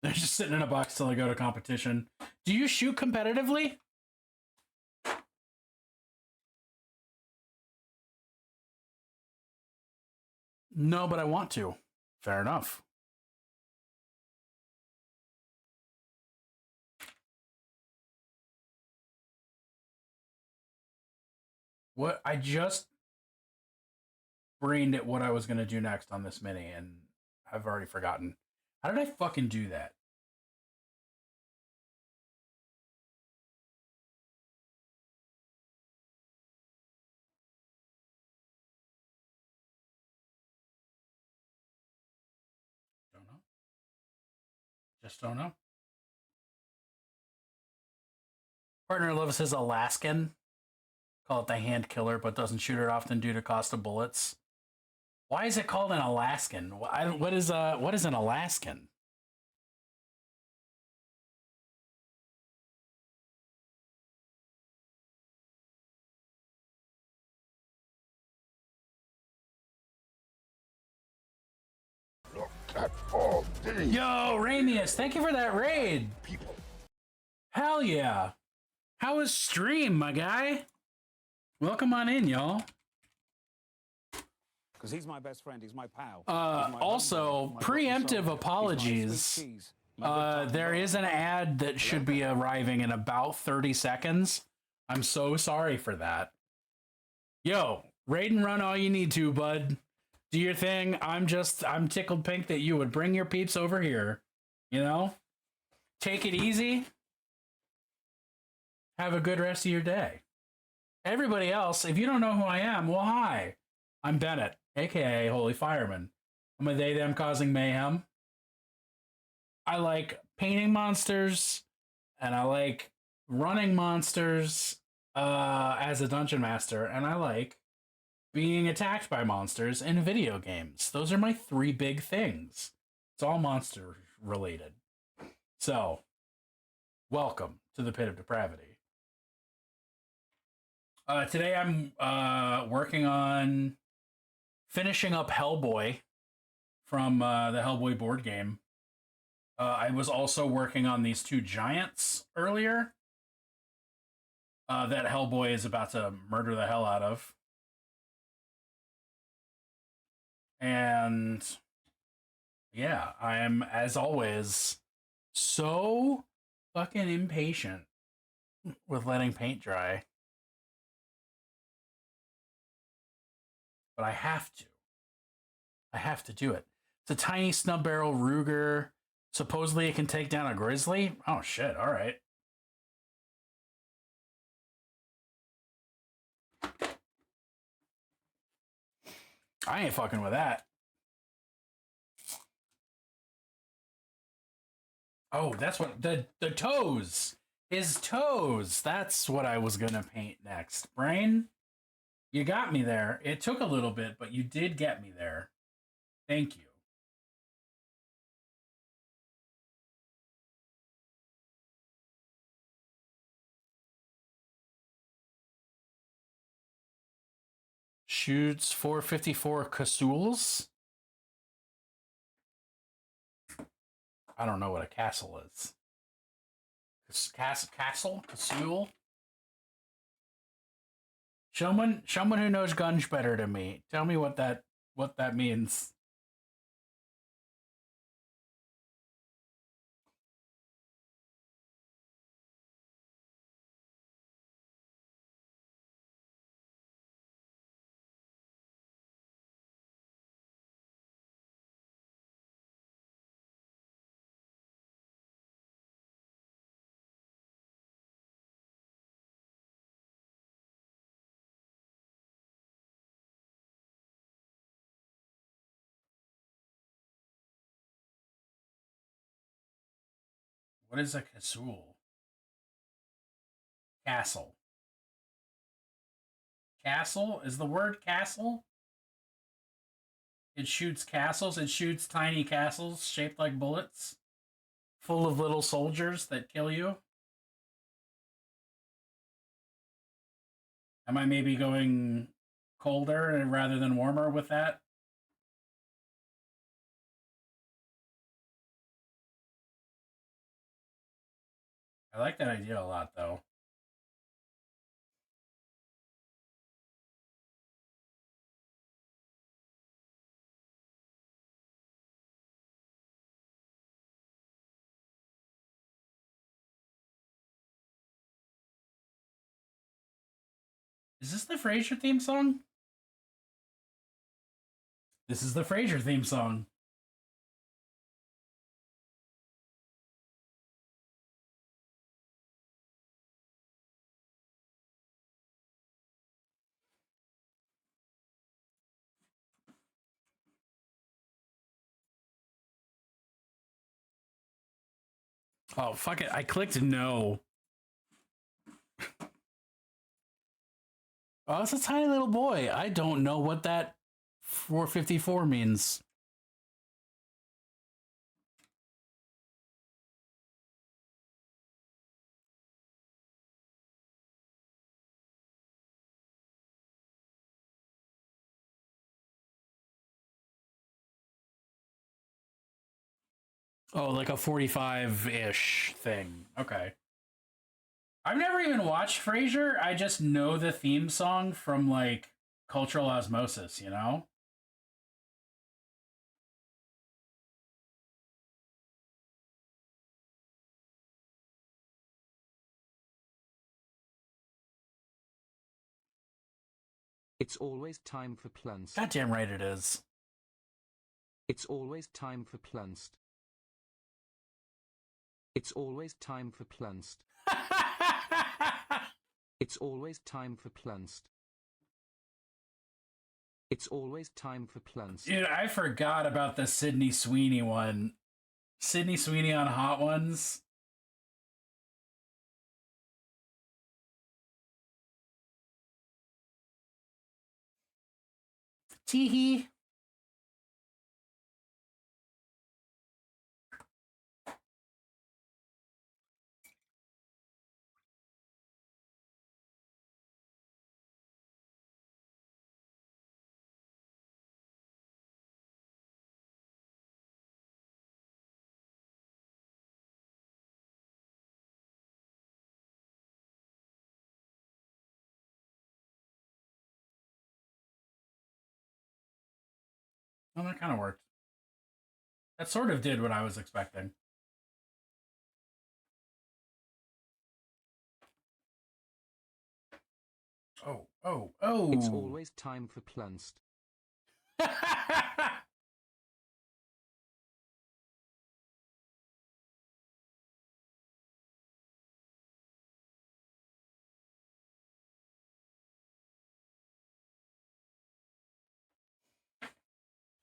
Speaker 3: They're just sitting in a box till they go to competition. Do you shoot competitively? No, but I want to. Fair enough. What I just brained at what I was going to do next on this mini, and I've already forgotten. How did I fucking do that? Don't know. Just don't know. Partner loves his Alaskan. Call it the hand killer, but doesn't shoot it often due to cost of bullets. Why is it called an Alaskan? What is an Alaskan?
Speaker 5: Look at all these
Speaker 3: Yo, Ramius, thank you for that raid.
Speaker 5: people.
Speaker 3: Hell yeah. How was stream, my guy? Welcome on in, y'all.
Speaker 2: Because he's my best friend. He's my pal. He's my
Speaker 3: Also,
Speaker 2: homeboy, my
Speaker 3: preemptive
Speaker 2: soldier.
Speaker 3: apologies.
Speaker 2: He's my sweet cheese, my good time
Speaker 3: There
Speaker 2: dog.
Speaker 3: is an ad that should be arriving in about 30 seconds. I'm so sorry for that. Yo, raid and run all you need to, bud. Do your thing. I'm tickled pink that you would bring your peeps over here. You know? Take it easy. Have a good rest of your day. Everybody else, if you don't know who I am, well, hi. I'm Bennett, aka Holy Fireman. I'm a they, them causing mayhem. I like painting monsters, and I like running monsters as a dungeon master, and I like being attacked by monsters in video games. Those are my 3 big things. It's all monster related. So, welcome to the Pit of Depravity. Today I'm working on finishing up Hellboy from the Hellboy board game. I was also working on these 2 giants earlier that Hellboy is about to murder the hell out of. And yeah, I am, as always, so fucking impatient with letting paint dry. But I have to. I have to do it. It's a tiny snub barrel Ruger. Supposedly it can take down a grizzly. Oh shit, alright. I ain't fucking with that. Oh, that's what the toes. His toes. That's what I was gonna paint next. Brain, you got me there. It took a little bit, but you did get me there. Thank you. Shoots 454 Casuls. I don't know what a castle is. Castle? Casul? Someone who knows guns better than me. Tell me what that means. What is a casul? Castle. Castle? Is the word castle? It shoots castles. It shoots tiny castles shaped like bullets, full of little soldiers that kill you. Am I maybe going colder rather than warmer with that? I like that idea a lot, though. Is this the Frasier theme song? This is the Frasier theme song. Oh, fuck it. I clicked no. Oh, it's a tiny little boy. I don't know what that 454 means. Oh, like a 45-ish thing. Okay. I've never even watched Frasier. I just know the theme song from, like, cultural osmosis, you know?
Speaker 4: It's always time for plunst.
Speaker 3: Goddamn right it is.
Speaker 4: It's always time for plunst. It's always time for plunst. It's always time for plunst. It's always time for plunst.
Speaker 3: Dude, I forgot about the Sydney Sweeney one. Sydney Sweeney on Hot Ones. Teehee. Well, that kind of worked. That sort of did what I was expecting. Oh, oh, oh.
Speaker 4: It's always time for plunst.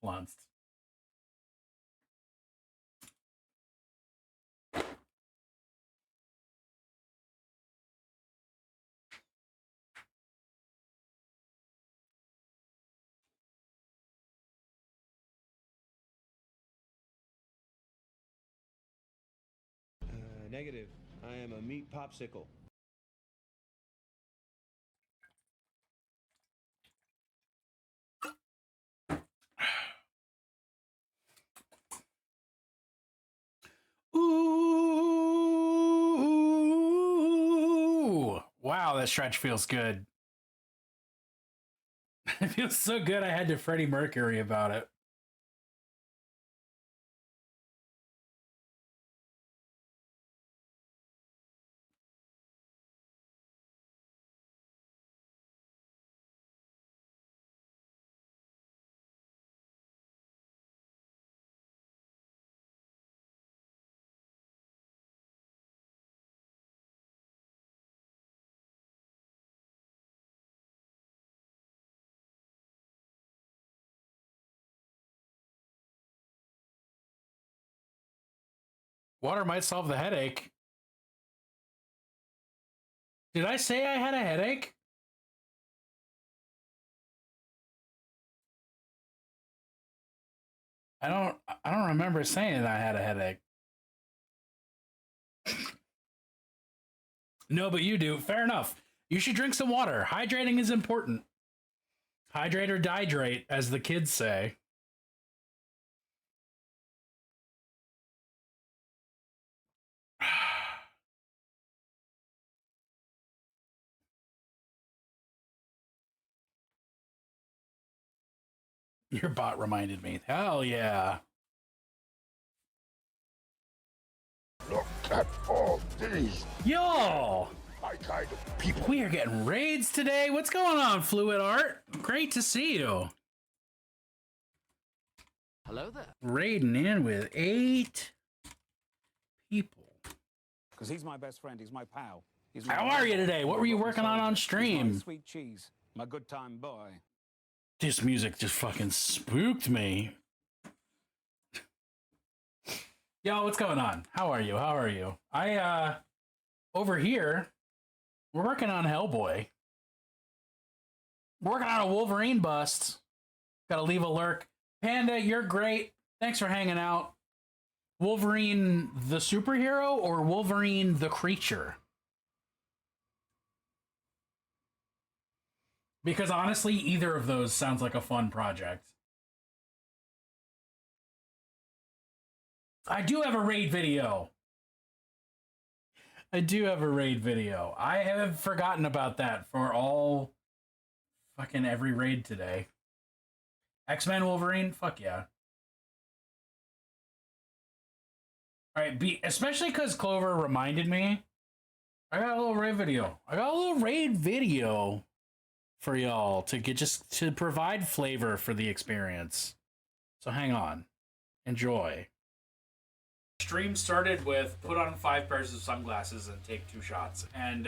Speaker 3: Plunced.
Speaker 7: Negative. I am a meat popsicle.
Speaker 3: Ooh. Wow, that stretch feels good. It feels so good I had to Freddie Mercury about it. Water might solve the headache. Did I say I had a headache? I don't remember saying I had a headache. No, but you do. Fair enough. You should drink some water. Hydrating is important. Hydrate or dihydrate, as the kids say. Your bot reminded me. Hell yeah.
Speaker 5: Look at all these.
Speaker 3: Yo!
Speaker 5: My kind of people.
Speaker 3: We are getting raids today. What's going on, Fluid Art? Great to see you.
Speaker 4: Hello there.
Speaker 3: Raiding in with 8 people.
Speaker 2: Because he's my best friend. He's my pal. He's
Speaker 3: How are you today? What were you working on
Speaker 2: He's
Speaker 3: stream?
Speaker 2: my sweet cheese. My good time boy.
Speaker 3: This music just fucking spooked me. Yo, what's going on? How are you? How are you? Over here, we're working on Hellboy. We're working on a Wolverine bust. Gotta leave a lurk. Panda, you're great. Thanks for hanging out. Wolverine the superhero or Wolverine the creature? Because honestly, either of those sounds like a fun project. I do have a raid video. I have forgotten about that for all fucking every raid today. X-Men Wolverine? Fuck yeah. Alright, especially because Clover reminded me. I got a little raid video for y'all to get to provide flavor for the experience. So hang on. Enjoy. Stream started with put on 5 pairs of sunglasses and take 2 shots. And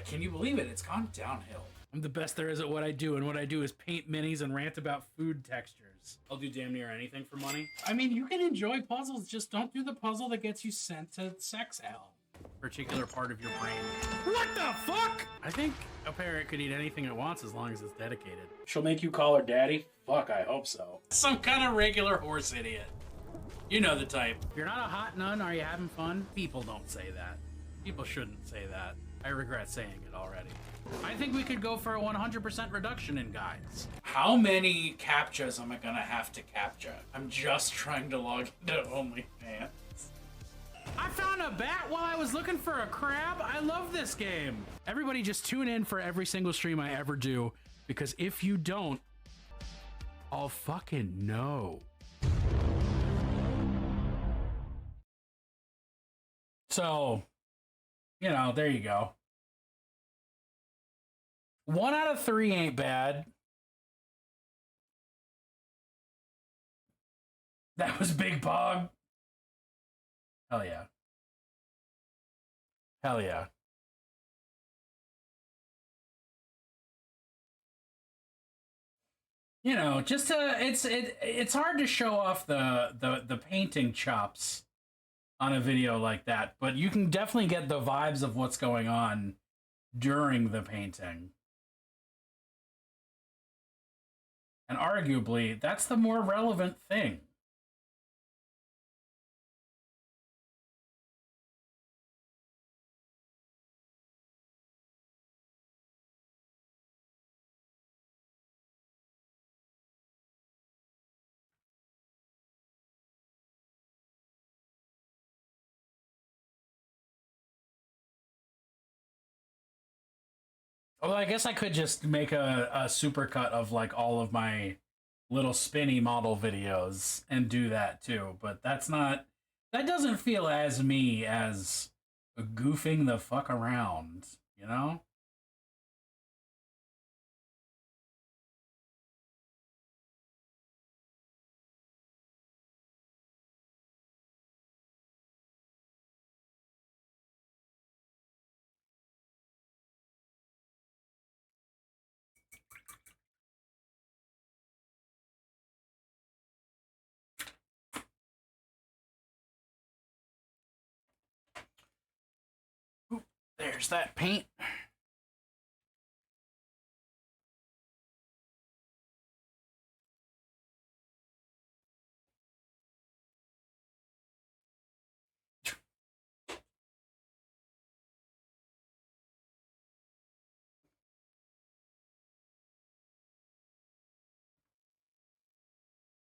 Speaker 3: can you believe it? It's gone downhill. I'm the best there is at what I do, and what I do is paint minis and rant about food textures. I'll do damn near anything for money. I mean, you can enjoy puzzles, just don't do the puzzle that gets you sent to sex hell. Particular part of your brain. What the fuck? I think a parrot could eat anything it wants as long as it's dedicated. She'll make you call her daddy? Fuck, I hope so. Some kind of regular horse idiot. You know the type. If you're not a hot nun, are you having fun? People don't say that. People shouldn't say that. I regret saying it already. I think we could go for a 100% reduction in guys. How many captchas am I gonna have to captcha? I'm just trying to log into OnlyFans. I found a bat while I was looking for a crab. I love this game. Everybody just tune in for every single stream I ever do, because if you don't, I'll fucking know. So, you know, there you go. 1 out of 3 ain't bad. That was Big Pog. Hell yeah. Hell yeah. You know, just to it's hard to show off the painting chops on a video like that, but you can definitely get the vibes of what's going on during the painting. And arguably, that's the more relevant thing. Well, I guess I could just make a supercut of like all of my little spinny model videos and do that too, but that doesn't feel as me as goofing the fuck around, you know? There's that paint.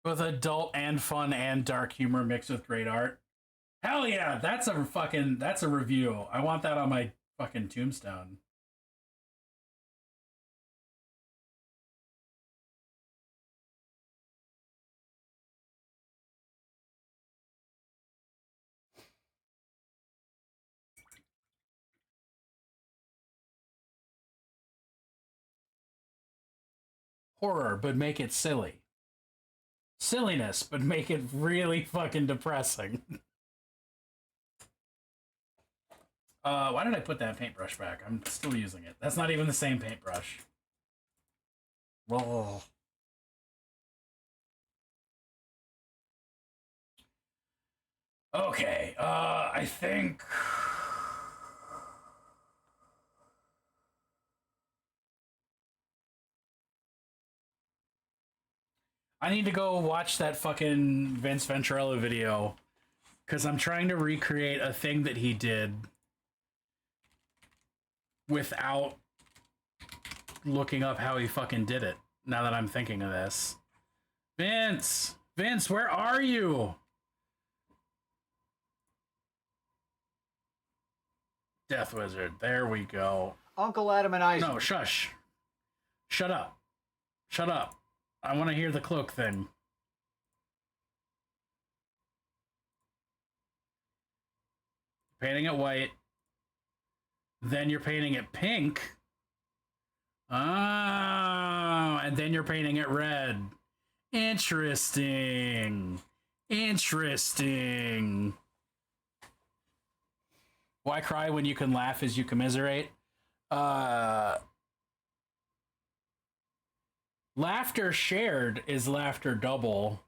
Speaker 3: With adult and fun and dark humor mixed with great art. Hell yeah, that's a review. I want that on my fucking tombstone. Horror, but make it silly. Silliness, but make it really fucking depressing. Why did I put that paintbrush back? I'm still using it. That's not even the same paintbrush. Oh. Okay, I think... I need to go watch that fucking Vince Venturella video, because I'm trying to recreate a thing that he did without looking up how he fucking did it, now that I'm thinking of this. Vince! Vince, where are you? Death Wizard, there we go.
Speaker 8: Uncle Adam and Isaac.
Speaker 3: No, shush. Shut up. Shut up. I want to hear the cloak thing. Painting it white. Then you're painting it pink. Oh, and then you're painting it red. Interesting. Interesting. Why cry when you can laugh as you commiserate? Laughter shared is laughter doubled.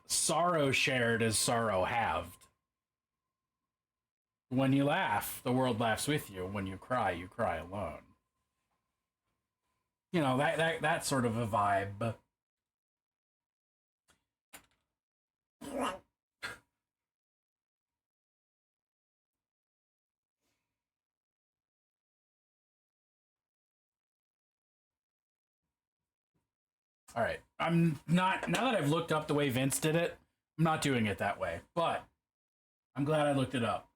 Speaker 3: Sorrow shared is sorrow halved. When you laugh, the world laughs with you. When you cry alone. You know, that sort of a vibe. All right, I'm not, now that I've looked up the way Vince did it, I'm not doing it that way, but I'm glad I looked it up.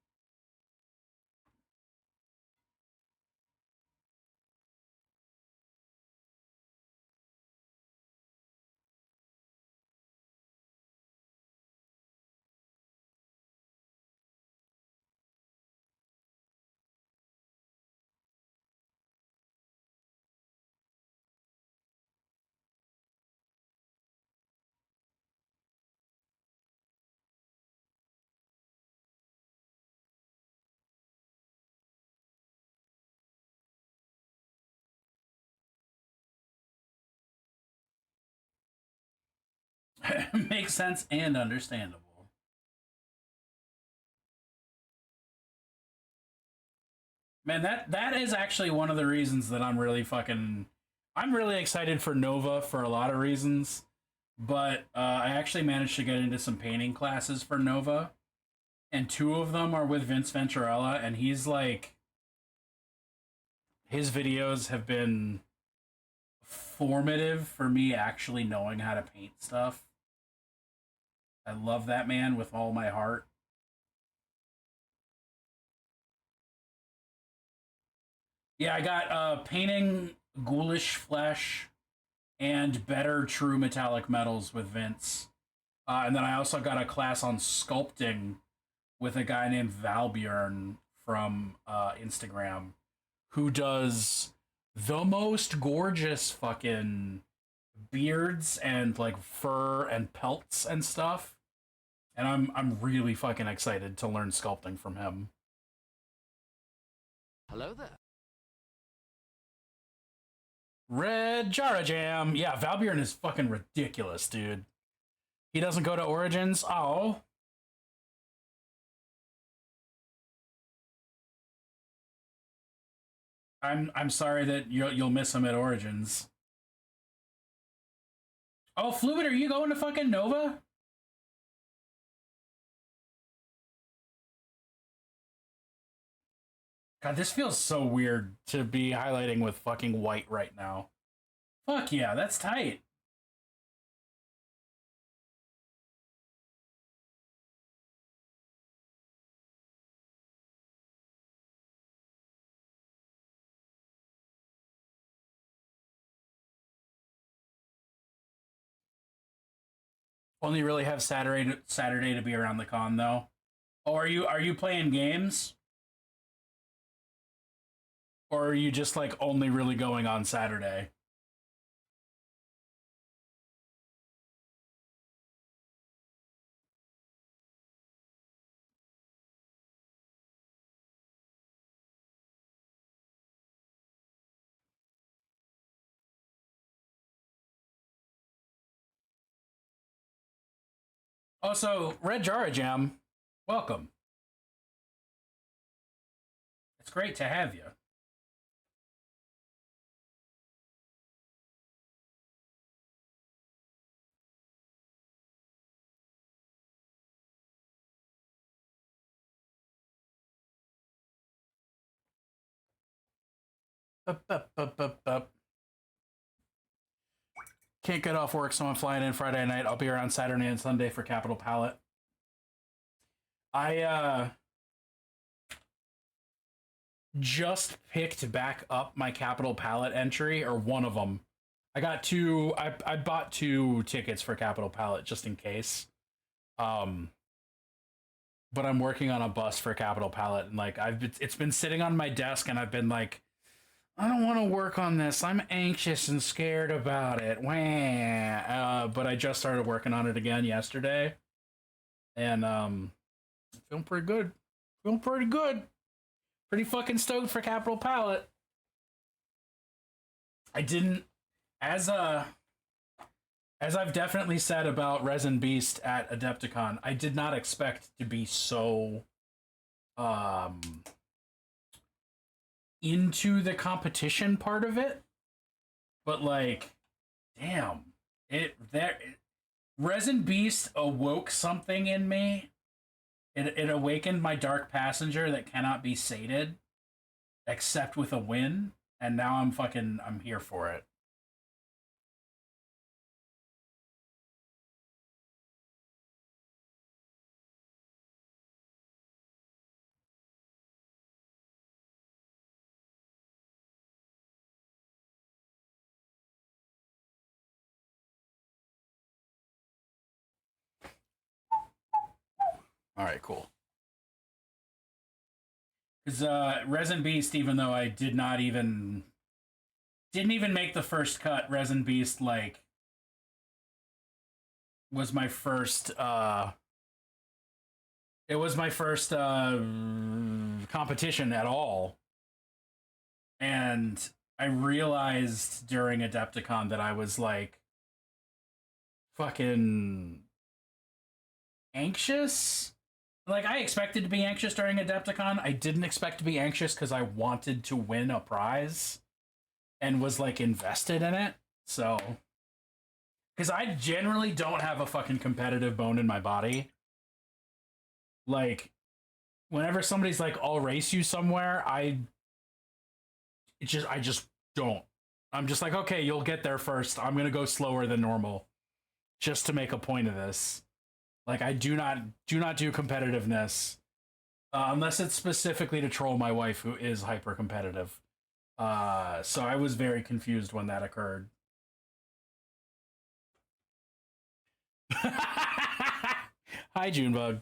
Speaker 3: Makes sense and understandable. Man, that is actually one of the reasons that I'm really excited for Nova for a lot of reasons. But I actually managed to get into some painting classes for Nova, and 2 of them are with Vince Venturella, and he's like, his videos have been formative for me actually knowing how to paint stuff. I love that man with all my heart. Yeah, I got painting ghoulish flesh and better true metallic metals with Vince. And then I also got a class on sculpting with a guy named Valbjörn from Instagram, who does the most gorgeous fucking beards and like fur and pelts and stuff. And I'm really fucking excited to learn sculpting from him.
Speaker 4: Hello there.
Speaker 3: Red Jara Jam. Yeah, Valbjörn is fucking ridiculous, dude. He doesn't go to Origins. Oh. I'm sorry that you'll miss him at Origins. Oh, Fluid, are you going to fucking Nova? God, this feels so weird to be highlighting with fucking white right now. Fuck yeah, that's tight. Only really have Saturday to be around the con though. Oh, are you playing games? Or are you just like only really going on Saturday? Also, Red Jara Jam, welcome. It's great to have you. Up. Can't get off work, so I'm flying in Friday night. I'll be around Saturday and Sunday for Capital Palette. I just picked back up my Capital Palette entry, or one of them. I got two. I bought 2 tickets for Capital Palette just in case. But I'm working on a bus for Capital Palette, and like it's been sitting on my desk, and I've been like, I don't want to work on this. I'm anxious and scared about it. Wah. But I just started working on it again yesterday, and feeling pretty good. Pretty fucking stoked for Capital Palette. I didn't, as I've definitely said about Resin Beast at Adepticon, I did not expect to be so into the competition part of it. But like, damn, Resin Beast awoke something in me. It awakened my dark passenger that cannot be sated except with a win, and now I'm here for it. All right, cool. Because Resin Beast, even though I didn't even make the first cut, Resin Beast like was my first. It was my first competition at all, and I realized during Adepticon that I was like fucking anxious. Like, I expected to be anxious during Adepticon. I didn't expect to be anxious because I wanted to win a prize and was, like, invested in it. So, because I generally don't have a fucking competitive bone in my body. Like, whenever somebody's like, I'll race you somewhere, I just don't. I'm just like, okay, you'll get there first. I'm going to go slower than normal just to make a point of this. Like, I do not do competitiveness unless it's specifically to troll my wife, who is hyper competitive. So I was very confused when that occurred. Hi, Junebug.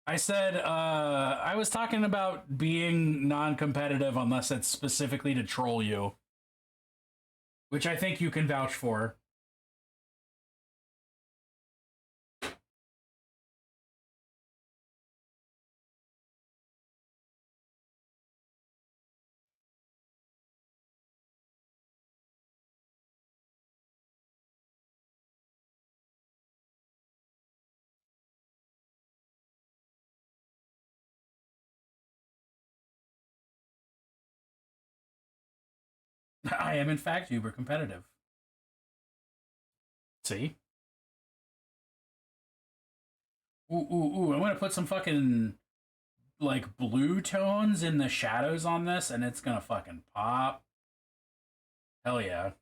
Speaker 3: I said I was talking about being non-competitive unless it's specifically to troll you, which I think you can vouch for. I am in fact uber competitive. See? Ooh, I'm gonna put some fucking like blue tones in the shadows on this and it's gonna fucking pop. Hell yeah.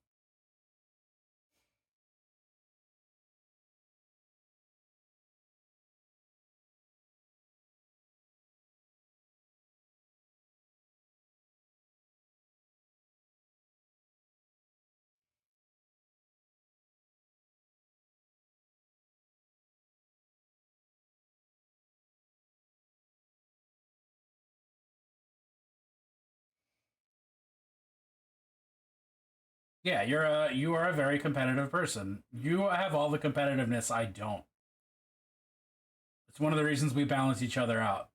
Speaker 3: Yeah, you are a very competitive person. You have all the competitiveness I don't. It's one of the reasons we balance each other out.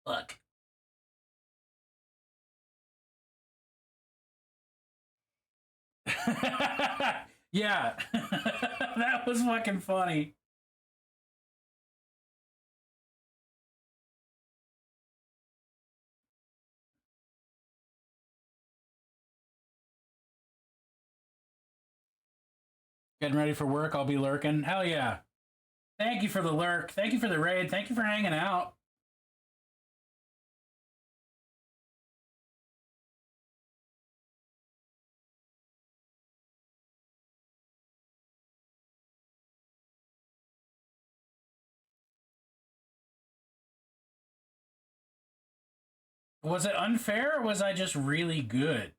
Speaker 3: Look. Yeah. That was fucking funny. Getting ready for work, I'll be lurking. Hell yeah. Thank you for the lurk. Thank you for the raid. Thank you for hanging out. Was it unfair or was I just really good?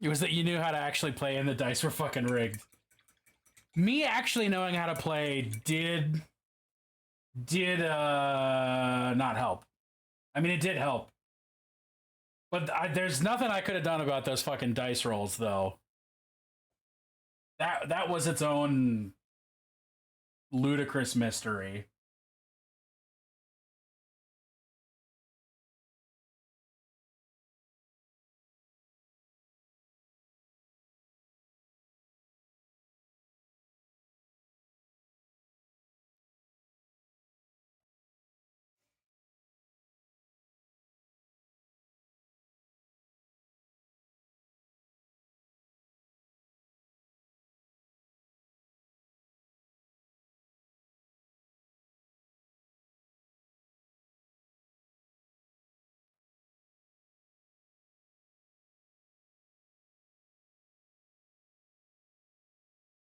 Speaker 3: It was that you knew how to actually play and the dice were fucking rigged. Me actually knowing how to play did not help. I mean, it did help. But there's nothing I could have done about those fucking dice rolls, though. That was its own ludicrous mystery.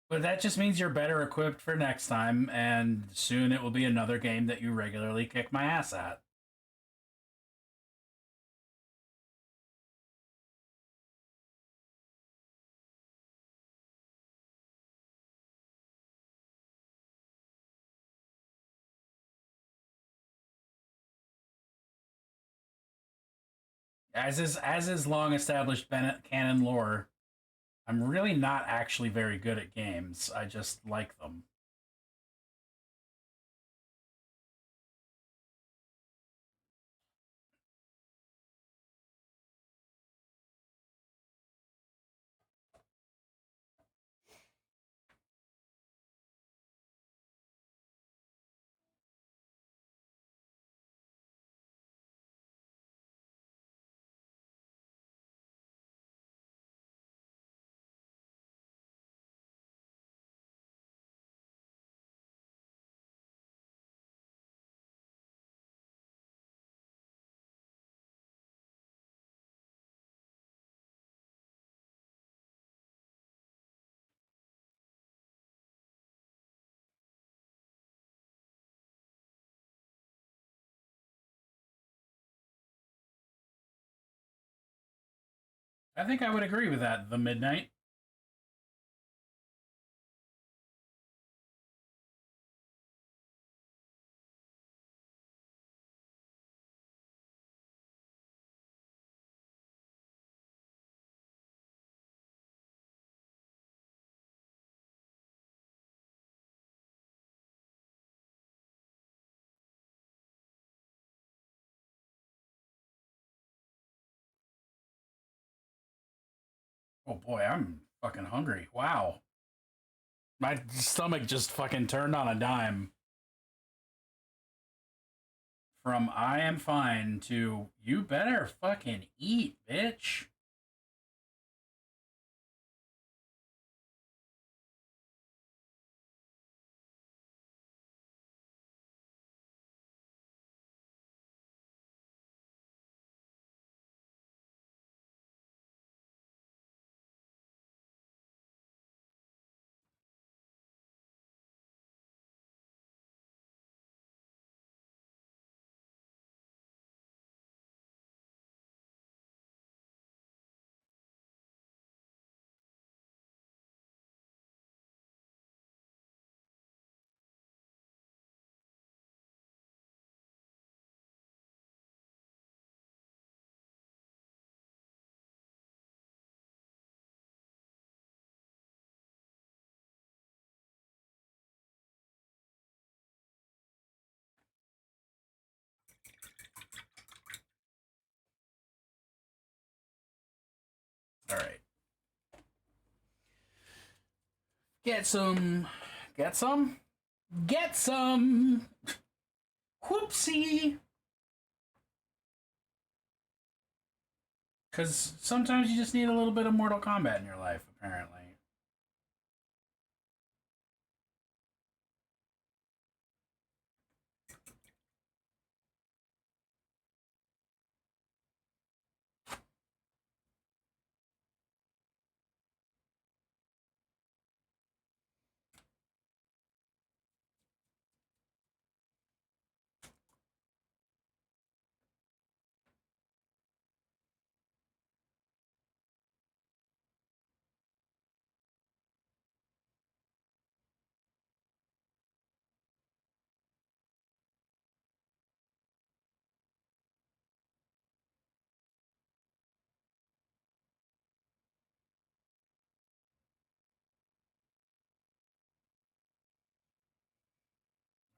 Speaker 3: But that just means you're better equipped for next time, and soon it will be another game that you regularly kick my ass at. As is long established Bennett canon lore, I'm really not actually very good at games. I just like them. I think I would agree with that, the Midnight. Oh boy, I'm fucking hungry. Wow. My stomach just fucking turned on a dime. From I am fine to you better fucking eat, bitch. All right. Get some. Get some. Get some. Whoopsie. Because sometimes you just need a little bit of Mortal Kombat in your life, apparently.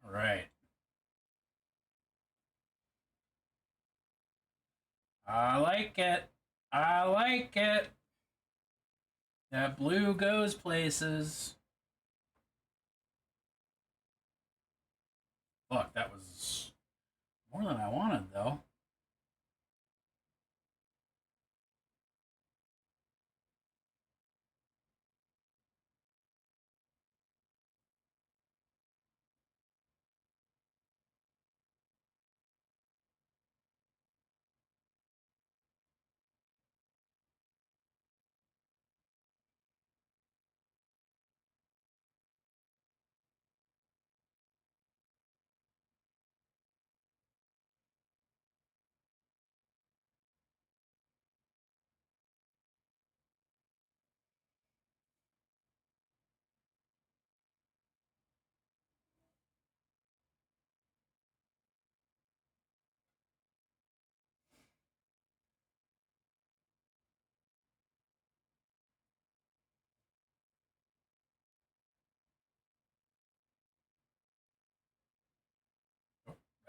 Speaker 3: All right. I like it. I like it. That blue goes places. Fuck, that was more than I wanted, though.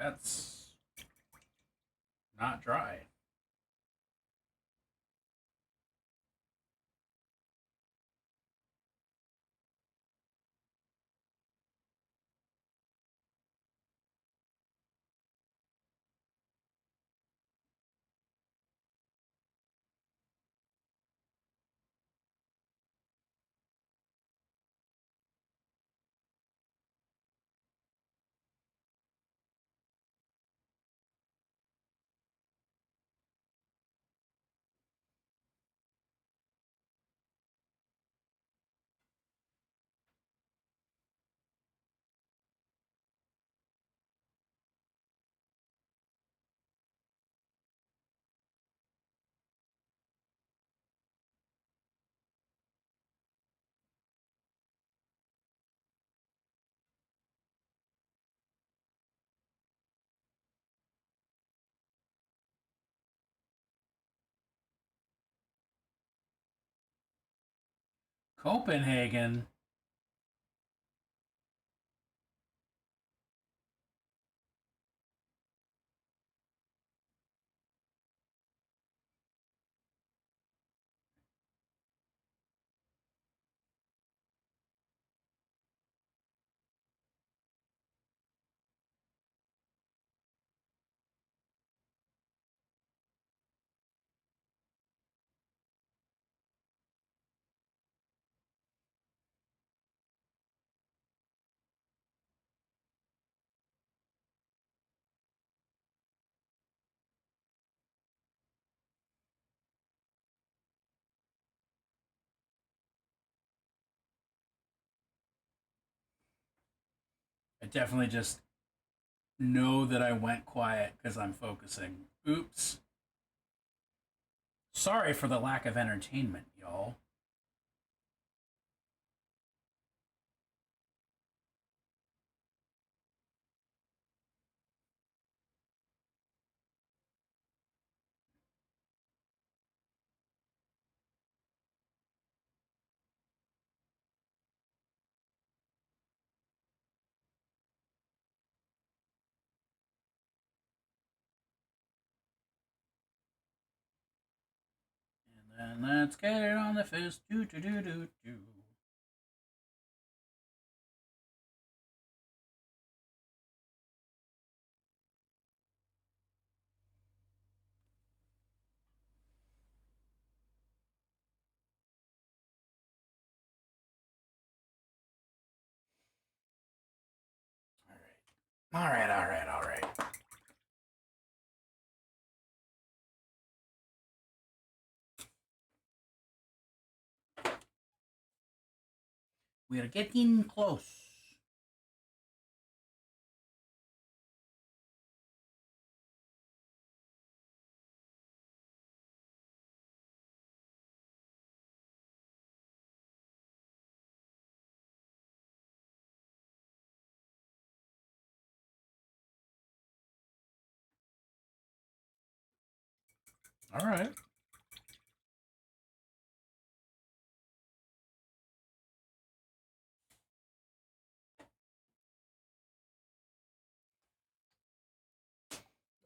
Speaker 3: That's not dry. Copenhagen. definitely just know that I went quiet because I'm focusing. Oops. Sorry for the lack of entertainment, y'all. And then let's get it on the fist. Do do do do do. All right, all right, all right. We are getting close. All right.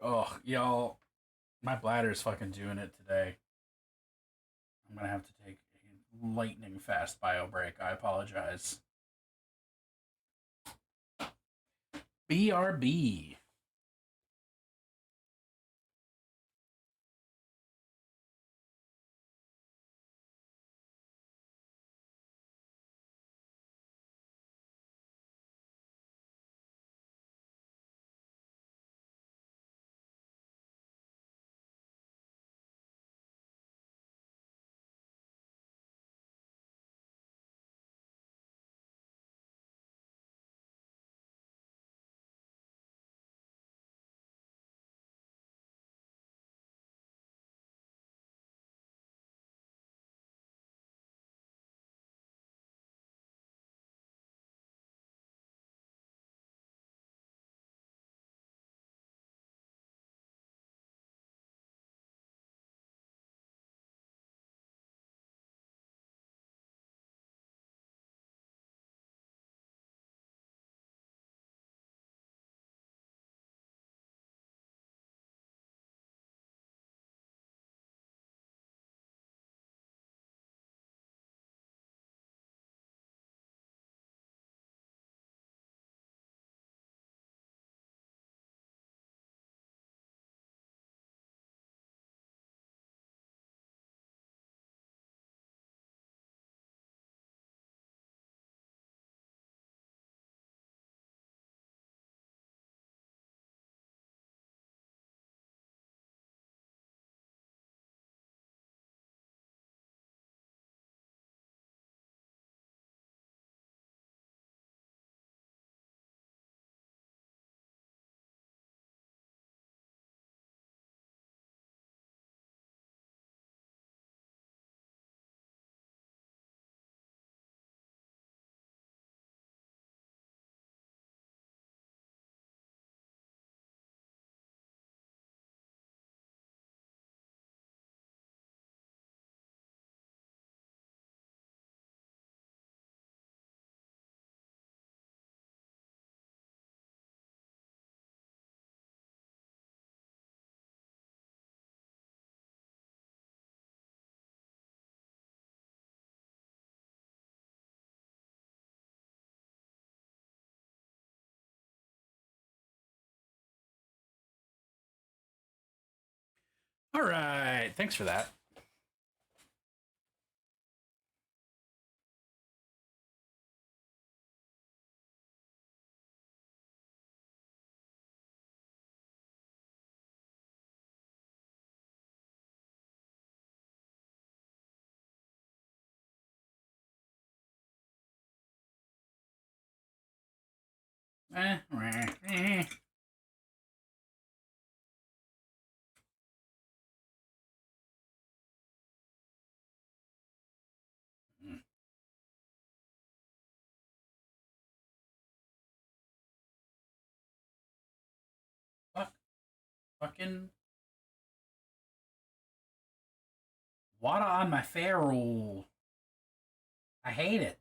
Speaker 3: Oh, y'all, my bladder's fucking doing it today. I'm gonna have to take a lightning fast bio break. I apologize. BRB. All right. Thanks for that. Eh. Fuck. Fucking. Water on my ferrule. I hate it.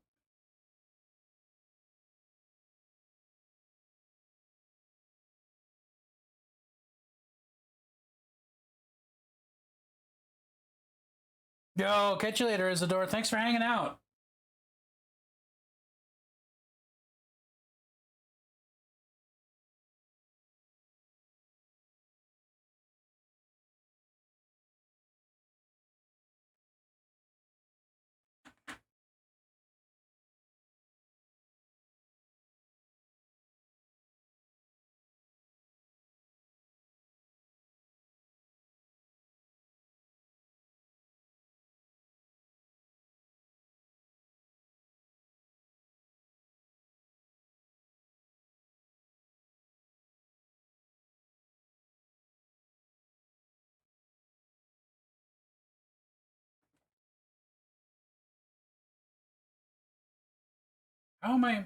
Speaker 3: Yo, catch you later, Isadora. Thanks for hanging out. How am I?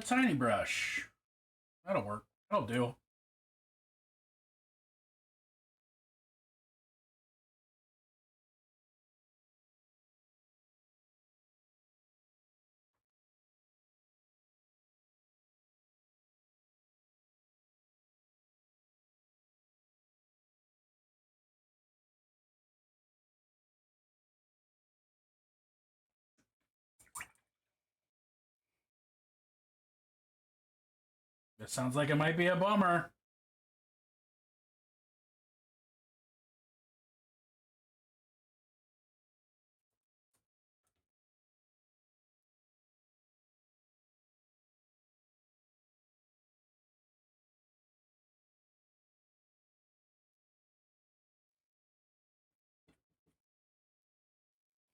Speaker 3: Tiny brush. That'll work. That'll do. It sounds like it might be a bummer.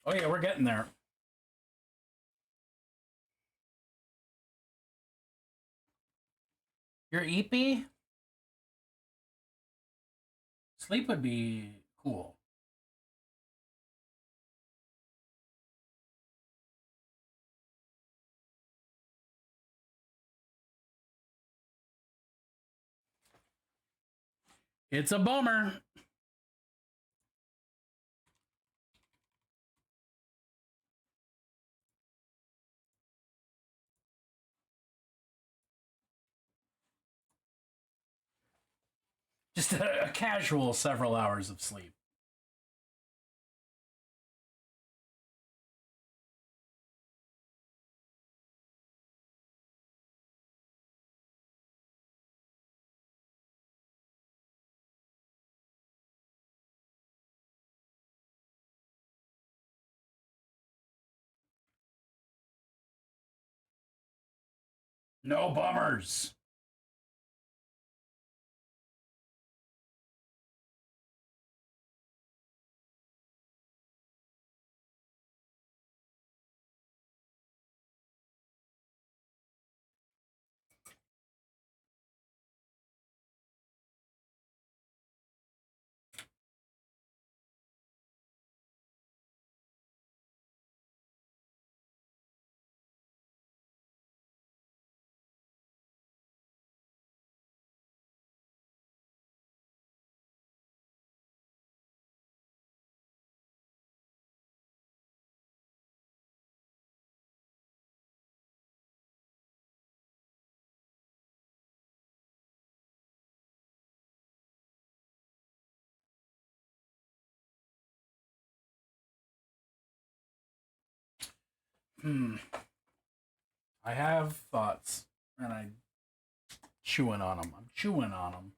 Speaker 3: Oh yeah, we're getting there. Your EP? Sleep would be cool. It's a bummer. Just a casual several hours of sleep. No bummers. I have thoughts, and I'm chewing on them. I'm chewing on them.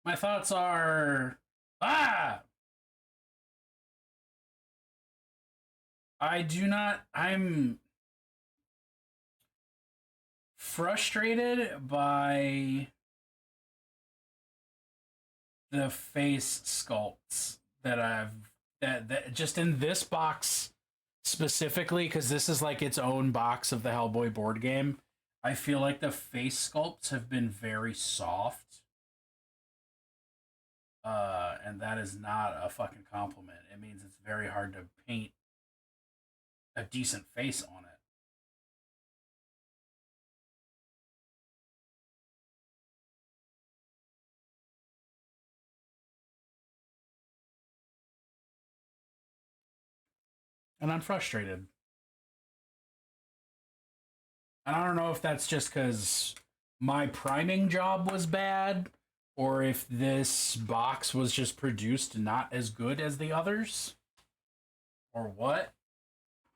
Speaker 3: My thoughts are I'm frustrated by the face sculpts that just in this box specifically, because this is like its own box of the Hellboy board game. I feel like the face sculpts have been very soft. And that is not a fucking compliment. It means it's very hard to paint a decent face on it. And I'm frustrated. And I don't know if that's just because my priming job was bad, or if this box was just produced not as good as the others, or what.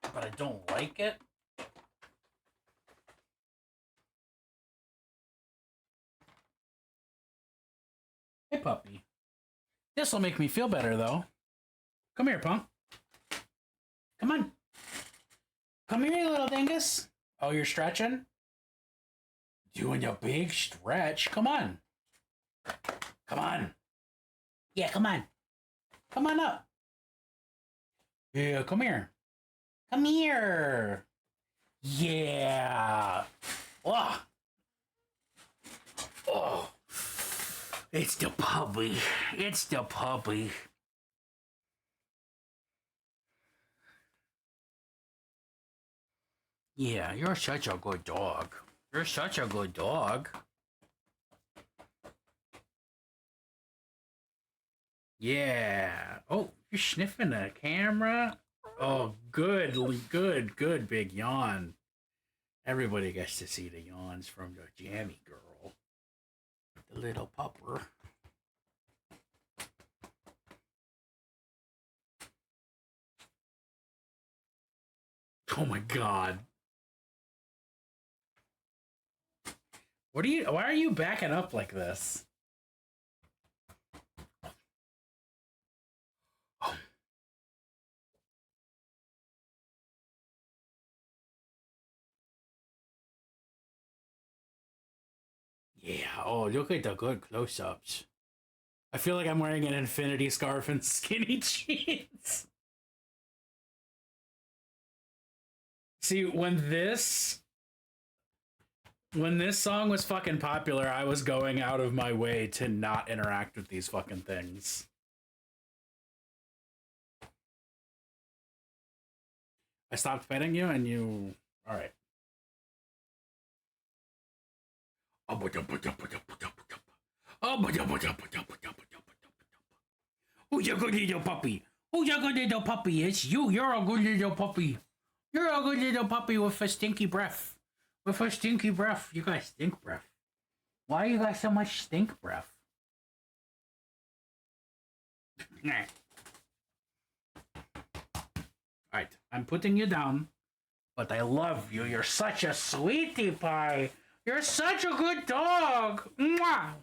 Speaker 3: But I don't like it. Hey, puppy. This will make me feel better, though. Come here, punk. Come on. Come here, you little dingus. Oh, you're stretching? Doing your big stretch. Come on. Come on. Yeah, come on. Come on up. Yeah, come here. Come here. Yeah. Oh. Oh. It's the puppy. It's the puppy. Yeah, you're such a good dog. You're such a good dog. Yeah. Oh, you're sniffing the camera? Oh, good, good, big yawn. Everybody gets to see the yawns from the jammy girl. The little pupper. Oh my god. Why are you backing up like this? Oh. Yeah, oh, look at the good close-ups. I feel like I'm wearing an infinity scarf and skinny jeans. See, when this song was fucking popular, I was going out of my way to not interact with these fucking things. I stopped petting you and you... Alright. Who's a good little puppy? Who's a good little puppy? It's you. You're a good little puppy. You're a good little puppy with a stinky breath. With a stinky breath. You got stink breath. Why you got so much stink breath? Alright, I'm putting you down. But I love you. You're such a sweetie pie. You're such a good dog. Mwah!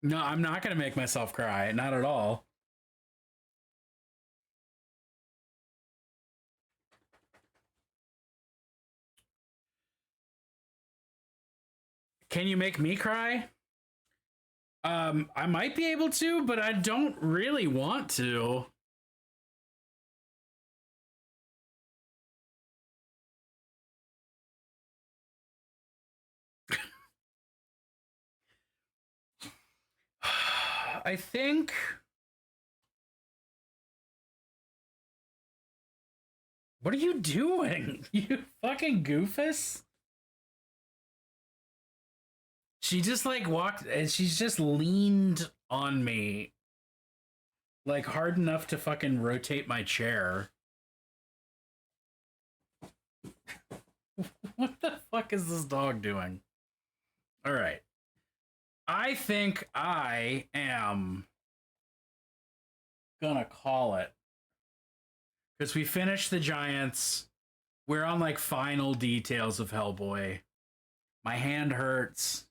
Speaker 3: No, I'm not gonna make myself cry. Not at all. Can you make me cry? I might be able to, but I don't really want to. I think what are you doing? You fucking goofus? She just like walked and she's just leaned on me like hard enough to fucking rotate my chair. What the fuck is this dog doing? All right. I think I am gonna call it. Because we finished the Giants. We're on like final details of Hellboy. My hand hurts.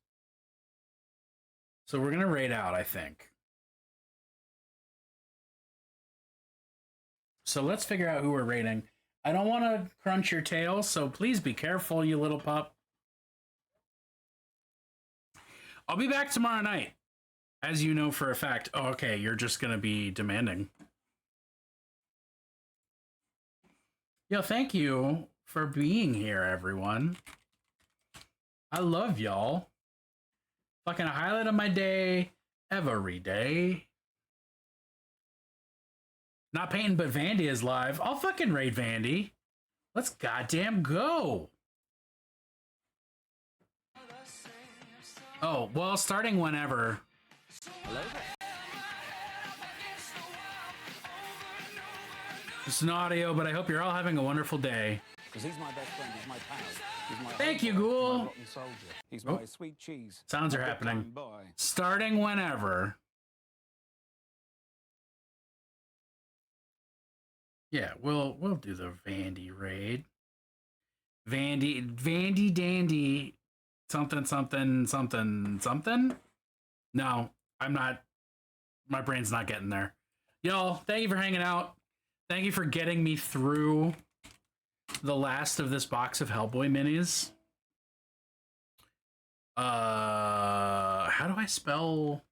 Speaker 3: So we're gonna raid out, I think. So let's figure out who we're raiding. I don't want to crunch your tail, so please be careful, you little pup. I'll be back tomorrow night. As you know for a fact. Oh, okay, you're just gonna be demanding. Yo, thank you for being here, everyone. I love y'all. Fucking a highlight of my day every day. Not painting, but Vandy is live. I'll fucking raid Vandy. Let's goddamn go. Oh, well, starting whenever.
Speaker 4: Hello?
Speaker 3: It's an audio, but I hope you're all having a wonderful day.
Speaker 2: Because he's my best friend, he's my pal. He's my
Speaker 3: Thank you,
Speaker 2: homeboy,
Speaker 3: Ghoul.
Speaker 2: He's my rotten soldier. He's my sweet cheese.
Speaker 3: Sounds are
Speaker 2: My good
Speaker 3: happening.
Speaker 2: time boy.
Speaker 3: Starting whenever. Yeah, we'll do the Vandy raid. Vandy Dandy something something something something. No, I'm not. My brain's not getting there. Y'all, thank you for hanging out. Thank you for getting me through the last of this box of Hellboy minis. How do I spell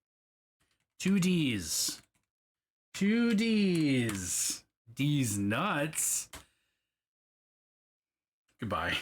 Speaker 3: 2 D's? 2 D's. D's nuts. Goodbye.